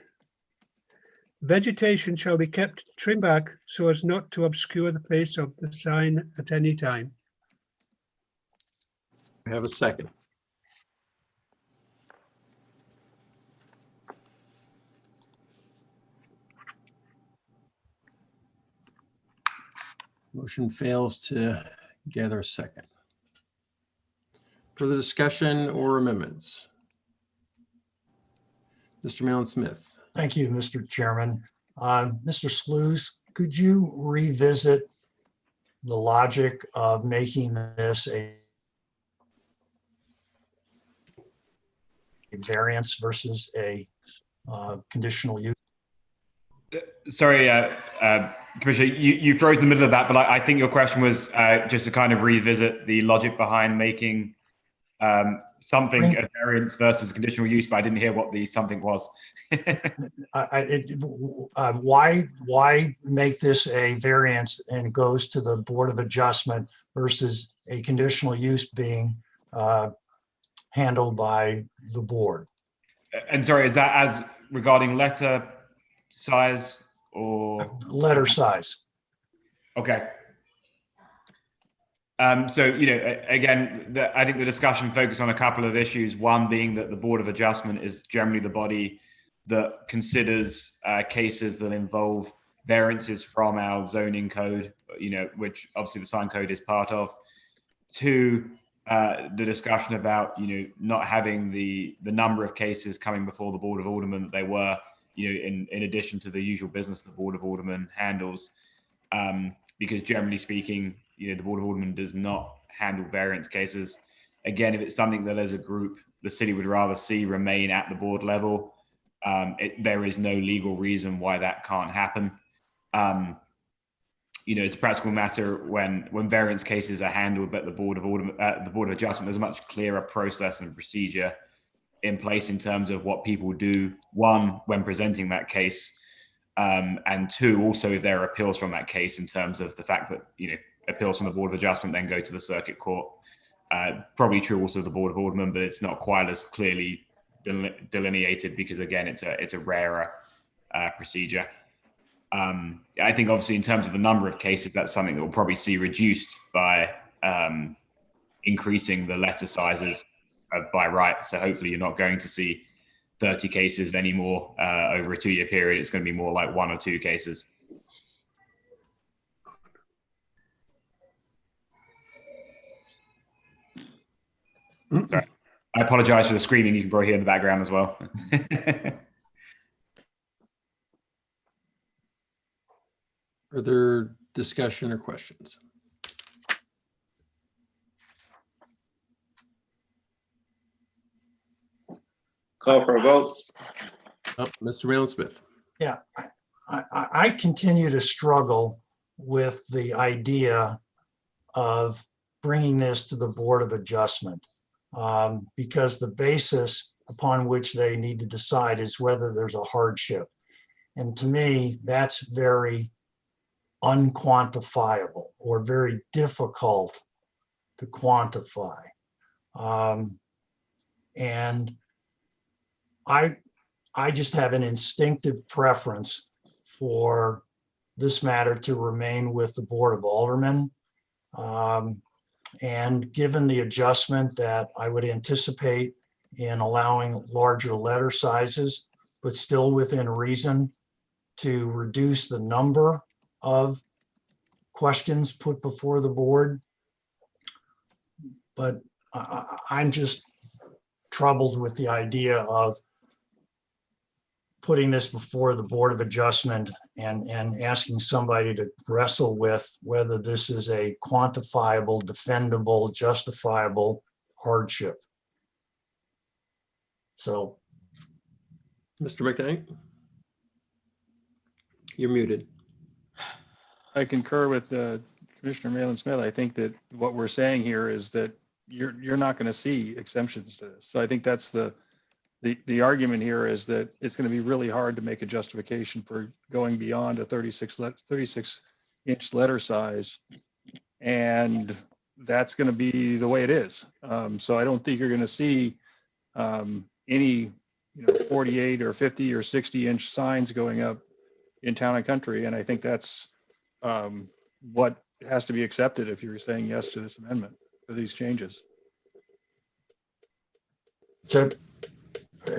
vegetation shall be kept trimmed back so as not to obscure the face of the sign at any time. I have a second. Motion fails to gather a second. Further discussion or amendments? Mr. Malin Smith. Thank you, Mr. Chairman. Mr. Sluse, could you revisit the logic of making this a variance versus a conditional use? Sorry, Commissioner, you froze in the middle of that, but I think your question was just to kind of revisit the logic behind making something a variance versus conditional use, but I didn't hear what the something was. Why make this a variance and it goes to the Board of Adjustment versus a conditional use being handled by the board? And sorry, is that as regarding letter size or? Letter size. Okay. So, again, I think the discussion focused on a couple of issues. One being that the Board of Adjustment is generally the body that considers cases that involve variances from our zoning code, which obviously the sign code is part of. Two, the discussion about, not having the number of cases coming before the Board of Aldermen that they were, in addition to the usual business the Board of Aldermen handles. Because generally speaking, the Board of Aldermen does not handle variance cases. Again, if it's something that as a group, the city would rather see remain at the board level, there is no legal reason why that can't happen. It's a practical matter when variance cases are handled at the Board of Aldermen, the Board of Adjustment, there's a much clearer process and procedure in place in terms of what people do, one, when presenting that case, and two, also if there are appeals from that case in terms of the fact that, appeals from the Board of Adjustment then go to the circuit court. Probably true also of the Board of Aldermen, but it's not quite as clearly delineated because, again, it's a rarer procedure. I think obviously in terms of the number of cases, that's something that we'll probably see reduced by increasing the letter sizes by right. So hopefully you're not going to see 30 cases anymore over a 2-year period. It's going to be more like 1 or 2 cases. Sorry. I apologize for the screaming you can probably hear in the background as well. Further discussion or questions? Call for a vote. Oh, Mr. Malin Smith. Yeah, I continue to struggle with the idea of bringing this to the Board of Adjustment because the basis upon which they need to decide is whether there's a hardship. And to me, that's very unquantifiable or very difficult to quantify. And I just have an instinctive preference for this matter to remain with the Board of Aldermen. And given the adjustment that I would anticipate in allowing larger letter sizes, but still within reason to reduce the number of questions put before the board, but I'm just troubled with the idea of putting this before the Board of Adjustment and asking somebody to wrestle with whether this is a quantifiable, defendable, justifiable hardship. So, Mr. McKnight? You're muted. I concur with Commissioner Malin Smith. I think that what we're saying here is that you're not going to see exemptions to this. So I think that's the argument here is that it's going to be really hard to make a justification for going beyond a 36 inch letter size. And that's going to be the way it is. So I don't think you're going to see any 48 or 50 or 60 inch signs going up in Town and Country. And I think that's what has to be accepted if you're saying yes to this amendment for these changes. so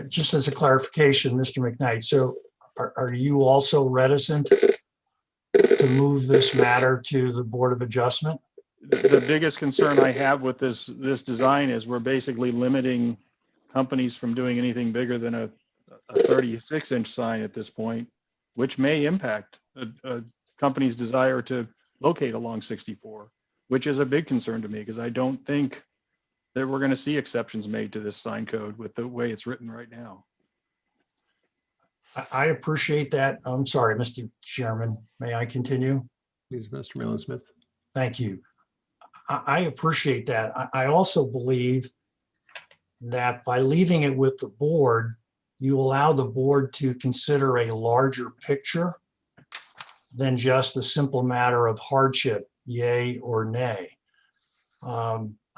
just as a clarification, Mr. McKnight, so are you also reticent to move this matter to the Board of Adjustment? The biggest concern I have with this design is we're basically limiting companies from doing anything bigger than a 36 inch sign at this point, which may impact a company's desire to locate along 64, which is a big concern to me because I don't think that we're going to see exceptions made to this sign code with the way it's written right now. I appreciate that. I'm sorry, Mr. Chairman, may I continue? Please, Mr. Malin Smith. Thank you. I appreciate that. I also believe that by leaving it with the board, you allow the board to consider a larger picture than just the simple matter of hardship, yay or nay.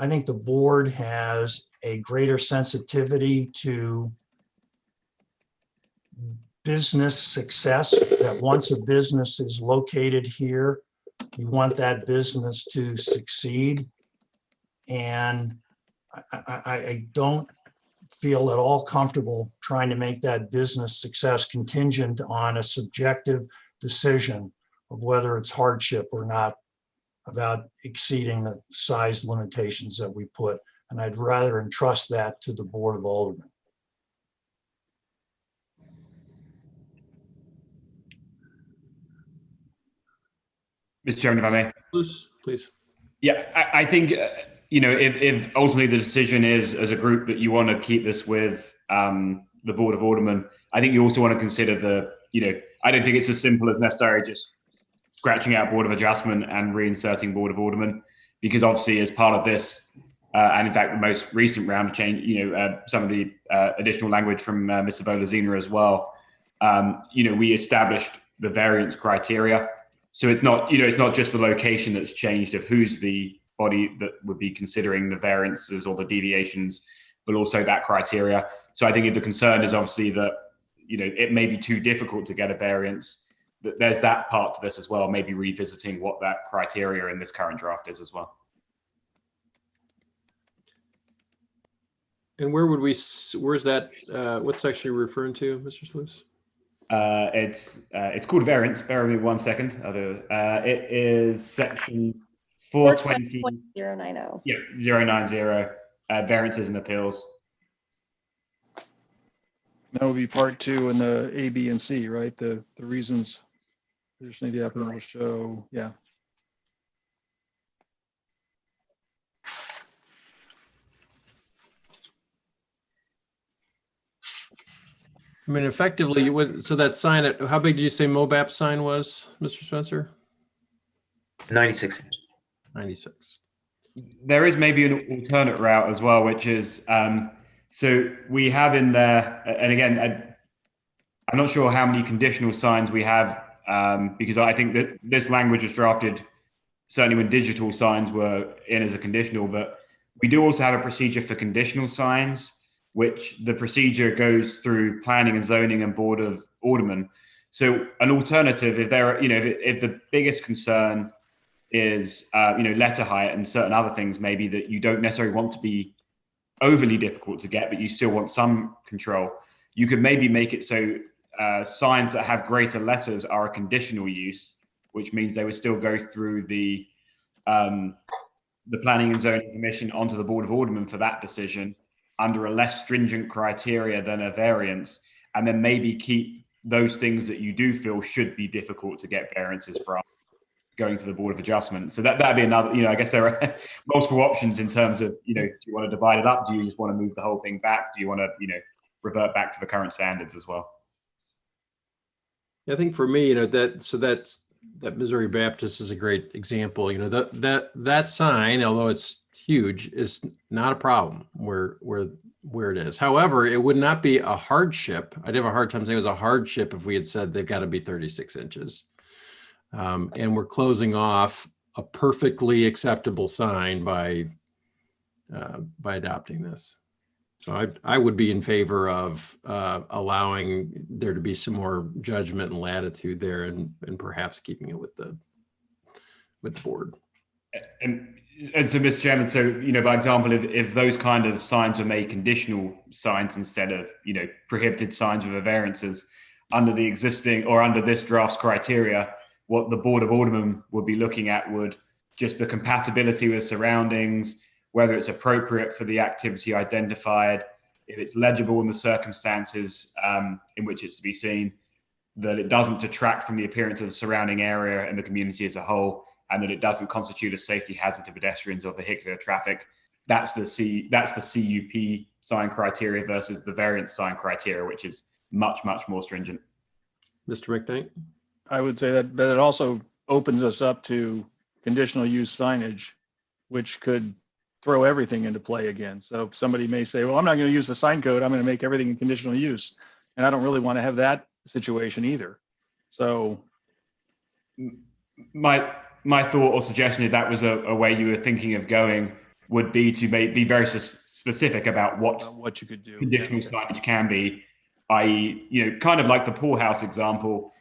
I think the board has a greater sensitivity to business success, that once a business is located here, you want that business to succeed. And I don't feel at all comfortable trying to make that business success contingent on a subjective decision of whether it's hardship or not, about exceeding the size limitations that we put. And I'd rather entrust that to the Board of Aldermen. Mr. Chairman, if I may. Please. Yeah, I think, if ultimately the decision is as a group that you want to keep this with the Board of Aldermen, I think you also want to consider I don't think it's as simple as necessarily just scratching out Board of Adjustment and reinserting Board of Aldermen, because obviously as part of this, and in fact the most recent round of change, some of the additional language from Mr. Bolazina as well, we established the variance criteria. So it's not just the location that's changed of who's the body that would be considering the variances or the deviations, but also that criteria. So I think the concern is obviously that, it may be too difficult to get a variance. That there's that part to this as well, maybe revisiting what that criteria in this current draft is as well. And where's that, what section are you referring to, Mr. Sluice? It's called variance. Bear with me 1 second. It is section 420. 420.090. Yeah, 090, variances and appeals. That would be part 2 in the A, B, and C, right? The reasons additionally the applicant will show, yeah. I mean, effectively, so that sign, how big did you say MOBAP sign was, Mr. Spencer? 96 inches. 96. There is maybe an alternate route as well, which is, so we have in there, and again, I'm not sure how many conditional signs we have, because I think that this language was drafted certainly when digital signs were in as a conditional, but we do also have a procedure for conditional signs, which the procedure goes through planning and zoning and Board of Aldermen. So an alternative, if there are, if the biggest concern is, letter height and certain other things, maybe that you don't necessarily want to be overly difficult to get, but you still want some control, you could maybe make it so signs that have greater letters are a conditional use, which means they would still go through the the Planning and Zoning Commission onto the Board of Aldermen for that decision under a less stringent criteria than a variance, and then maybe keep those things that you do feel should be difficult to get variances from going to the Board of Adjustment. So that'd be another, I guess there are multiple options in terms of, do you want to divide it up? Do you just want to move the whole thing back? Do you want to, revert back to the current standards as well? I think for me, that Missouri Baptist is a great example. That sign, although it's huge, is not a problem where it is. However, it would not be a hardship. I'd have a hard time saying it was a hardship if we had said they've got to be 36 inches. And we're closing off a perfectly acceptable sign by adopting this. So I would be in favor of allowing there to be some more judgment and latitude there, and perhaps keeping it with the board. And so, Mr. Chairman, so, by example, if those kind of signs were made conditional signs instead of, prohibited signs with variances under the existing or under this draft's criteria, what the Board of Aldermen would be looking at would just the compatibility with surroundings, whether it's appropriate for the activity identified, if it's legible in the circumstances in which it's to be seen, that it doesn't detract from the appearance of the surrounding area and the community as a whole, and that it doesn't constitute a safety hazard to pedestrians or vehicular traffic. That's the CUP sign criteria versus the variance sign criteria, which is much, much more stringent. Mr. McKnight? I would say that it also opens us up to conditional use signage, which could throw everything into play again. So somebody may say, well, I'm not going to use the sign code. I'm going to make everything in conditional use. And I don't really want to have that situation either. So my thought or suggestion, if that was a way you were thinking of going, would be to be very specific about what you could do. Conditional signage can be, i.e., kind of like the pool house example,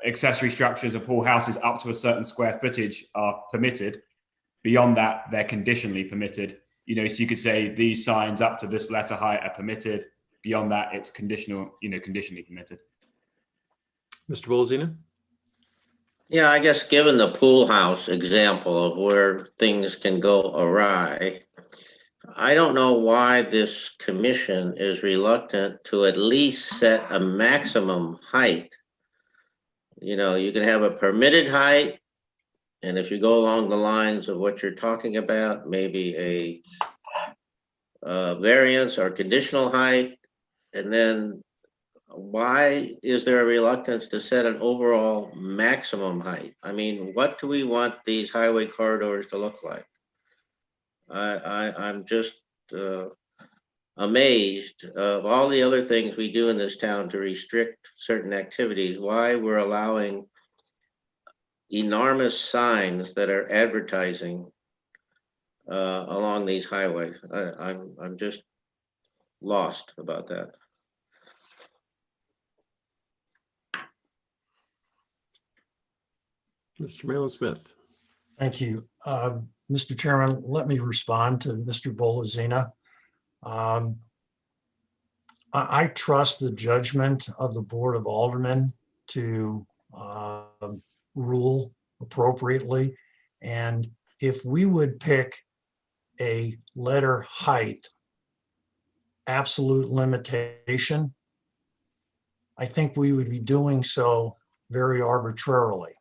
accessory structures of pool houses up to a certain square footage are permitted. Beyond that, they're conditionally permitted. So you could say these signs up to this letter height are permitted. Beyond that, it's conditionally permitted. Mr. Bolzina? Yeah, I guess given the pool house example of where things can go awry, I don't know why this commission is reluctant to at least set a maximum height. You can have a permitted height, and if you go along the lines of what you're talking about, maybe a variance or conditional height, and then why is there a reluctance to set an overall maximum height? I mean, what do we want these highway corridors to look like? I'm just amazed of all the other things we do in this town to restrict certain activities, why we're allowing enormous signs that are advertising along these highways. I'm just lost about that. Mr. Malin Smith. Thank you. Mr. Chairman, let me respond to Mr. Bolzina. I trust the judgment of the Board of Aldermen to rule appropriately. And if we would pick a letter height absolute limitation, I think we would be doing so very arbitrarily.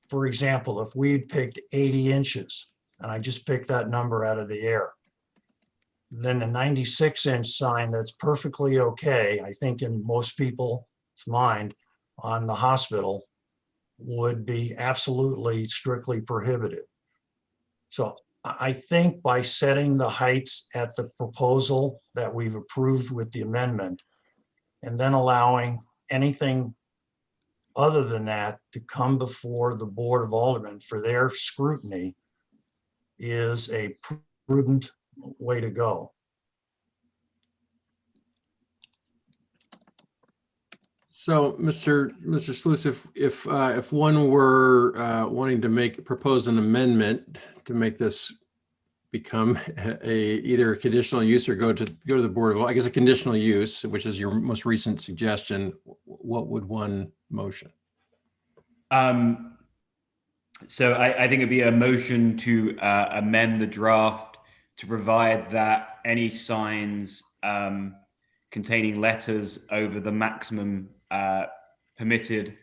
For example, if we'd picked 80 inches, and I just picked that number out of the air, then a 96-inch sign that's perfectly okay, I think in most people's mind on the hospital, would be absolutely strictly prohibited. So I think by setting the heights at the proposal that we've approved with the amendment, and then allowing anything other than that to come before the Board of Aldermen for their scrutiny, is a prudent way to go. So, Mr. Sluice, if one were wanting to propose an amendment to make this become either a conditional use or go to the Board of, I guess, a conditional use, which is your most recent suggestion, what would one motion? So I think it'd be a motion to amend the draft to provide that any signs containing letters over the maximum permitted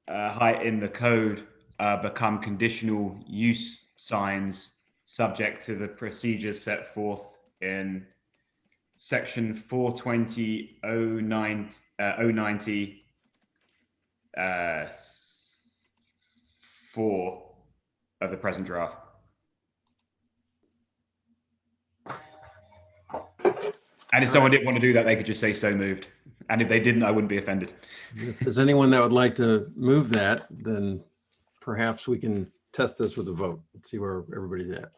height in the code become conditional use signs subject to the procedures set forth in section 420.090 4 of the present draft. And if someone didn't want to do that, they could just say so moved. And if they didn't, I wouldn't be offended. If there's anyone that would like to move that, then perhaps we can test this with a vote, see where everybody's at.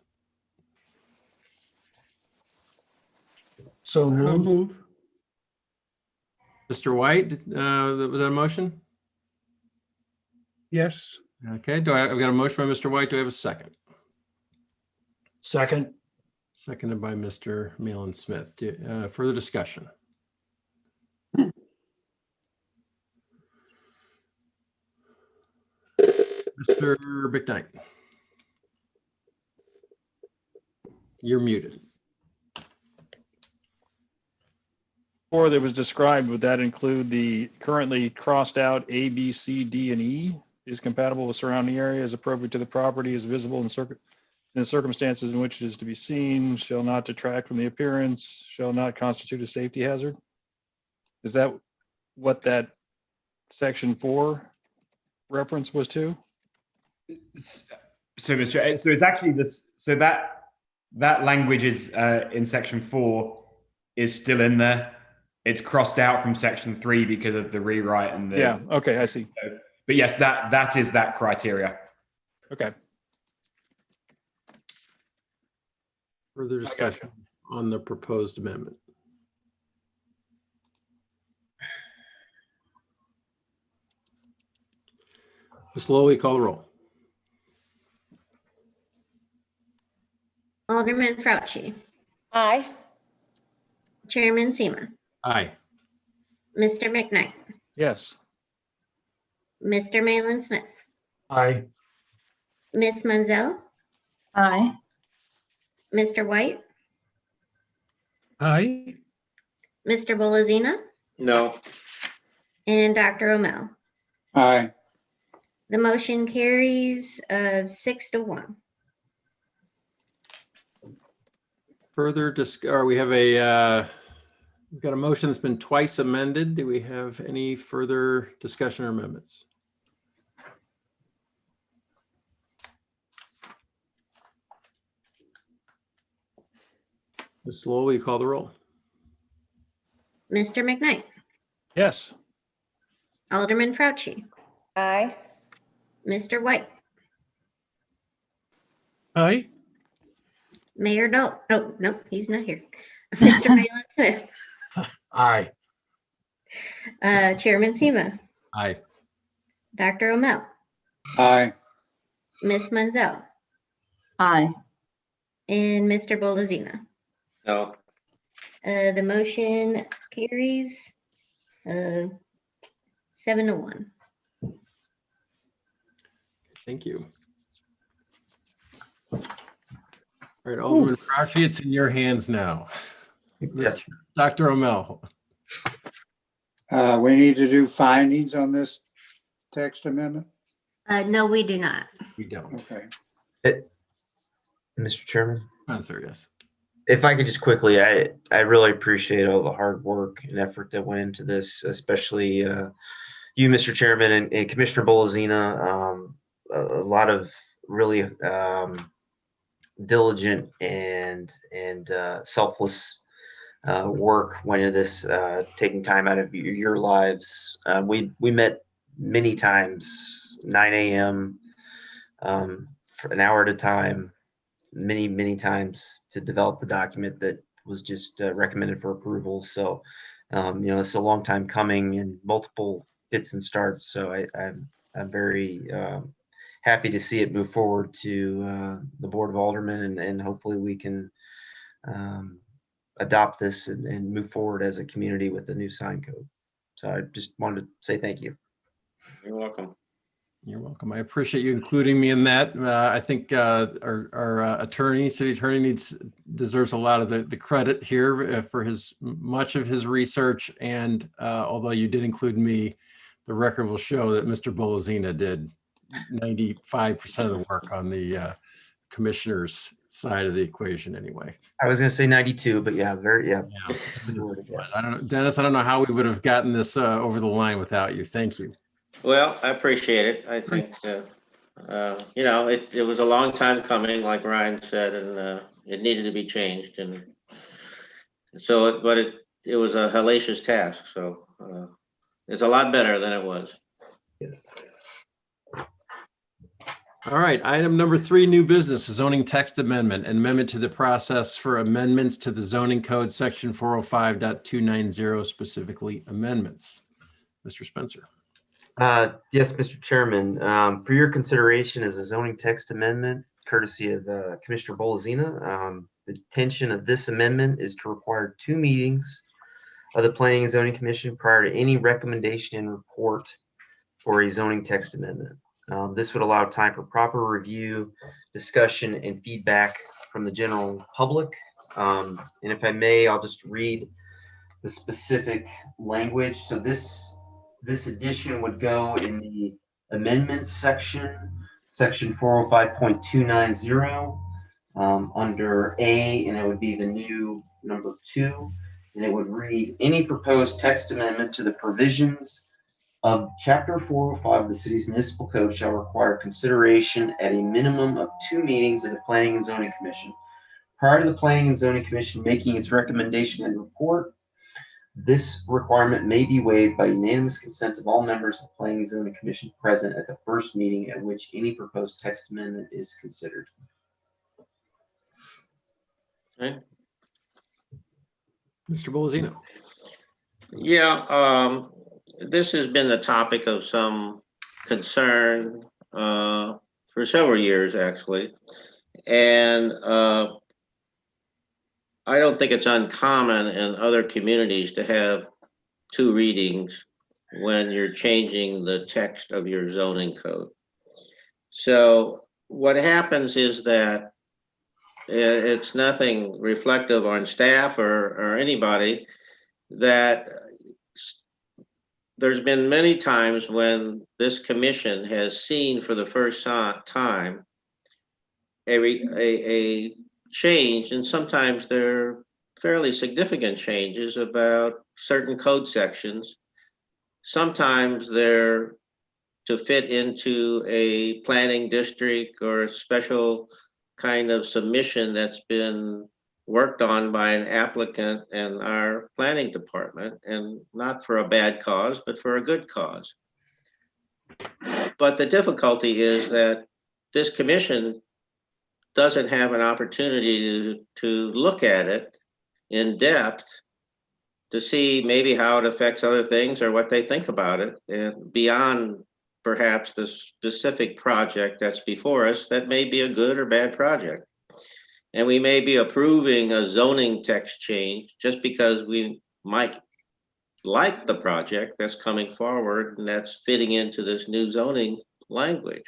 So I'll move. move. Mr. White, was that a motion? Yes. Okay, I've got a motion by Mr. White. Do I have a second? Second. Seconded by Mr. Malin Smith. Further discussion? Mr. McKnight. You're muted. Or that was described, would that include the currently crossed out A, B, C, D, and E is compatible with surrounding areas, appropriate to the property, is visible in the circumstances in which it is to be seen, shall not detract from the appearance, shall not constitute a safety hazard? Is that what that section 4 reference was to? So, so it's actually this. So that language is in section 4 is still in there. It's crossed out from section 3 because of the rewrite and the. Yeah. Okay, I see. But yes, that is that criteria. Okay. Further discussion on the proposed amendment? Ms. Lowey, call the roll. Alderman Fauci, Aye. Chairman Sema, Aye. Mr. McKnight, Yes. Mr. Malin Smith, Aye. Miss Munzel, Aye. Mr. White, Aye. Mr. Bolazina, No. and Dr. O'Mell. Aye. The motion carries 6-1. Further we have we've got a motion that's been twice amended. Do we have any further discussion or amendments? Ms. Lowell, will you call the roll? Mr. McKnight, Yes. Alderman Fauci, Aye. Mr. White, Aye. Mayor oh, no, he's not here. Mr. Malin Smith, Aye. Chairman Sema, Aye. Dr. O'Mell, Aye. Miss Munzel, Aye. and Mr. Bolazina. No. The motion carries 7-1. Thank you. All right, Alderman Fauci, it's in your hands now. Yes. Dr. O'Mell. We need to do findings on this text amendment? No, we do not. We don't. Okay. Mr. Chairman, Answer yes. if I could just quickly, I really appreciate all the hard work and effort that went into this, especially you, Mr. Chairman, and Commissioner Bolazina. A lot of really diligent and selfless work went into this, taking time out of your lives. We met many times, 9 a.m. For an hour at a time, many times to develop the document that was just recommended for approval. So, it's a long time coming and multiple fits and starts. So I'm very happy to see it move forward to the Board of Aldermen, and hopefully we can adopt this and move forward as a community with the new sign code. So I just wanted to say thank you. You're welcome. You're welcome. I appreciate you including me in that. I think our attorney, city attorney, deserves a lot of the credit here for much of his research. And although you did include me, the record will show that Mr. Bolazina did 95% of the work on the commissioner's side of the equation anyway. I was gonna say 92, but yeah, Yeah. I don't know, Dennis, I don't know how we would have gotten this over the line without you. Thank you. Well, I appreciate it. I think, you know, it was a long time coming, like Ryan said, and it needed to be changed. And so, but it was a hellacious task. So it's a lot better than it was. yes. All right, item number 3, new business, zoning text amendment, an amendment to the process for amendments to the zoning code section 405.290, specifically amendments. Mr. Spencer. Yes, Mr. Chairman, for your consideration is a zoning text amendment courtesy of Commissioner Bolazina. The intention of this amendment is to require 2 meetings of the Planning and Zoning Commission prior to any recommendation and report for a zoning text amendment. This would allow time for proper review, discussion, and feedback from the general public. And if I may, I'll just read the specific language. So this addition would go in the amendments section 405.290, under A, and it would be the new number 2, and it would read, any proposed text amendment to the provisions of Chapter 405 of the city's municipal code shall require consideration at a minimum of 2 meetings of the Planning and Zoning Commission. Prior to the Planning and Zoning Commission making its recommendation and report, this requirement may be waived by unanimous consent of all members of the Planning and Zoning Commission present at the first meeting at which any proposed text amendment is considered. Okay. Mr. Bolazino. Yeah, this has been the topic of some concern for several years, actually. And I don't think it's uncommon in other communities to have 2 readings when you're changing the text of your zoning code. So what happens is that it's nothing reflective on staff or anybody, that there's been many times when this commission has seen for the first time a change, and sometimes they're fairly significant changes about certain code sections. Sometimes they're to fit into a planning district or a special kind of submission that's been worked on by an applicant and our planning department, and not for a bad cause, but for a good cause. But the difficulty is that this commission doesn't have an opportunity to look at it in depth to see maybe how it affects other things or what they think about it, and beyond perhaps the specific project that's before us that may be a good or bad project. And we may be approving a zoning text change just because we might like the project that's coming forward and that's fitting into this new zoning language.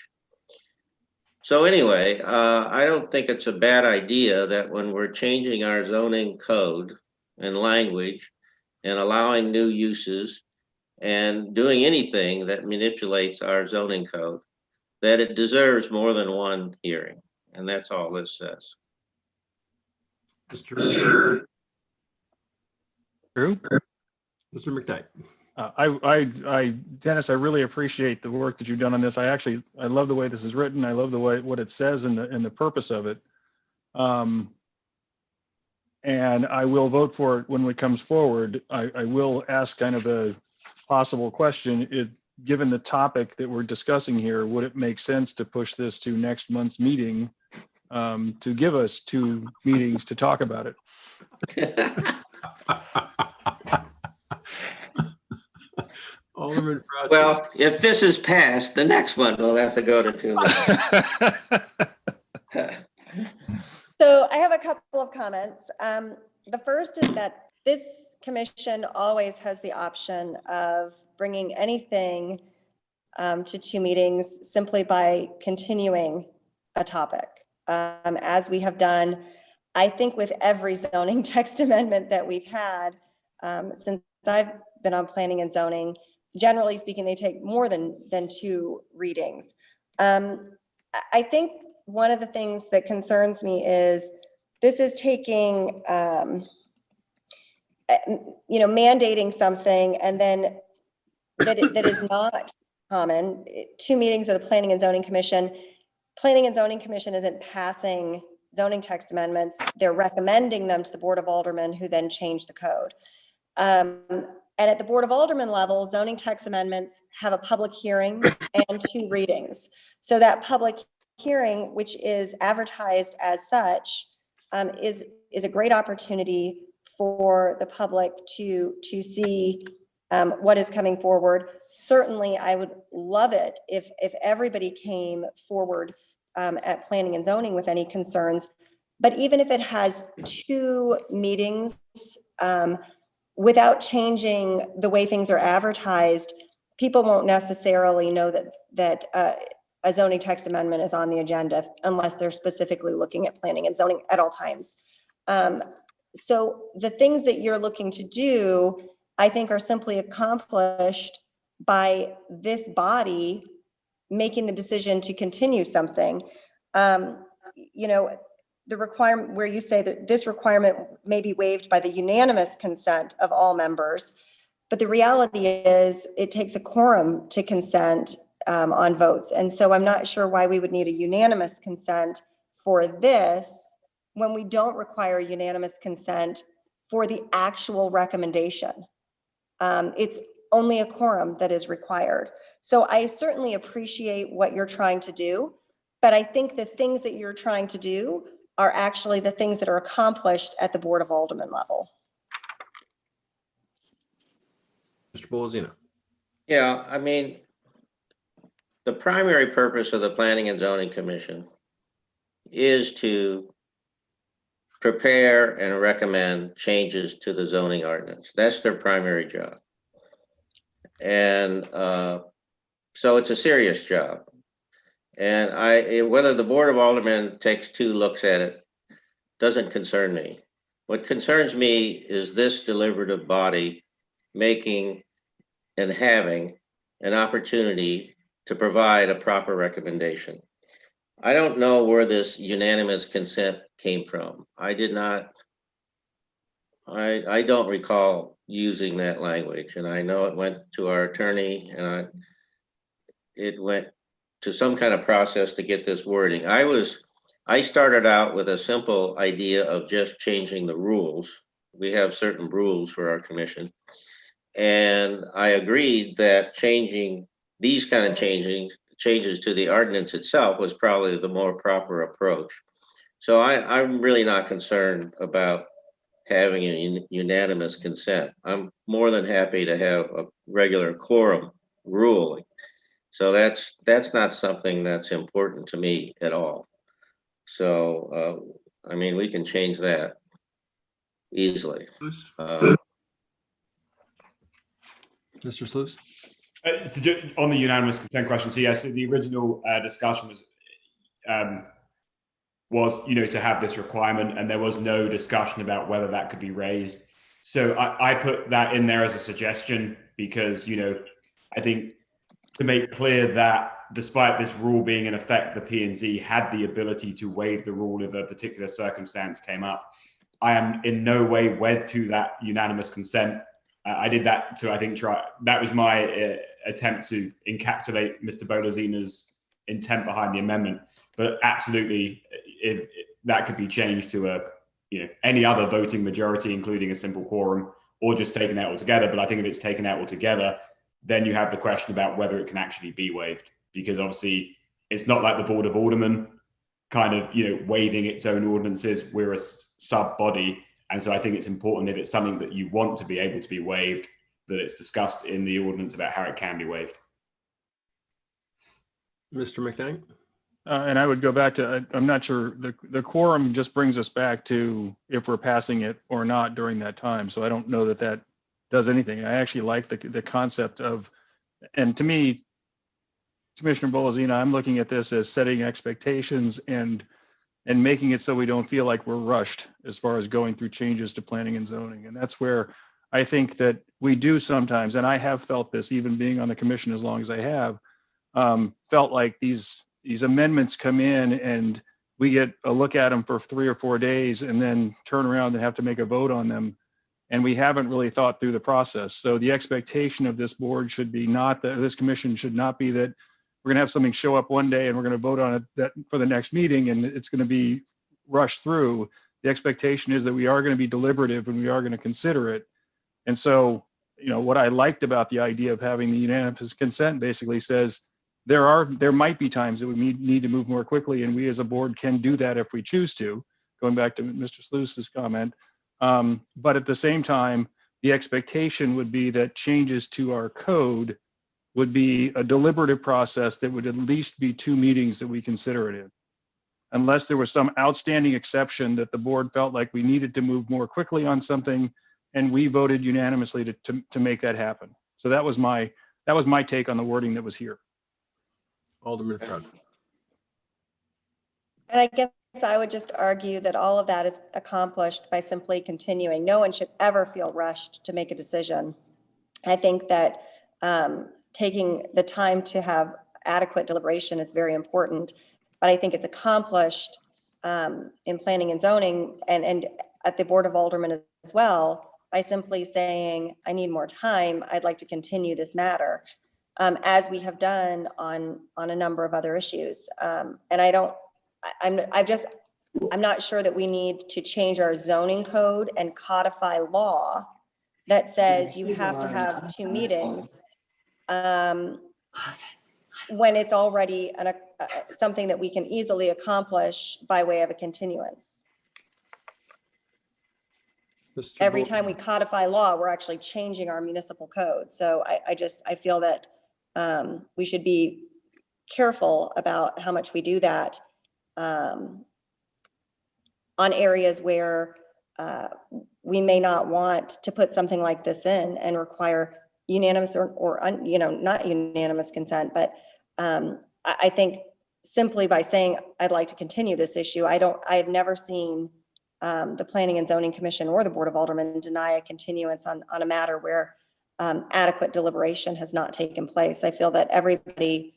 So anyway, I don't think it's a bad idea that when we're changing our zoning code and language and allowing new uses and doing anything that manipulates our zoning code, that it deserves more than one hearing. And that's all this says. Mr. Drew? Mr. McKnight. Dennis, I really appreciate the work that you've done on this. I love the way this is written. I love the way what it says and the purpose of it. And I will vote for it when it comes forward. I will ask kind of a possible question. Given the topic that we're discussing here, would it make sense to push this to next month's meeting to give us 2 meetings to talk about it? Well, if this is passed, the next one will have to go to 2 meetings. So I have a couple of comments. The first is that this commission always has the option of bringing anything to 2 meetings simply by continuing a topic, as we have done, I think, with every zoning text amendment that we've had since I've been on planning and zoning. Generally speaking, they take more than 2 readings. I think one of the things that concerns me is this is taking, mandating something and then that is not common. 2 meetings of the Planning and Zoning Commission. Planning and Zoning Commission isn't passing zoning text amendments. They're recommending them to the Board of Aldermen, who then change the code. And at the Board of Aldermen level, zoning text amendments have a public hearing and 2 readings. So that public hearing, which is advertised as such, is a great opportunity for the public to see what is coming forward. Certainly, I would love it if everybody came forward at planning and zoning with any concerns. But even if it has 2 meetings, without changing the way things are advertised, people won't necessarily know that a zoning text amendment is on the agenda unless they're specifically looking at planning and zoning at all times. So the things that you're looking to do, I think, are simply accomplished by this body making the decision to continue something. The requirement where you say that this requirement may be waived by the unanimous consent of all members, but the reality is it takes a quorum to consent on votes. And so I'm not sure why we would need a unanimous consent for this when we don't require unanimous consent for the actual recommendation. It's only a quorum that is required. So I certainly appreciate what you're trying to do, but I think the things that you're trying to do are actually the things that are accomplished at the Board of Aldermen level. Mr. Bolzino. Yeah, I mean, the primary purpose of the Planning and Zoning Commission is to prepare and recommend changes to the zoning ordinance. That's their primary job. And so it's a serious job. And whether the Board of Aldermen takes 2 looks at it doesn't concern me. What concerns me is this deliberative body making and having an opportunity to provide a proper recommendation. I don't know where this unanimous consent came from. I don't recall using that language, and I know it went to our attorney and it went to some kind of process to get this wording. I started out with a simple idea of just changing the rules. We have certain rules for our commission. And I agreed that changing these kind of changes to the ordinance itself was probably the more proper approach. So I'm really not concerned about having a unanimous consent. I'm more than happy to have a regular quorum ruling. So that's not something that's important to me at all. So, I mean, we can change that easily. Mr. Sluice? So on the unanimous consent question, so yes, the original discussion was, to have this requirement, and there was no discussion about whether that could be raised. So I put that in there as a suggestion because, I think to make clear that despite this rule being in effect, the P&Z had the ability to waive the rule if a particular circumstance came up. I am in no way wed to that unanimous consent. I did that to, I think, that was my attempt to encapsulate Mr. Bolzino's intent behind the amendment. But absolutely, if that could be changed to any other voting majority, including a simple quorum, or just taken out altogether. But I think if it's taken out altogether, then you have the question about whether it can actually be waived, because obviously it's not like the Board of Aldermen kind of, waiving its own ordinances. We're a sub body. And so I think it's important, if it's something that you want to be able to be waived, that it's discussed in the ordinance about how it can be waived. Mr. McKnight? And I would go back to, I'm not sure, the quorum just brings us back to if we're passing it or not during that time. So I don't know that does anything. I actually like the concept of, and to me, Commissioner Bolazina, I'm looking at this as setting expectations and making it so we don't feel like we're rushed as far as going through changes to planning and zoning. And that's where I think that we do sometimes, and I have felt this even being on the commission as long as I have, felt like these amendments come in and we get a look at them for 3 or 4 days and then turn around and have to make a vote on them. And we haven't really thought through the process. So the expectation of this board should be not that, this commission should not be that we're going to have something show up one day and we're going to vote on it that for the next meeting and it's going to be rushed through. The expectation is that we are going to be deliberative and we are going to consider it. And so, you know, what I liked about the idea of having the unanimous consent basically says there might be times that we need to move more quickly, and we as a board can do that if we choose to, going back to Mr. Sluice's comment. But at the same time, the expectation would be that changes to our code would be a deliberative process that would at least be 2 meetings that we consider it in. Unless there was some outstanding exception that the board felt like we needed to move more quickly on something, and we voted unanimously to make that happen. So that was my take on the wording that was here. Alderman Frog. And I guess I would just argue that all of that is accomplished by simply continuing. No one should ever feel rushed to make a decision. I think that taking the time to have adequate deliberation is very important, but I think it's accomplished in planning and zoning and at the Board of Aldermen as well by simply saying, I need more time. I'd like to continue this matter, as we have done on a number of other issues. And I'm not sure that we need to change our zoning code and codify law that says you have to have 2 meetings when it's already something that we can easily accomplish by way of a continuance. Mr. Every Bolton. time we codify law, we're actually changing our municipal code. So I feel that we should be careful about how much we do that on areas where we may not want to put something like this in and require unanimous or not unanimous consent. But I think simply by saying I'd like to continue this issue, I've never seen the Planning and Zoning Commission or the Board of Aldermen deny a continuance on a matter where adequate deliberation has not taken place. I feel that everybody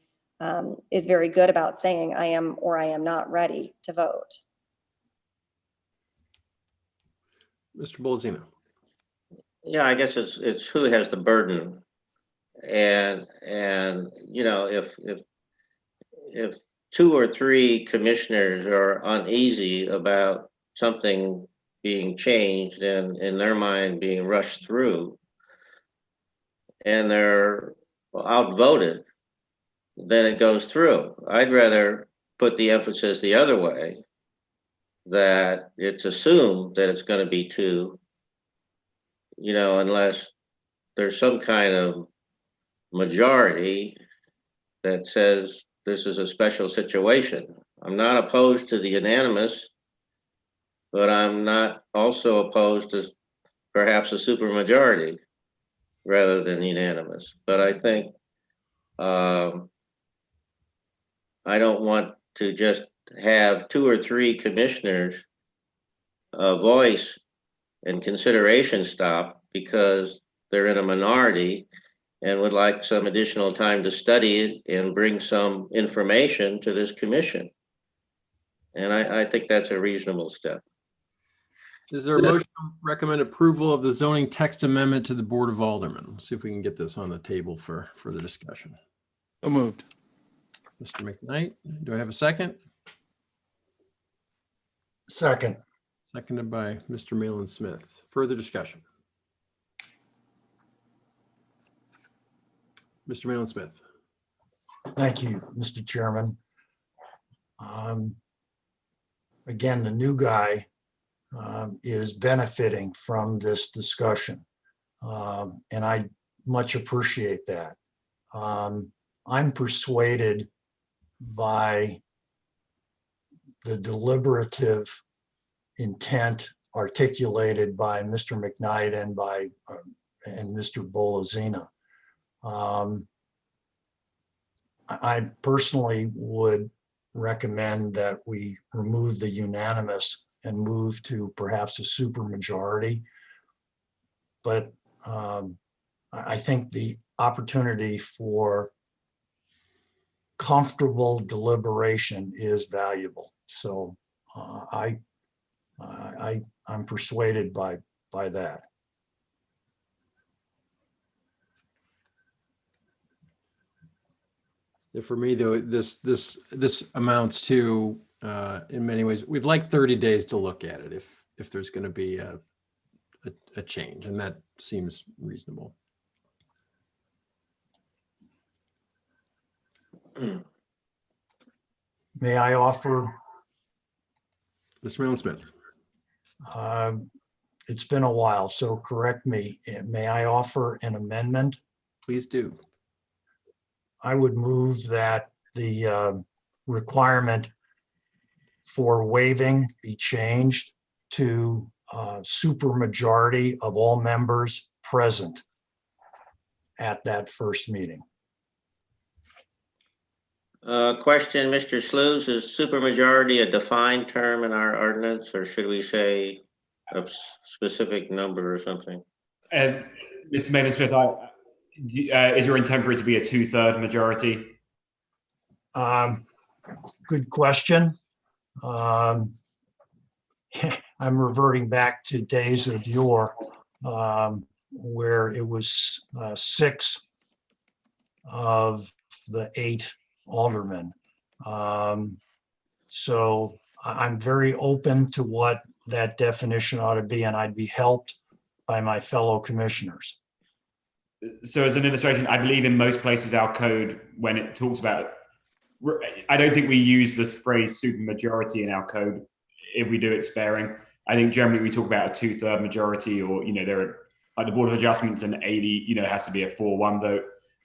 is very good about saying I am or I am not ready to vote. Mr. Bolzino. Yeah, I guess it's who has the burden. And you know, if 2 or 3 commissioners are uneasy about something being changed and in their mind being rushed through, and they're outvoted, then it goes through. I'd rather put the emphasis the other way, that it's assumed that it's going to be 2, you know, unless there's some kind of majority that says this is a special situation. I'm not opposed to the unanimous, but I'm not also opposed to perhaps a supermajority rather than unanimous. But I think I don't want to just have 2 or 3 commissioners voice and consideration stop because they're in a minority and would like some additional time to study it and bring some information to this commission. And I think that's a reasonable step. Is there a motion to recommend approval of the zoning text amendment to the Board of Aldermen? Let's see if we can get this on the table for further discussion. So moved. Mr. McKnight, do I have a second? Second. Seconded by Mr. Malin Smith. Further discussion. Mr. Malin Smith. Thank you, Mr. Chairman. Again, the new guy is benefiting from this discussion, and I much appreciate that. I'm persuaded by the deliberative intent articulated by Mr. McKnight and Mr. Bolazina. I personally would recommend that we remove the unanimous and move to perhaps a supermajority. But I think the opportunity for comfortable deliberation is valuable. So I'm persuaded by that. For me, though, this amounts to, in many ways, we'd like 30 days to look at it if there's going to be a change, and that seems reasonable. May I offer? Mr. Malin-Smith. It's been a while, so correct me. May I offer an amendment? Please do. I would move that the requirement for waiving be changed to supermajority of all members present at that first meeting. Question, Mr. Sloos, is supermajority a defined term in our ordinance, or should we say a specific number or something? Mr. Malin-Smith, is your intent for it to be a 2/3 majority? Good question. I'm reverting back to days of yore where it was 6 of the 8 aldermen. So I'm very open to what that definition ought to be, and I'd be helped by my fellow commissioners. So as an illustration, I believe in most places our code, when it talks about, I don't think we use this phrase supermajority in our code if we do it sparing. I think generally we talk about a 2/3 majority, or, there are, like the Board of Adjustments and 80, it has to be a 4-1 vote.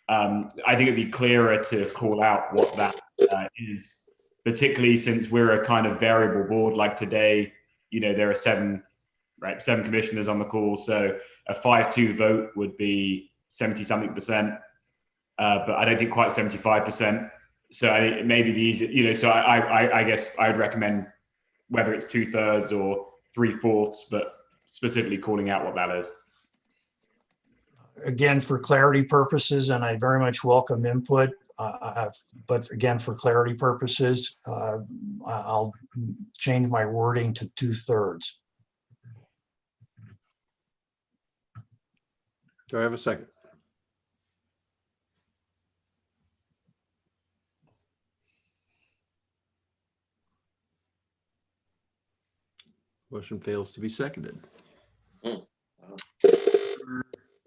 I think it'd be clearer to call out what that is, particularly since we're a kind of variable board. Like today, there are 7 commissioners on the call. So a 5-2 vote would be 70-something%, but I don't think quite 75%. So I think maybe the easy, so I guess I would recommend whether it's 2/3 or 3/4, but specifically calling out what that is. Again, for clarity purposes, and I very much welcome input, but again, for clarity purposes, I'll change my wording to 2/3. Do I have a second? Motion fails to be seconded.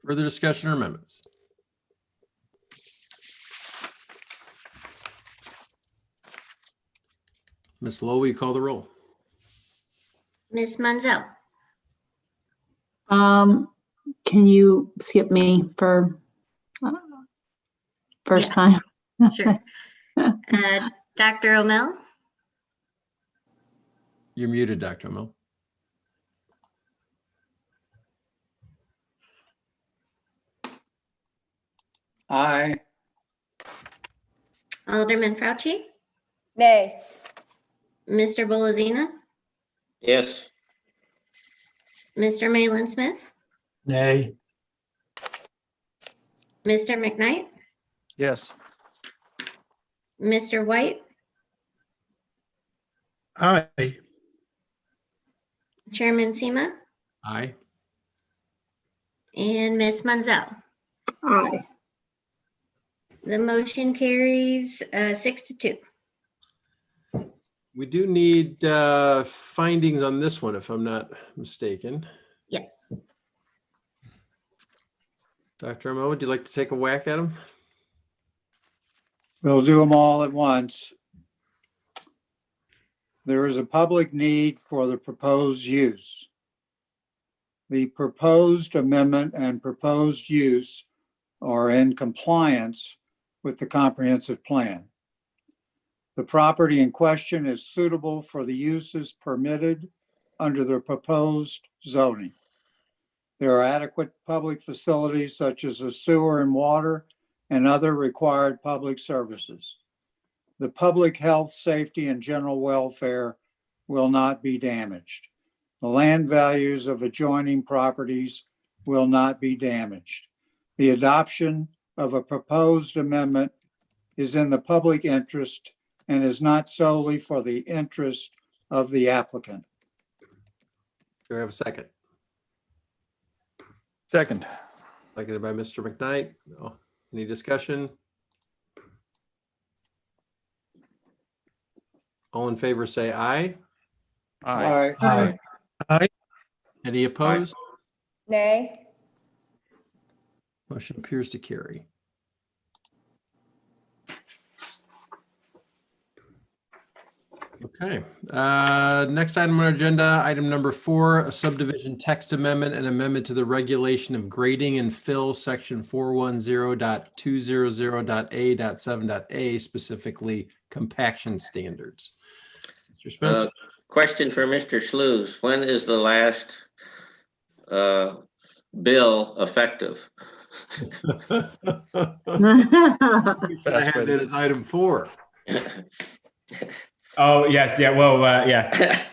Further discussion or amendments? Ms. Lowe, will you call the roll? Ms. Munzel, Can you skip me for first time? sure. Dr. O'Mell, You're muted, Dr. O'Mell. Aye. Alderman Fauci, Nay. Mr. Bolazina, Yes. Mr. Malin-Smith, Nay. Mr. McKnight, Yes. Mr. White, Aye. Chairman Sema, Aye. and Ms. Munzel. Aye. The motion carries 6-2. We do need findings on this one, if I'm not mistaken. Yes. Dr. O'Mell, would you like to take a whack at them? We'll do them all at once. There is a public need for the proposed use. The proposed amendment and proposed use are in compliance with the comprehensive plan. The property in question is suitable for the uses permitted under the proposed zoning. There are adequate public facilities such as a sewer and water and other required public services. The public health, safety, and general welfare will not be damaged. The land values of adjoining properties will not be damaged. The adoption of a proposed amendment is in the public interest and is not solely for the interest of the applicant. Do I have a second? Second. Seconded by Mr. McKnight. Oh, any discussion? All in favor, say aye. Aye. Aye. Aye. Any opposed? Nay? Motion appears to carry. Okay, next item on our agenda, item number 4, a subdivision text amendment and amendment to the regulation of grading and fill, section 410.200.a.7.a, specifically compaction standards. Mr. Spencer. Question for Mr. Schlues. When is the last bill effective? I had that as item 4. Oh, yes, yeah, well, yeah.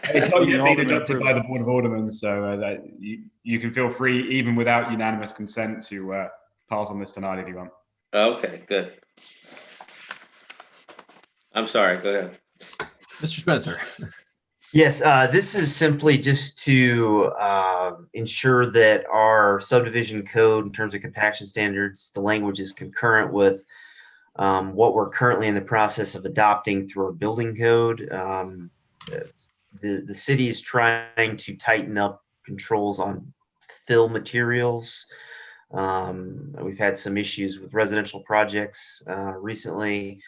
It's not yet been Alderman adopted by approval. the Board of Aldermen, so that you can feel free, even without unanimous consent, to pass on this tonight if you want. Okay, good. I'm sorry, go ahead. Mr. Spencer. Yes, this is simply just to ensure that our subdivision code in terms of compaction standards, the language is concurrent with what we're currently in the process of adopting through our building code. The city is trying to tighten up controls on fill materials. We've had some issues with residential projects recently.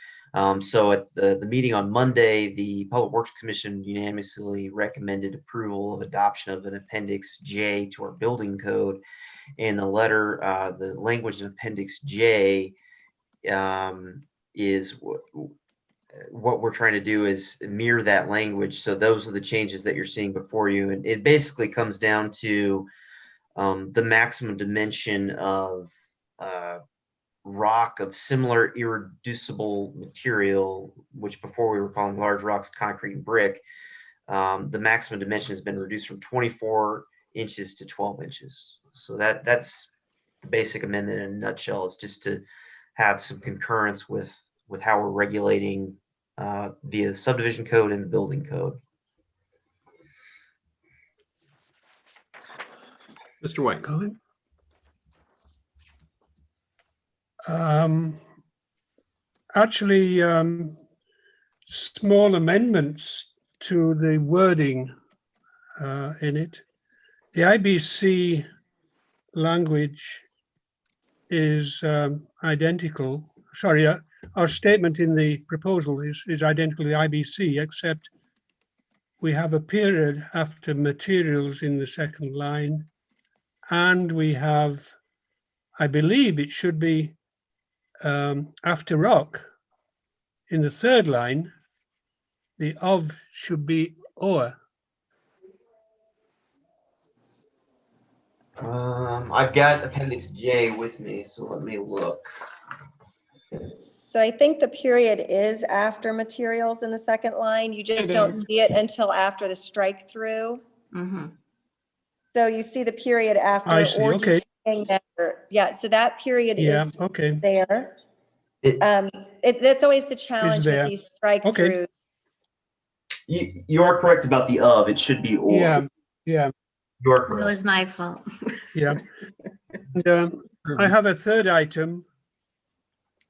So at the meeting on Monday, the Public Works Commission unanimously recommended approval of adoption of an Appendix J to our building code. And the letter, the language in Appendix J is what we're trying to do is mirror that language. So those are the changes that you're seeing before you. And it basically comes down to the maximum dimension of rock of similar irreducible material, which before we were calling large rocks, concrete, and brick. The maximum dimension has been reduced from 24 inches to 12 inches. So that's the basic amendment in a nutshell, is just to have some concurrence with how we're regulating via the subdivision code and the building code. Mr. White. Comment? Actually, small amendments to the wording in it. The IBC language is identical. Sorry, our statement in the proposal is identical to the IBC, except we have a period after materials in the second line, and we have, I believe it should be after rock in the third line, the of should be or. I've got Appendix J with me, so let me look. So I think the period is after materials in the second line. You just It don't is. see it until after the strike through. Mhm. So you see the period after. I see, or okay. decaying matter. Yeah, so that period Yeah, is okay. there. It- That's always the challenge with there. these strike Okay. throughs. You are correct about the of. It should be or. Yeah, yeah, You are That correct. was my fault. yeah. And, I have a third item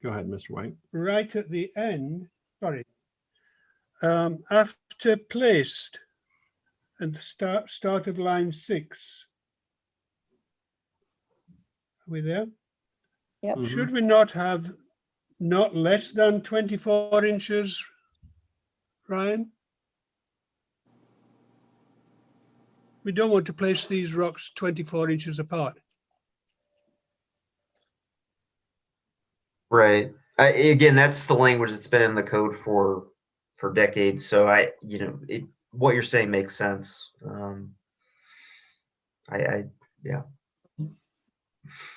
Go ahead, Mr. White. right at the end, sorry. After placed at the start of line 6. Are we there? Yep. Mhm. Should we not have not less than 24 inches, Ryan? We don't want to place these rocks 24 inches apart. Right. Again, that's the language that's been in the code for decades. So what you're saying makes sense.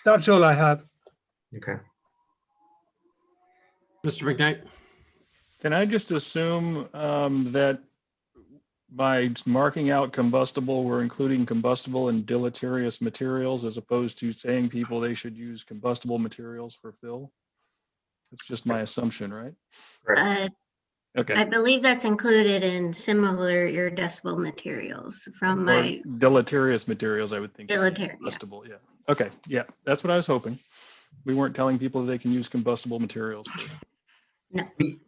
That's all I have. Okay. Mr. McKnight? Can I just assume that by marking out combustible, we're including combustible and deleterious materials as opposed to saying people they should use combustible materials for fill? That's just my assumption, right? Correct. Okay. I believe that's included in similar irreducible materials from Or my deleterious materials, I would think. is deleterious. Combustible, yeah. Okay, yeah, that's what I was hoping. We weren't telling people that they can use combustible materials.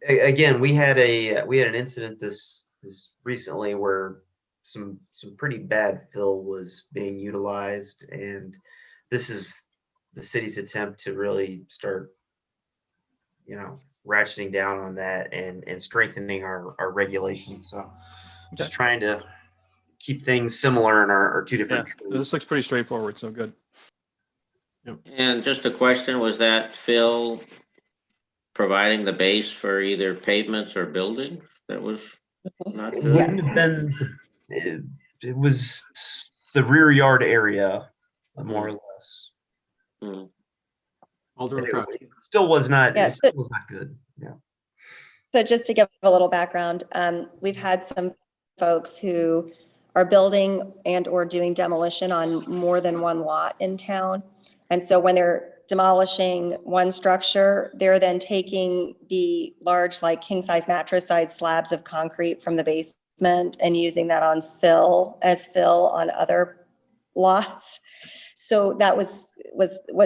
Again, we had an incident this recently where some pretty bad fill was being utilized, and this is the city's attempt to really start, ratcheting down on that and strengthening our regulations. So just trying to keep things similar in our two Yeah, different codes. this looks pretty straightforward, so good. And just a question, was that fill providing the base for either pavements or buildings? That was not It good? wouldn't have been, it was the rear yard area, more or less. Hmm. Alderman It Crouch. still was not, Yes, it still was not good. Yeah. So just to give a little background, we've had some folks who are building and or doing demolition on more than one lot in town. And so when they're demolishing one structure, they're then taking the large, like king-size mattress-sized slabs of concrete from the basement and using that on fill on other lots. So that was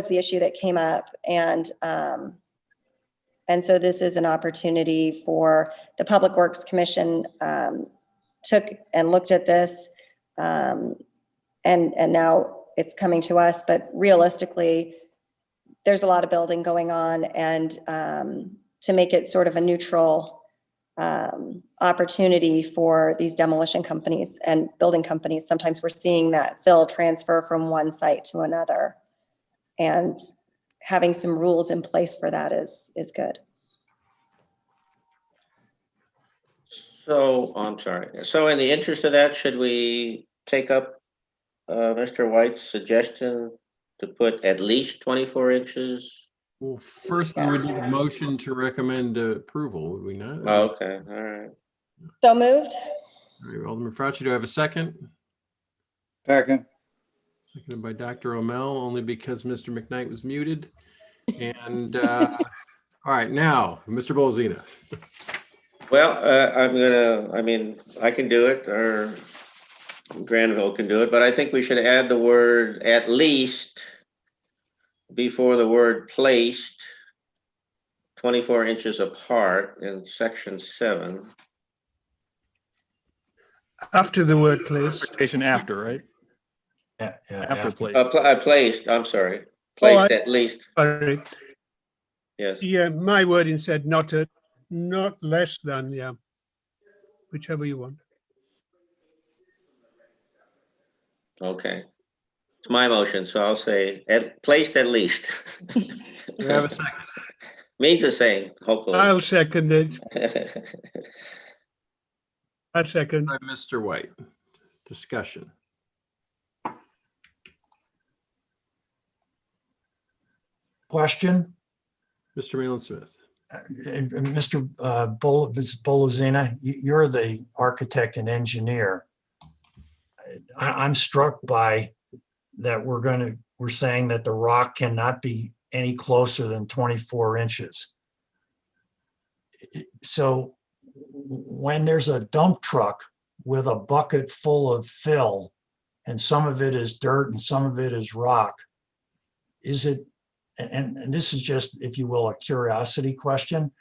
the issue that came up. And so this is an opportunity for the Public Works Commission took and looked at this, and now it's coming to us. But realistically, there's a lot of building going on, and to make it sort of a neutral opportunity for these demolition companies and building companies, sometimes we're seeing that fill transfer from one site to another, and having some rules in place for that is good. So, I'm sorry. So in the interest of that, should we take up Mr. White's suggestion to put at least 24 inches? Well, first we would need a motion to recommend approval, would we not? Oh, okay, all right. So moved? All right, Alderman Fauci, do I have a second? Second. Seconded by Dr. O'Mell, only because Mr. McKnight was muted. And all right, now, Mr. Bolzina. Well, I can do it, or Granville can do it, but I think we should add the word at least before the word placed, 24 inches apart in section 7. After the word place. Expectation after, right? Yeah, After plate. I placed, I'm sorry, placed at least, Sorry. yes. Yeah, my wording said not less than, yeah. Whichever you want. Okay. It's my motion, so I'll say placed at least. Do I have a second? Means the same, hopefully. I'll second it. I second. By Mr. White. Discussion. Question? Mr. Malin Smith. Mr. Bolozina, you're the architect and engineer. I'm struck by that we're saying that the rock cannot be any closer than 24 inches. So when there's a dump truck with a bucket full of fill and some of it is dirt and some of it is rock, is it, and this is just, if you will, a curiosity question,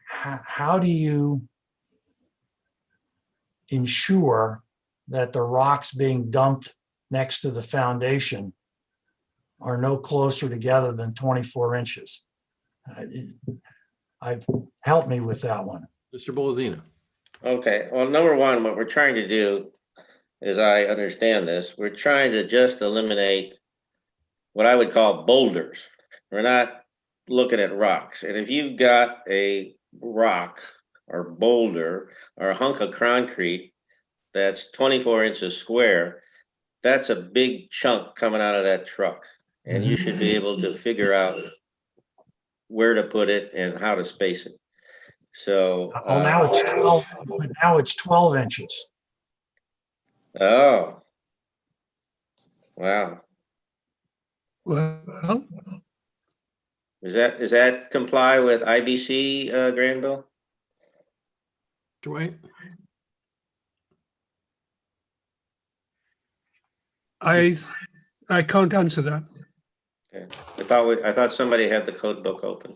how do you ensure that the rocks being dumped next to the foundation are no closer together than 24 inches? Help me with that one. Mr. Bolzina. Okay, well, number one, what we're trying to do, as I understand this, we're trying to just eliminate what I would call boulders. We're not looking at rocks. And if you've got a rock or boulder or a hunk of concrete that's 24 inches square, that's a big chunk coming out of that truck. And you should be able to figure out where to put it and how to space it. So. Oh, now it's 12, but now it's 12 inches. Oh. Wow. Well, Does that comply with IBC, Granville? Dwight? I can't answer that. Okay. I thought somebody had the code book open.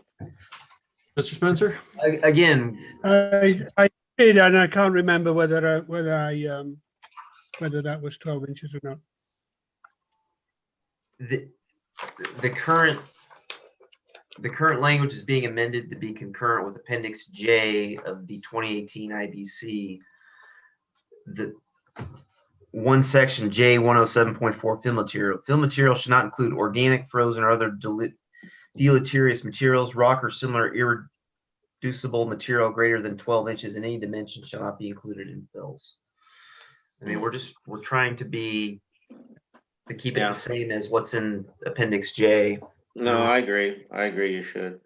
Mr. Spencer? Again, I did, and I can't remember whether that was 12 inches or not. the current language is being amended to be concurrent with Appendix J of the 2018 IBC. The one section J 107.4 fill material. Fill material should not include organic, frozen, or other deleterious materials. Rock or similar irreducible material greater than 12 inches in any dimension shall not be included in fills. I mean, we're trying to keep it the same as what's in Appendix J. No, I agree. You should.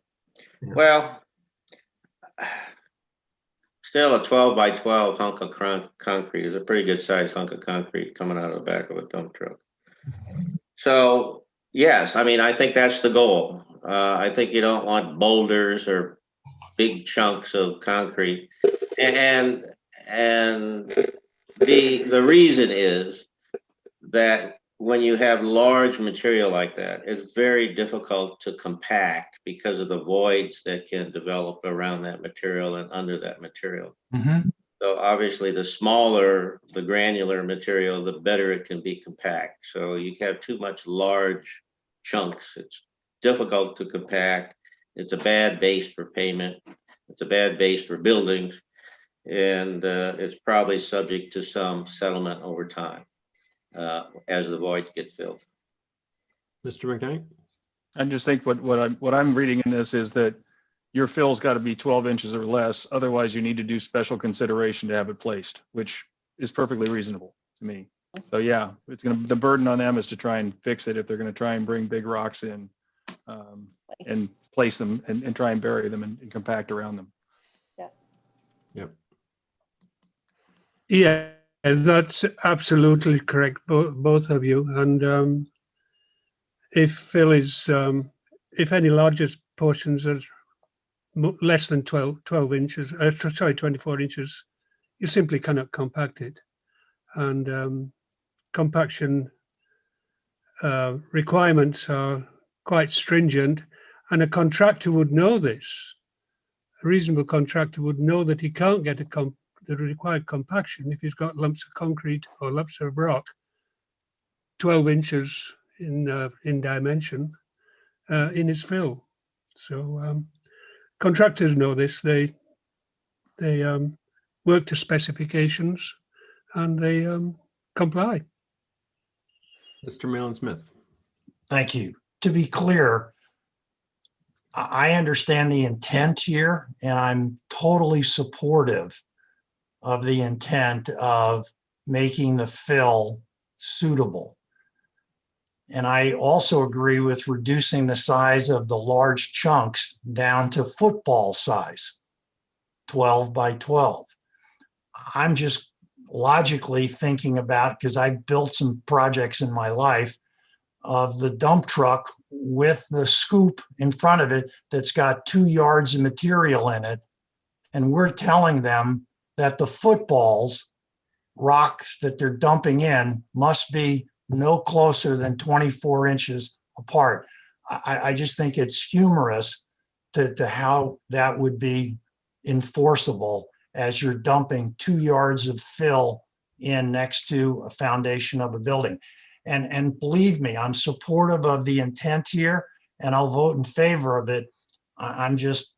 Yeah. Well, still a 12 by 12 hunk of concrete is a pretty good sized hunk of concrete coming out of the back of a dump truck. So yes, I mean, I think that's the goal. I think you don't want boulders or big chunks of concrete. And the reason is that when you have large material like that, it's very difficult to compact because of the voids that can develop around that material and under that material. Mm-hmm. So obviously the smaller the granular material, the better it can be compact. So you have too much large chunks. It's difficult to compact. It's a bad base for pavement. It's a bad base for buildings. And it's probably subject to some settlement over time. As the voids get filled. Mr. McKnight? I just think what I'm reading in this is that your fill's got to be 12 inches or less. Otherwise, you need to do special consideration to have it placed, which is perfectly reasonable to me. So yeah, the burden on them is to try and fix it if they're going to try and bring big rocks in and place them and try and bury them and compact around them. Yeah. Yep. Yeah, that's absolutely correct, both of you. And if fill is, if any larger portions are less than 12 inches, 24 inches, you simply cannot compact it. And compaction requirements are quite stringent, and a contractor would know this. A reasonable contractor would know that he can't get the required compaction if he's got lumps of concrete or lumps of rock 12 inches in dimension in his fill. So contractors know this. They work to specifications and they comply. Mr. Malin-Smith. Thank you. To be clear, I understand the intent here, and I'm totally supportive of the intent of making the fill suitable. And I also agree with reducing the size of the large chunks down to football size, 12 by 12. I'm just logically thinking about, because I've built some projects in my life, of the dump truck with the scoop in front of it that's got 2 yards of material in it. And we're telling them that the footballs, rocks that they're dumping in, must be no closer than 24 inches apart. I just think it's humorous to how that would be enforceable as you're dumping 2 yards of fill in next to a foundation of a building. And believe me, I'm supportive of the intent here, and I'll vote in favor of it. I'm just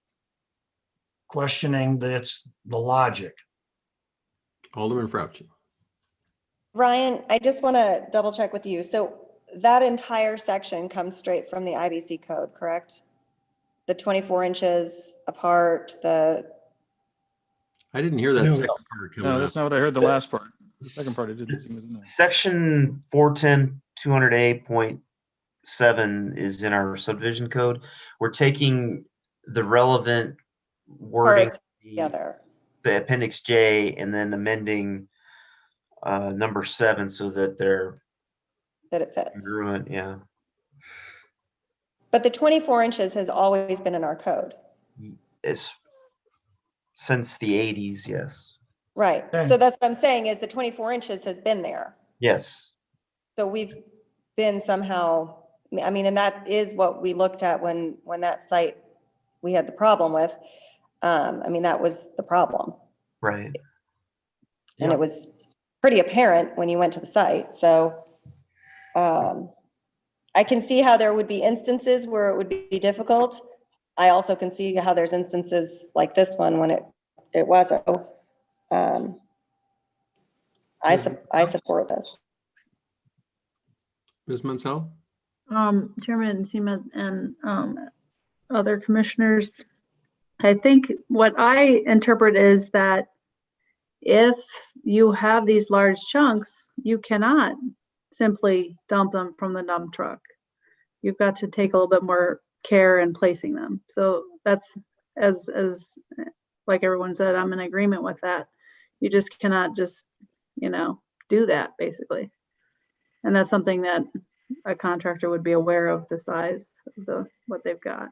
questioning the logic. Alderman Fauci. Ryan, I just want to double check with you. So that entire section comes straight from the IBC code, correct? The 24 inches apart, I didn't hear that No. second part coming No, up. that's not what I heard the last part. The second part, it didn't seem as in there. Section 410 200A.7 is in our subdivision code. We're taking the relevant Or wording, it's together. the appendix J, and then amending number 7 so that they're That it fits. congruent. Yeah. But the 24 inches has always been in our code. It's since the 80s. Yes. Right. Okay. So that's what I'm saying is the 24 inches has been there. Yes. So we've been somehow, I mean, and that is what we looked at when that site we had the problem with. I mean, that was the problem. Right. And Yeah. it was pretty apparent when you went to the site. So I can see how there would be instances where it would be difficult. I also can see how there's instances like this one when it wasn't. I support this. Ms. Mansell? Chairman Seema and other commissioners, I think what I interpret is that if you have these large chunks, you cannot simply dump them from the dump truck. You've got to take a little bit more care in placing them. So that's, as like everyone said, I'm in agreement with that. You just cannot just, do that basically. And that's something that a contractor would be aware of, the size of what they've got.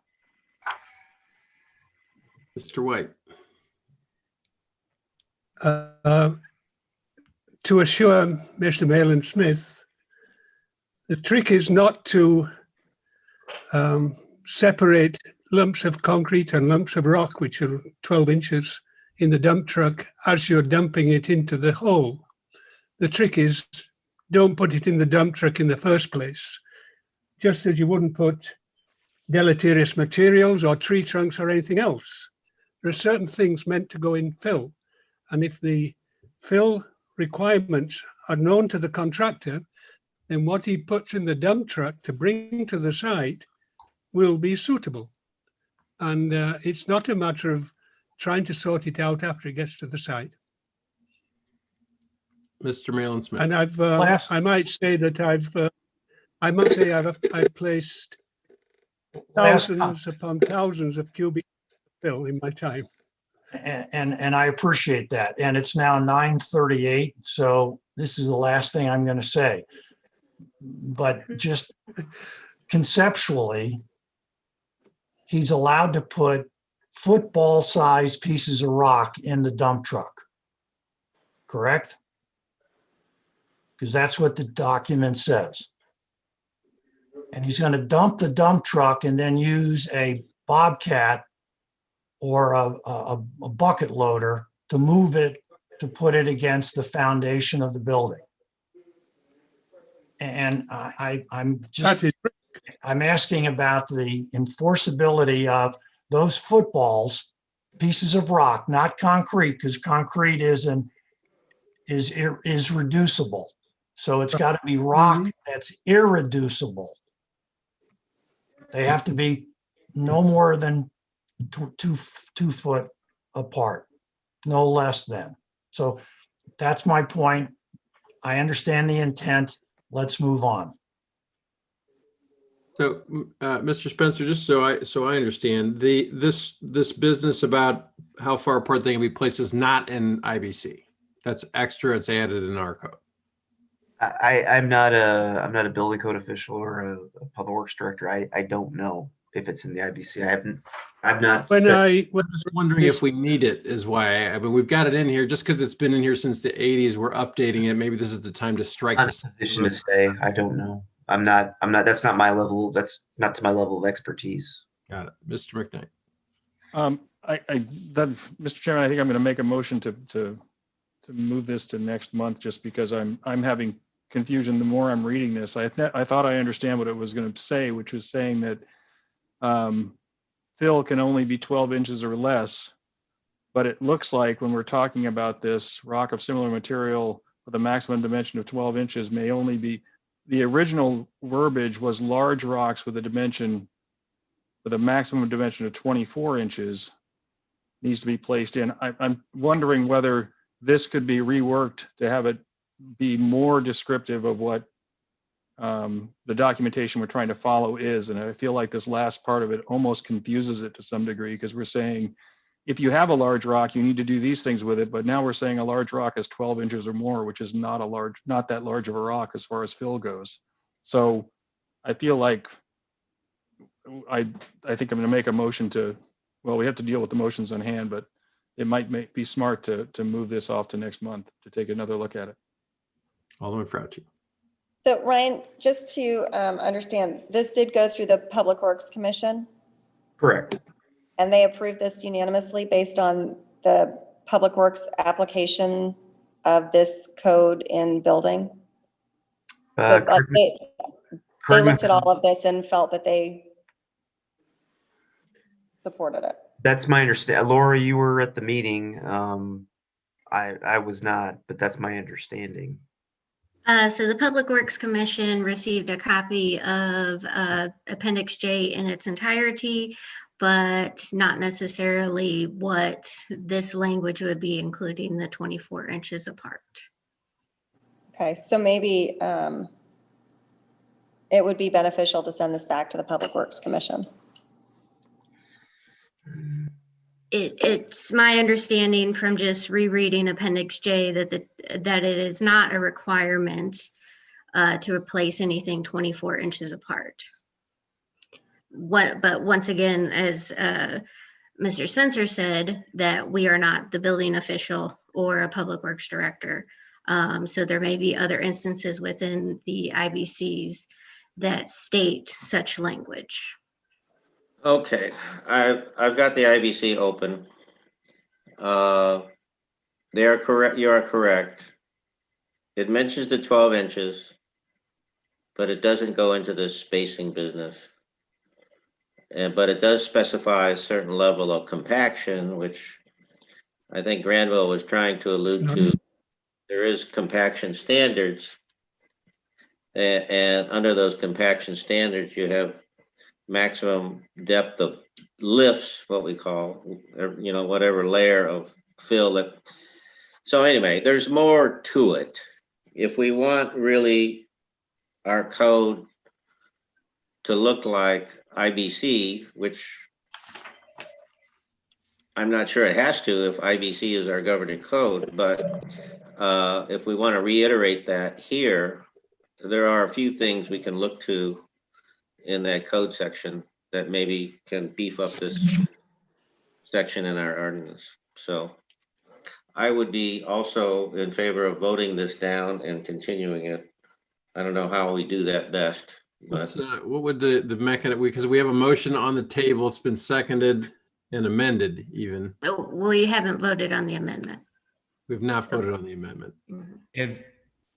Mr. White? To assure Mr. Malin Smith, the trick is not to separate lumps of concrete and lumps of rock, which are 12 inches, in the dump truck as you're dumping it into the hole. The trick is, don't put it in the dump truck in the first place, just as you wouldn't put deleterious materials or tree trunks or anything else. There are certain things meant to go in fill, and if the fill requirements are known to the contractor, then what he puts in the dump truck to bring to the site will be suitable. And it's not a matter of trying to sort it out after it gets to the site. Mr. Malin Smith? And Last- I might say that I've placed Last- thousands upon thousands of cubic fill in my time. And I appreciate that. And it's now 9:38, so this is the last thing I'm going to say. But just conceptually, he's allowed to put football-sized pieces of rock in the dump truck, correct? Because that's what the document says. And he's going to dump the dump truck and then use a bobcat or a bucket loader to move it, to put it against the foundation of the building. And I'm just, That is, I'm asking about the enforceability of those footballs, pieces of rock, not concrete, because concrete is reducible. So it's got to be rock that's irreducible. They have to be no more than two foot apart, no less than. So that's my point. I understand the intent. Let's move on. So, Mr. Spencer, just so I understand, this business about how far apart they can be placed is not in IBC. That's extra. It's added in our code. I'm not a building code official or a public works director. I don't know if it's in the IBC. I'm not. I'm just wondering if we need it is why. I mean, we've got it in here just because it's been in here since the 80s. We're updating it. Maybe this is the time to strike I'm this. not in a position to say. I don't know. I'm not, that's not my level. That's not to my level of expertise. Got it. Mr. McKnight. Mr. Chairman, I think I'm going to make a motion to move this to next month, just because I'm having confusion the more I'm reading this. I thought I understand what it was going to say, which was saying that fill can only be 12 inches or less. But it looks like when we're talking about this, rock of similar material with a maximum dimension of 12 inches may only be, the original verbiage was large rocks with a maximum dimension of 24 inches needs to be placed in. I'm wondering whether this could be reworked to have it be more descriptive of what the documentation we're trying to follow is. And I feel like this last part of it almost confuses it to some degree, because we're saying, if you have a large rock, you need to do these things with it. But now we're saying a large rock is 12 inches or more, which is not that large of a rock as far as fill goes. So I feel like I think I'm going to make a motion to, well, we have to deal with the motions on hand, but it might be smart to move this off to next month to take another look at it. Alderman Fauci. So Ryan, just to understand, this did go through the Public Works Commission, Correct. and they approved this unanimously based on the Public Works application of this code in building. So like, they looked at all of this and felt that they supported it. That's my understanding. Laura, you were at the meeting. I was not, but that's my understanding. So the Public Works Commission received a copy of Appendix J in its entirety, but not necessarily what this language would be, including the 24 inches apart. Okay, so maybe it would be beneficial to send this back to the Public Works Commission. It's my understanding from just rereading Appendix J that that it is not a requirement to replace anything 24 inches apart. But once again, as Mr. Spencer said, that we are not the building official or a public works director. So there may be other instances within the IBCs that state such language. Okay, I've got the IBC open. They are correct. You are correct. It mentions the 12 inches, but it doesn't go into the spacing business. But it does specify a certain level of compaction, which I think Granville was trying to allude to. There is compaction standards, and under those compaction standards, you have maximum depth of lifts, what we call, you know, whatever layer of fill that. So anyway, there's more to it. If we want really our code to look like IBC, which I'm not sure it has to if IBC is our governing code, but if we want to reiterate that here, there are a few things we can look to in that code section that maybe can beef up this section in our ordinance. So I would be also in favor of voting this down and continuing it. I don't know how we do that best, but What would the mechanism, because we have a motion on the table, it's been seconded and amended even. Oh, we haven't voted on the amendment. We've not voted on the amendment.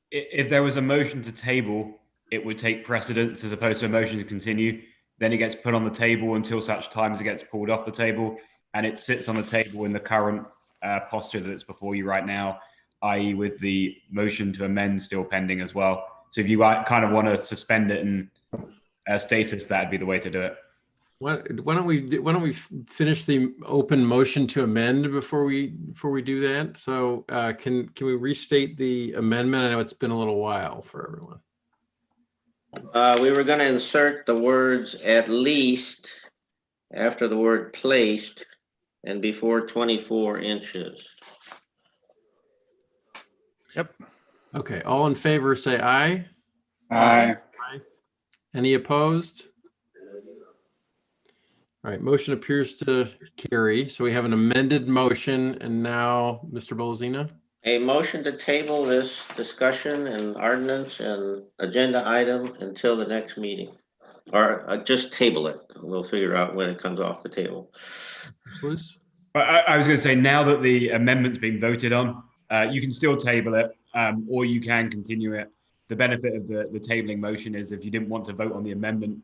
If there was a motion to table, it would take precedence as opposed to a motion to continue. Then it gets put on the table until such time as it gets pulled off the table, and it sits on the table in the current posture that it's before you right now, i.e. with the motion to amend still pending as well. So if you kind of want to suspend it and status, that'd be the way to do it. Why don't we finish the open motion to amend before we do that? So can we restate the amendment? I know it's been a little while for everyone. we were going to insert the words "at least" after the word "placed" and before 24 inches. Yep. Okay, all in favor, say aye. Aye. Any opposed? All right, motion appears to carry. So we have an amended motion, and now Mr. Bolzina. A motion to table this discussion and ordinance and agenda item until the next meeting, or just table it. We'll figure out when it comes off the table. I was going to say, now that the amendment's been voted on, you can still table it, or you can continue it. The benefit of the tabling motion is if you didn't want to vote on the amendment.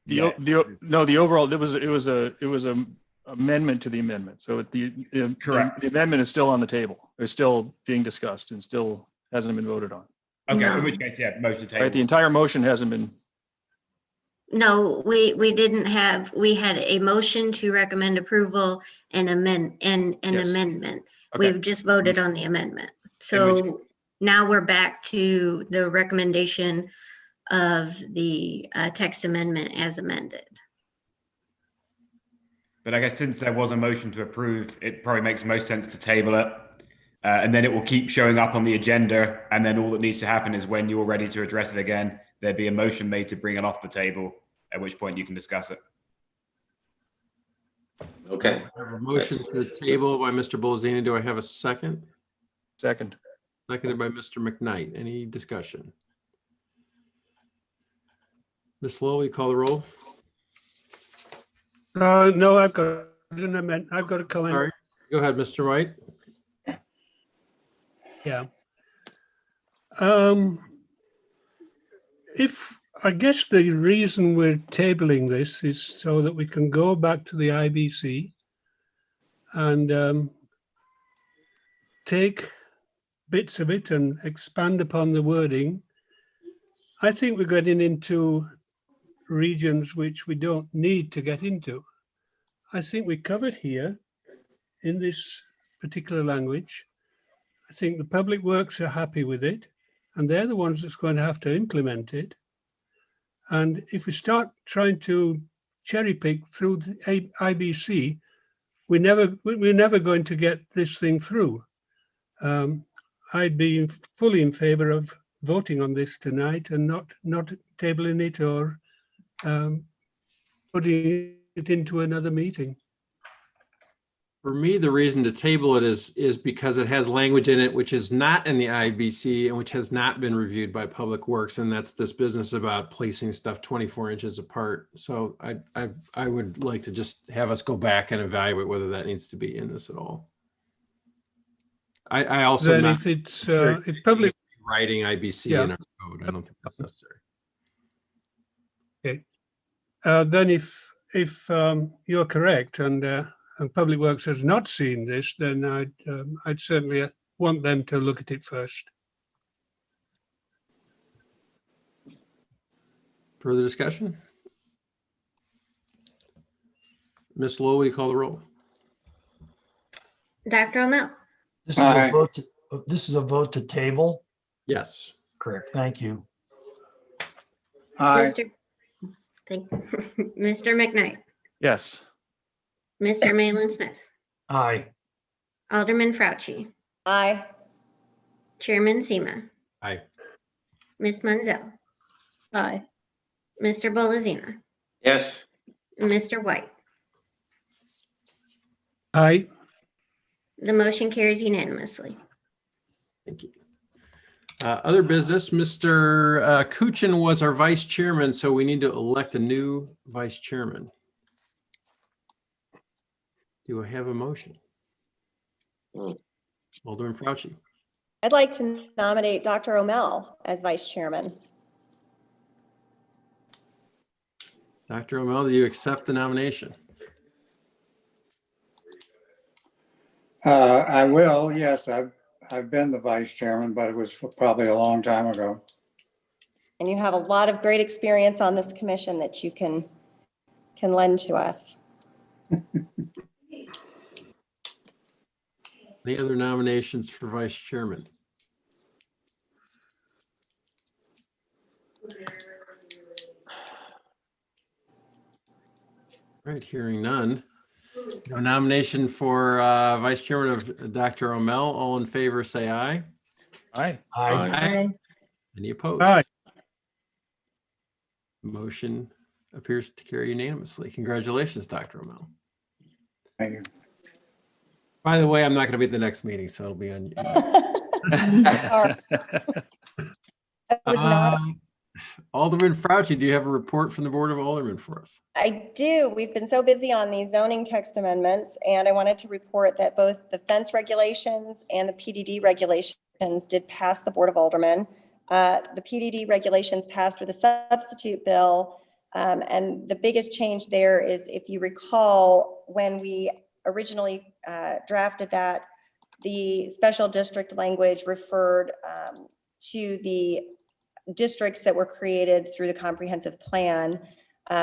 The overall, it was a amendment to the amendment. So correct. The amendment is still on the table. It's still being discussed and still hasn't been voted on. Okay, No. in which case, yeah, motion to table. Right, the entire motion hasn't been. No, we didn't have, we had a motion to recommend approval and an Yes. amendment. Okay. We've just voted on the amendment. So now we're back to the recommendation of the text amendment as amended. But I guess since there was a motion to approve, it probably makes most sense to table it. And then it will keep showing up on the agenda. And then all that needs to happen is when you're ready to address it again, there'd be a motion made to bring it off the table, at which point you can discuss it. Okay. I have a motion to the table by Mr. Bolzini. Do I have a second? Second. Seconded by Mr. McKnight. Any discussion? Ms. Lowell, you call the roll? No, I've got an amendment. I've got a comment. Sorry. Go ahead, Mr. White. Yeah. If I guess the reason we're tabling this is so that we can go back to the IBC and take bits of it and expand upon the wording. I think we're getting into regions which we don't need to get into. I think we covered here in this particular language. I think the public works are happy with it, and they're the ones that's going to have to implement it. And if we start trying to cherry pick through the IBC, we're never going to get this thing through. I'd be fully in favor of voting on this tonight and not tabling it or putting it into another meeting. For me, the reason to table it is because it has language in it which is not in the IBC and which has not been reviewed by Public Works, and that's this business about placing stuff 24 inches apart. So I would like to just have us go back and evaluate whether that needs to be in this at all. I also Then not if it's if public writing IBC Yeah. in our code, I don't think that's necessary. then if you're correct and Public Works has not seen this, then I'd certainly want them to look at it first. Further discussion? Ms. Lowell, will you call the roll? Dr. O'Mell, This is Aye. a vote, this is a vote to table? Yes. Correct, thank you. Aye. Mr. McKnight, Yes. Mr. Malin Smith, Aye, Alderman Fauci, Aye. Chairman Sema, Aye. Ms. Munzel, Aye. Mr. Bolazina, Yes. Mr. White. Aye. The motion carries unanimously. Thank you. Other business, Mr. Kuchin was our vice chairman, so we need to elect a new vice chairman. Do I have a motion? Alderman Fauci. I'd like to nominate Dr. O'Mell as vice chairman. Dr. O'Mell, do you accept the nomination? I will, yes, I've been the vice chairman, but it was probably a long time ago. And you have a lot of great experience on this commission that you can lend to us. Any other nominations for vice chairman? All right, hearing none. No nomination for vice chairman of Dr. O'Mell. All in favor, say aye. Aye. aye, Any opposed? Aye. Motion appears to carry unanimously. Congratulations, Dr. O'Mell. Thank you. By the way, I'm not going to be at the next meeting, so it'll be on you. I was not. Alderman Fauci, do you have a report from the Board of Aldermen for us? I do. We've been so busy on these zoning text amendments, and I wanted to report that both the fence regulations and the PDD regulations did pass the Board of Aldermen. The PDD regulations passed with a substitute bill, and the biggest change there is, if you recall, when we originally drafted that, the special district language referred to the districts that were created through the comprehensive plan.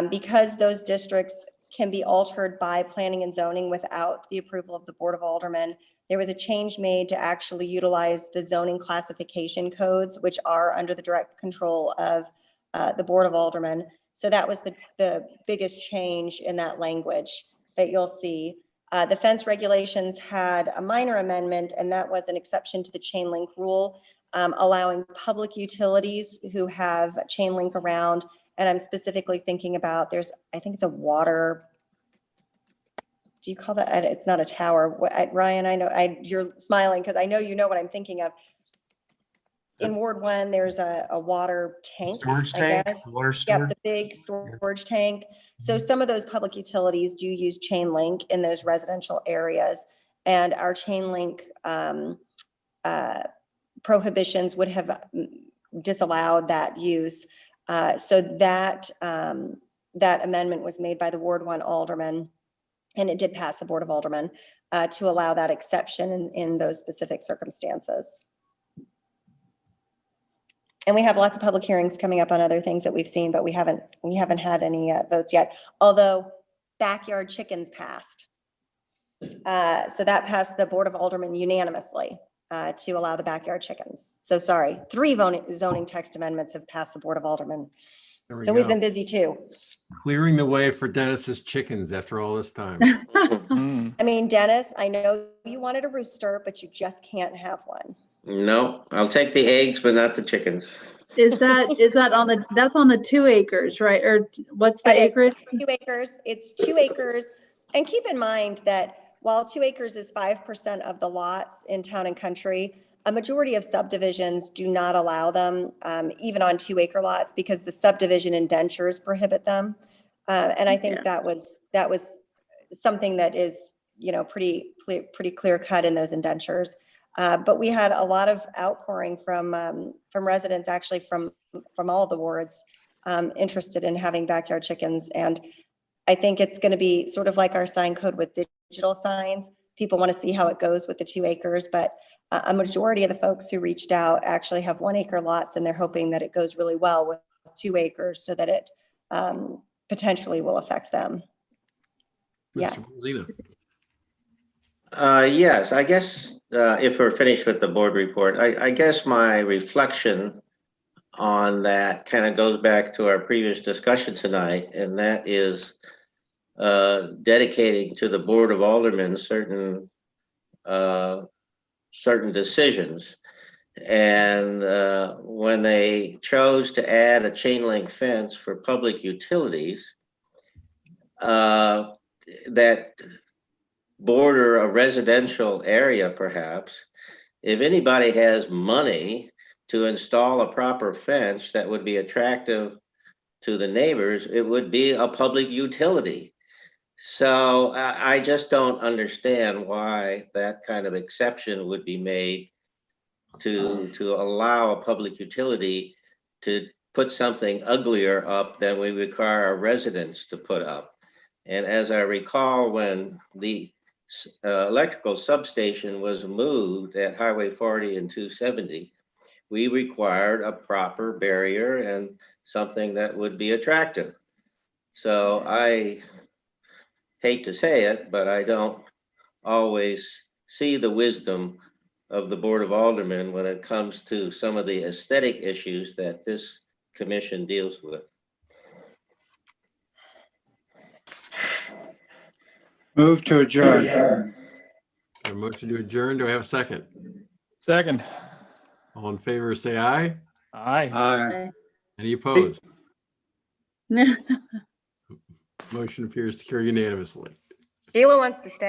Because those districts can be altered by planning and zoning without the approval of the Board of Aldermen, there was a change made to actually utilize the zoning classification codes, which are under the direct control of the Board of Aldermen. So that was the biggest change in that language that you'll see. The fence regulations had a minor amendment, and that was an exception to the chain link rule, allowing public utilities who have chain link around. And I'm specifically thinking about, I think the water, do you call that? It's not a tower. Ryan, I know, you're smiling because I know you know what I'm thinking of. In Ward 1, there's a water tank, Storage I tank, guess. water Yep, storage. the big storage tank. So some of those public utilities do use chain link in those residential areas. And our chain link prohibitions would have disallowed that use. So that amendment was made by the Ward 1 Alderman, and it did pass the Board of Aldermen to allow that exception in those specific circumstances. And we have lots of public hearings coming up on other things that we've seen, but we haven't had any votes yet. Although backyard chickens passed. So that passed the Board of Aldermen unanimously to allow the backyard chickens. So sorry, 3 zoning text amendments have passed the Board of Aldermen. So we've been busy too. Clearing the way for Dennis's chickens after all this time. Mm. I mean, Dennis, I know you wanted a rooster, but you just can't have one. No, I'll take the eggs, but not the chickens. Is that on that's on the 2 acres, right? Or what's the It is acreage? 2 acres. It's 2 acres. And keep in mind that while 2 acres is 5% of the lots in Town and Country, a majority of subdivisions do not allow them, even on 2 acre lots, because the subdivision indentures prohibit them. And I think that was something that is, pretty clear cut in those indentures. But we had a lot of outpouring from residents, actually from all the wards, interested in having backyard chickens. And I think it's going to be sort of like our sign code with digital signs. People want to see how it goes with the 2 acres, but a majority of the folks who reached out actually have 1 acre lots, and they're hoping that it goes really well with 2 acres so that it potentially will affect them. Mr. Yes. Brzezina. Yes, I guess if we're finished with the board report, I guess my reflection on that kind of goes back to our previous discussion tonight, and that is dedicating to the Board of Aldermen certain decisions. And when they chose to add a chain link fence for public utilities that border a residential area, perhaps, if anybody has money to install a proper fence that would be attractive to the neighbors, it would be a public utility. So I just don't understand why that kind of exception would be made to allow a public utility to put something uglier up than we require our residents to put up. And as I recall, when the electrical substation was moved at Highway 40 and 270, we required a proper barrier and something that would be attractive. So I hate to say it, but I don't always see the wisdom of the Board of Aldermen when it comes to some of the aesthetic issues that this commission deals with. Move to adjourn. A motion to adjourn. Do I have a second? Second. All in favor, say aye. Aye. Aye. Any opposed? Motion appears to carry unanimously. Sheila wants to stay.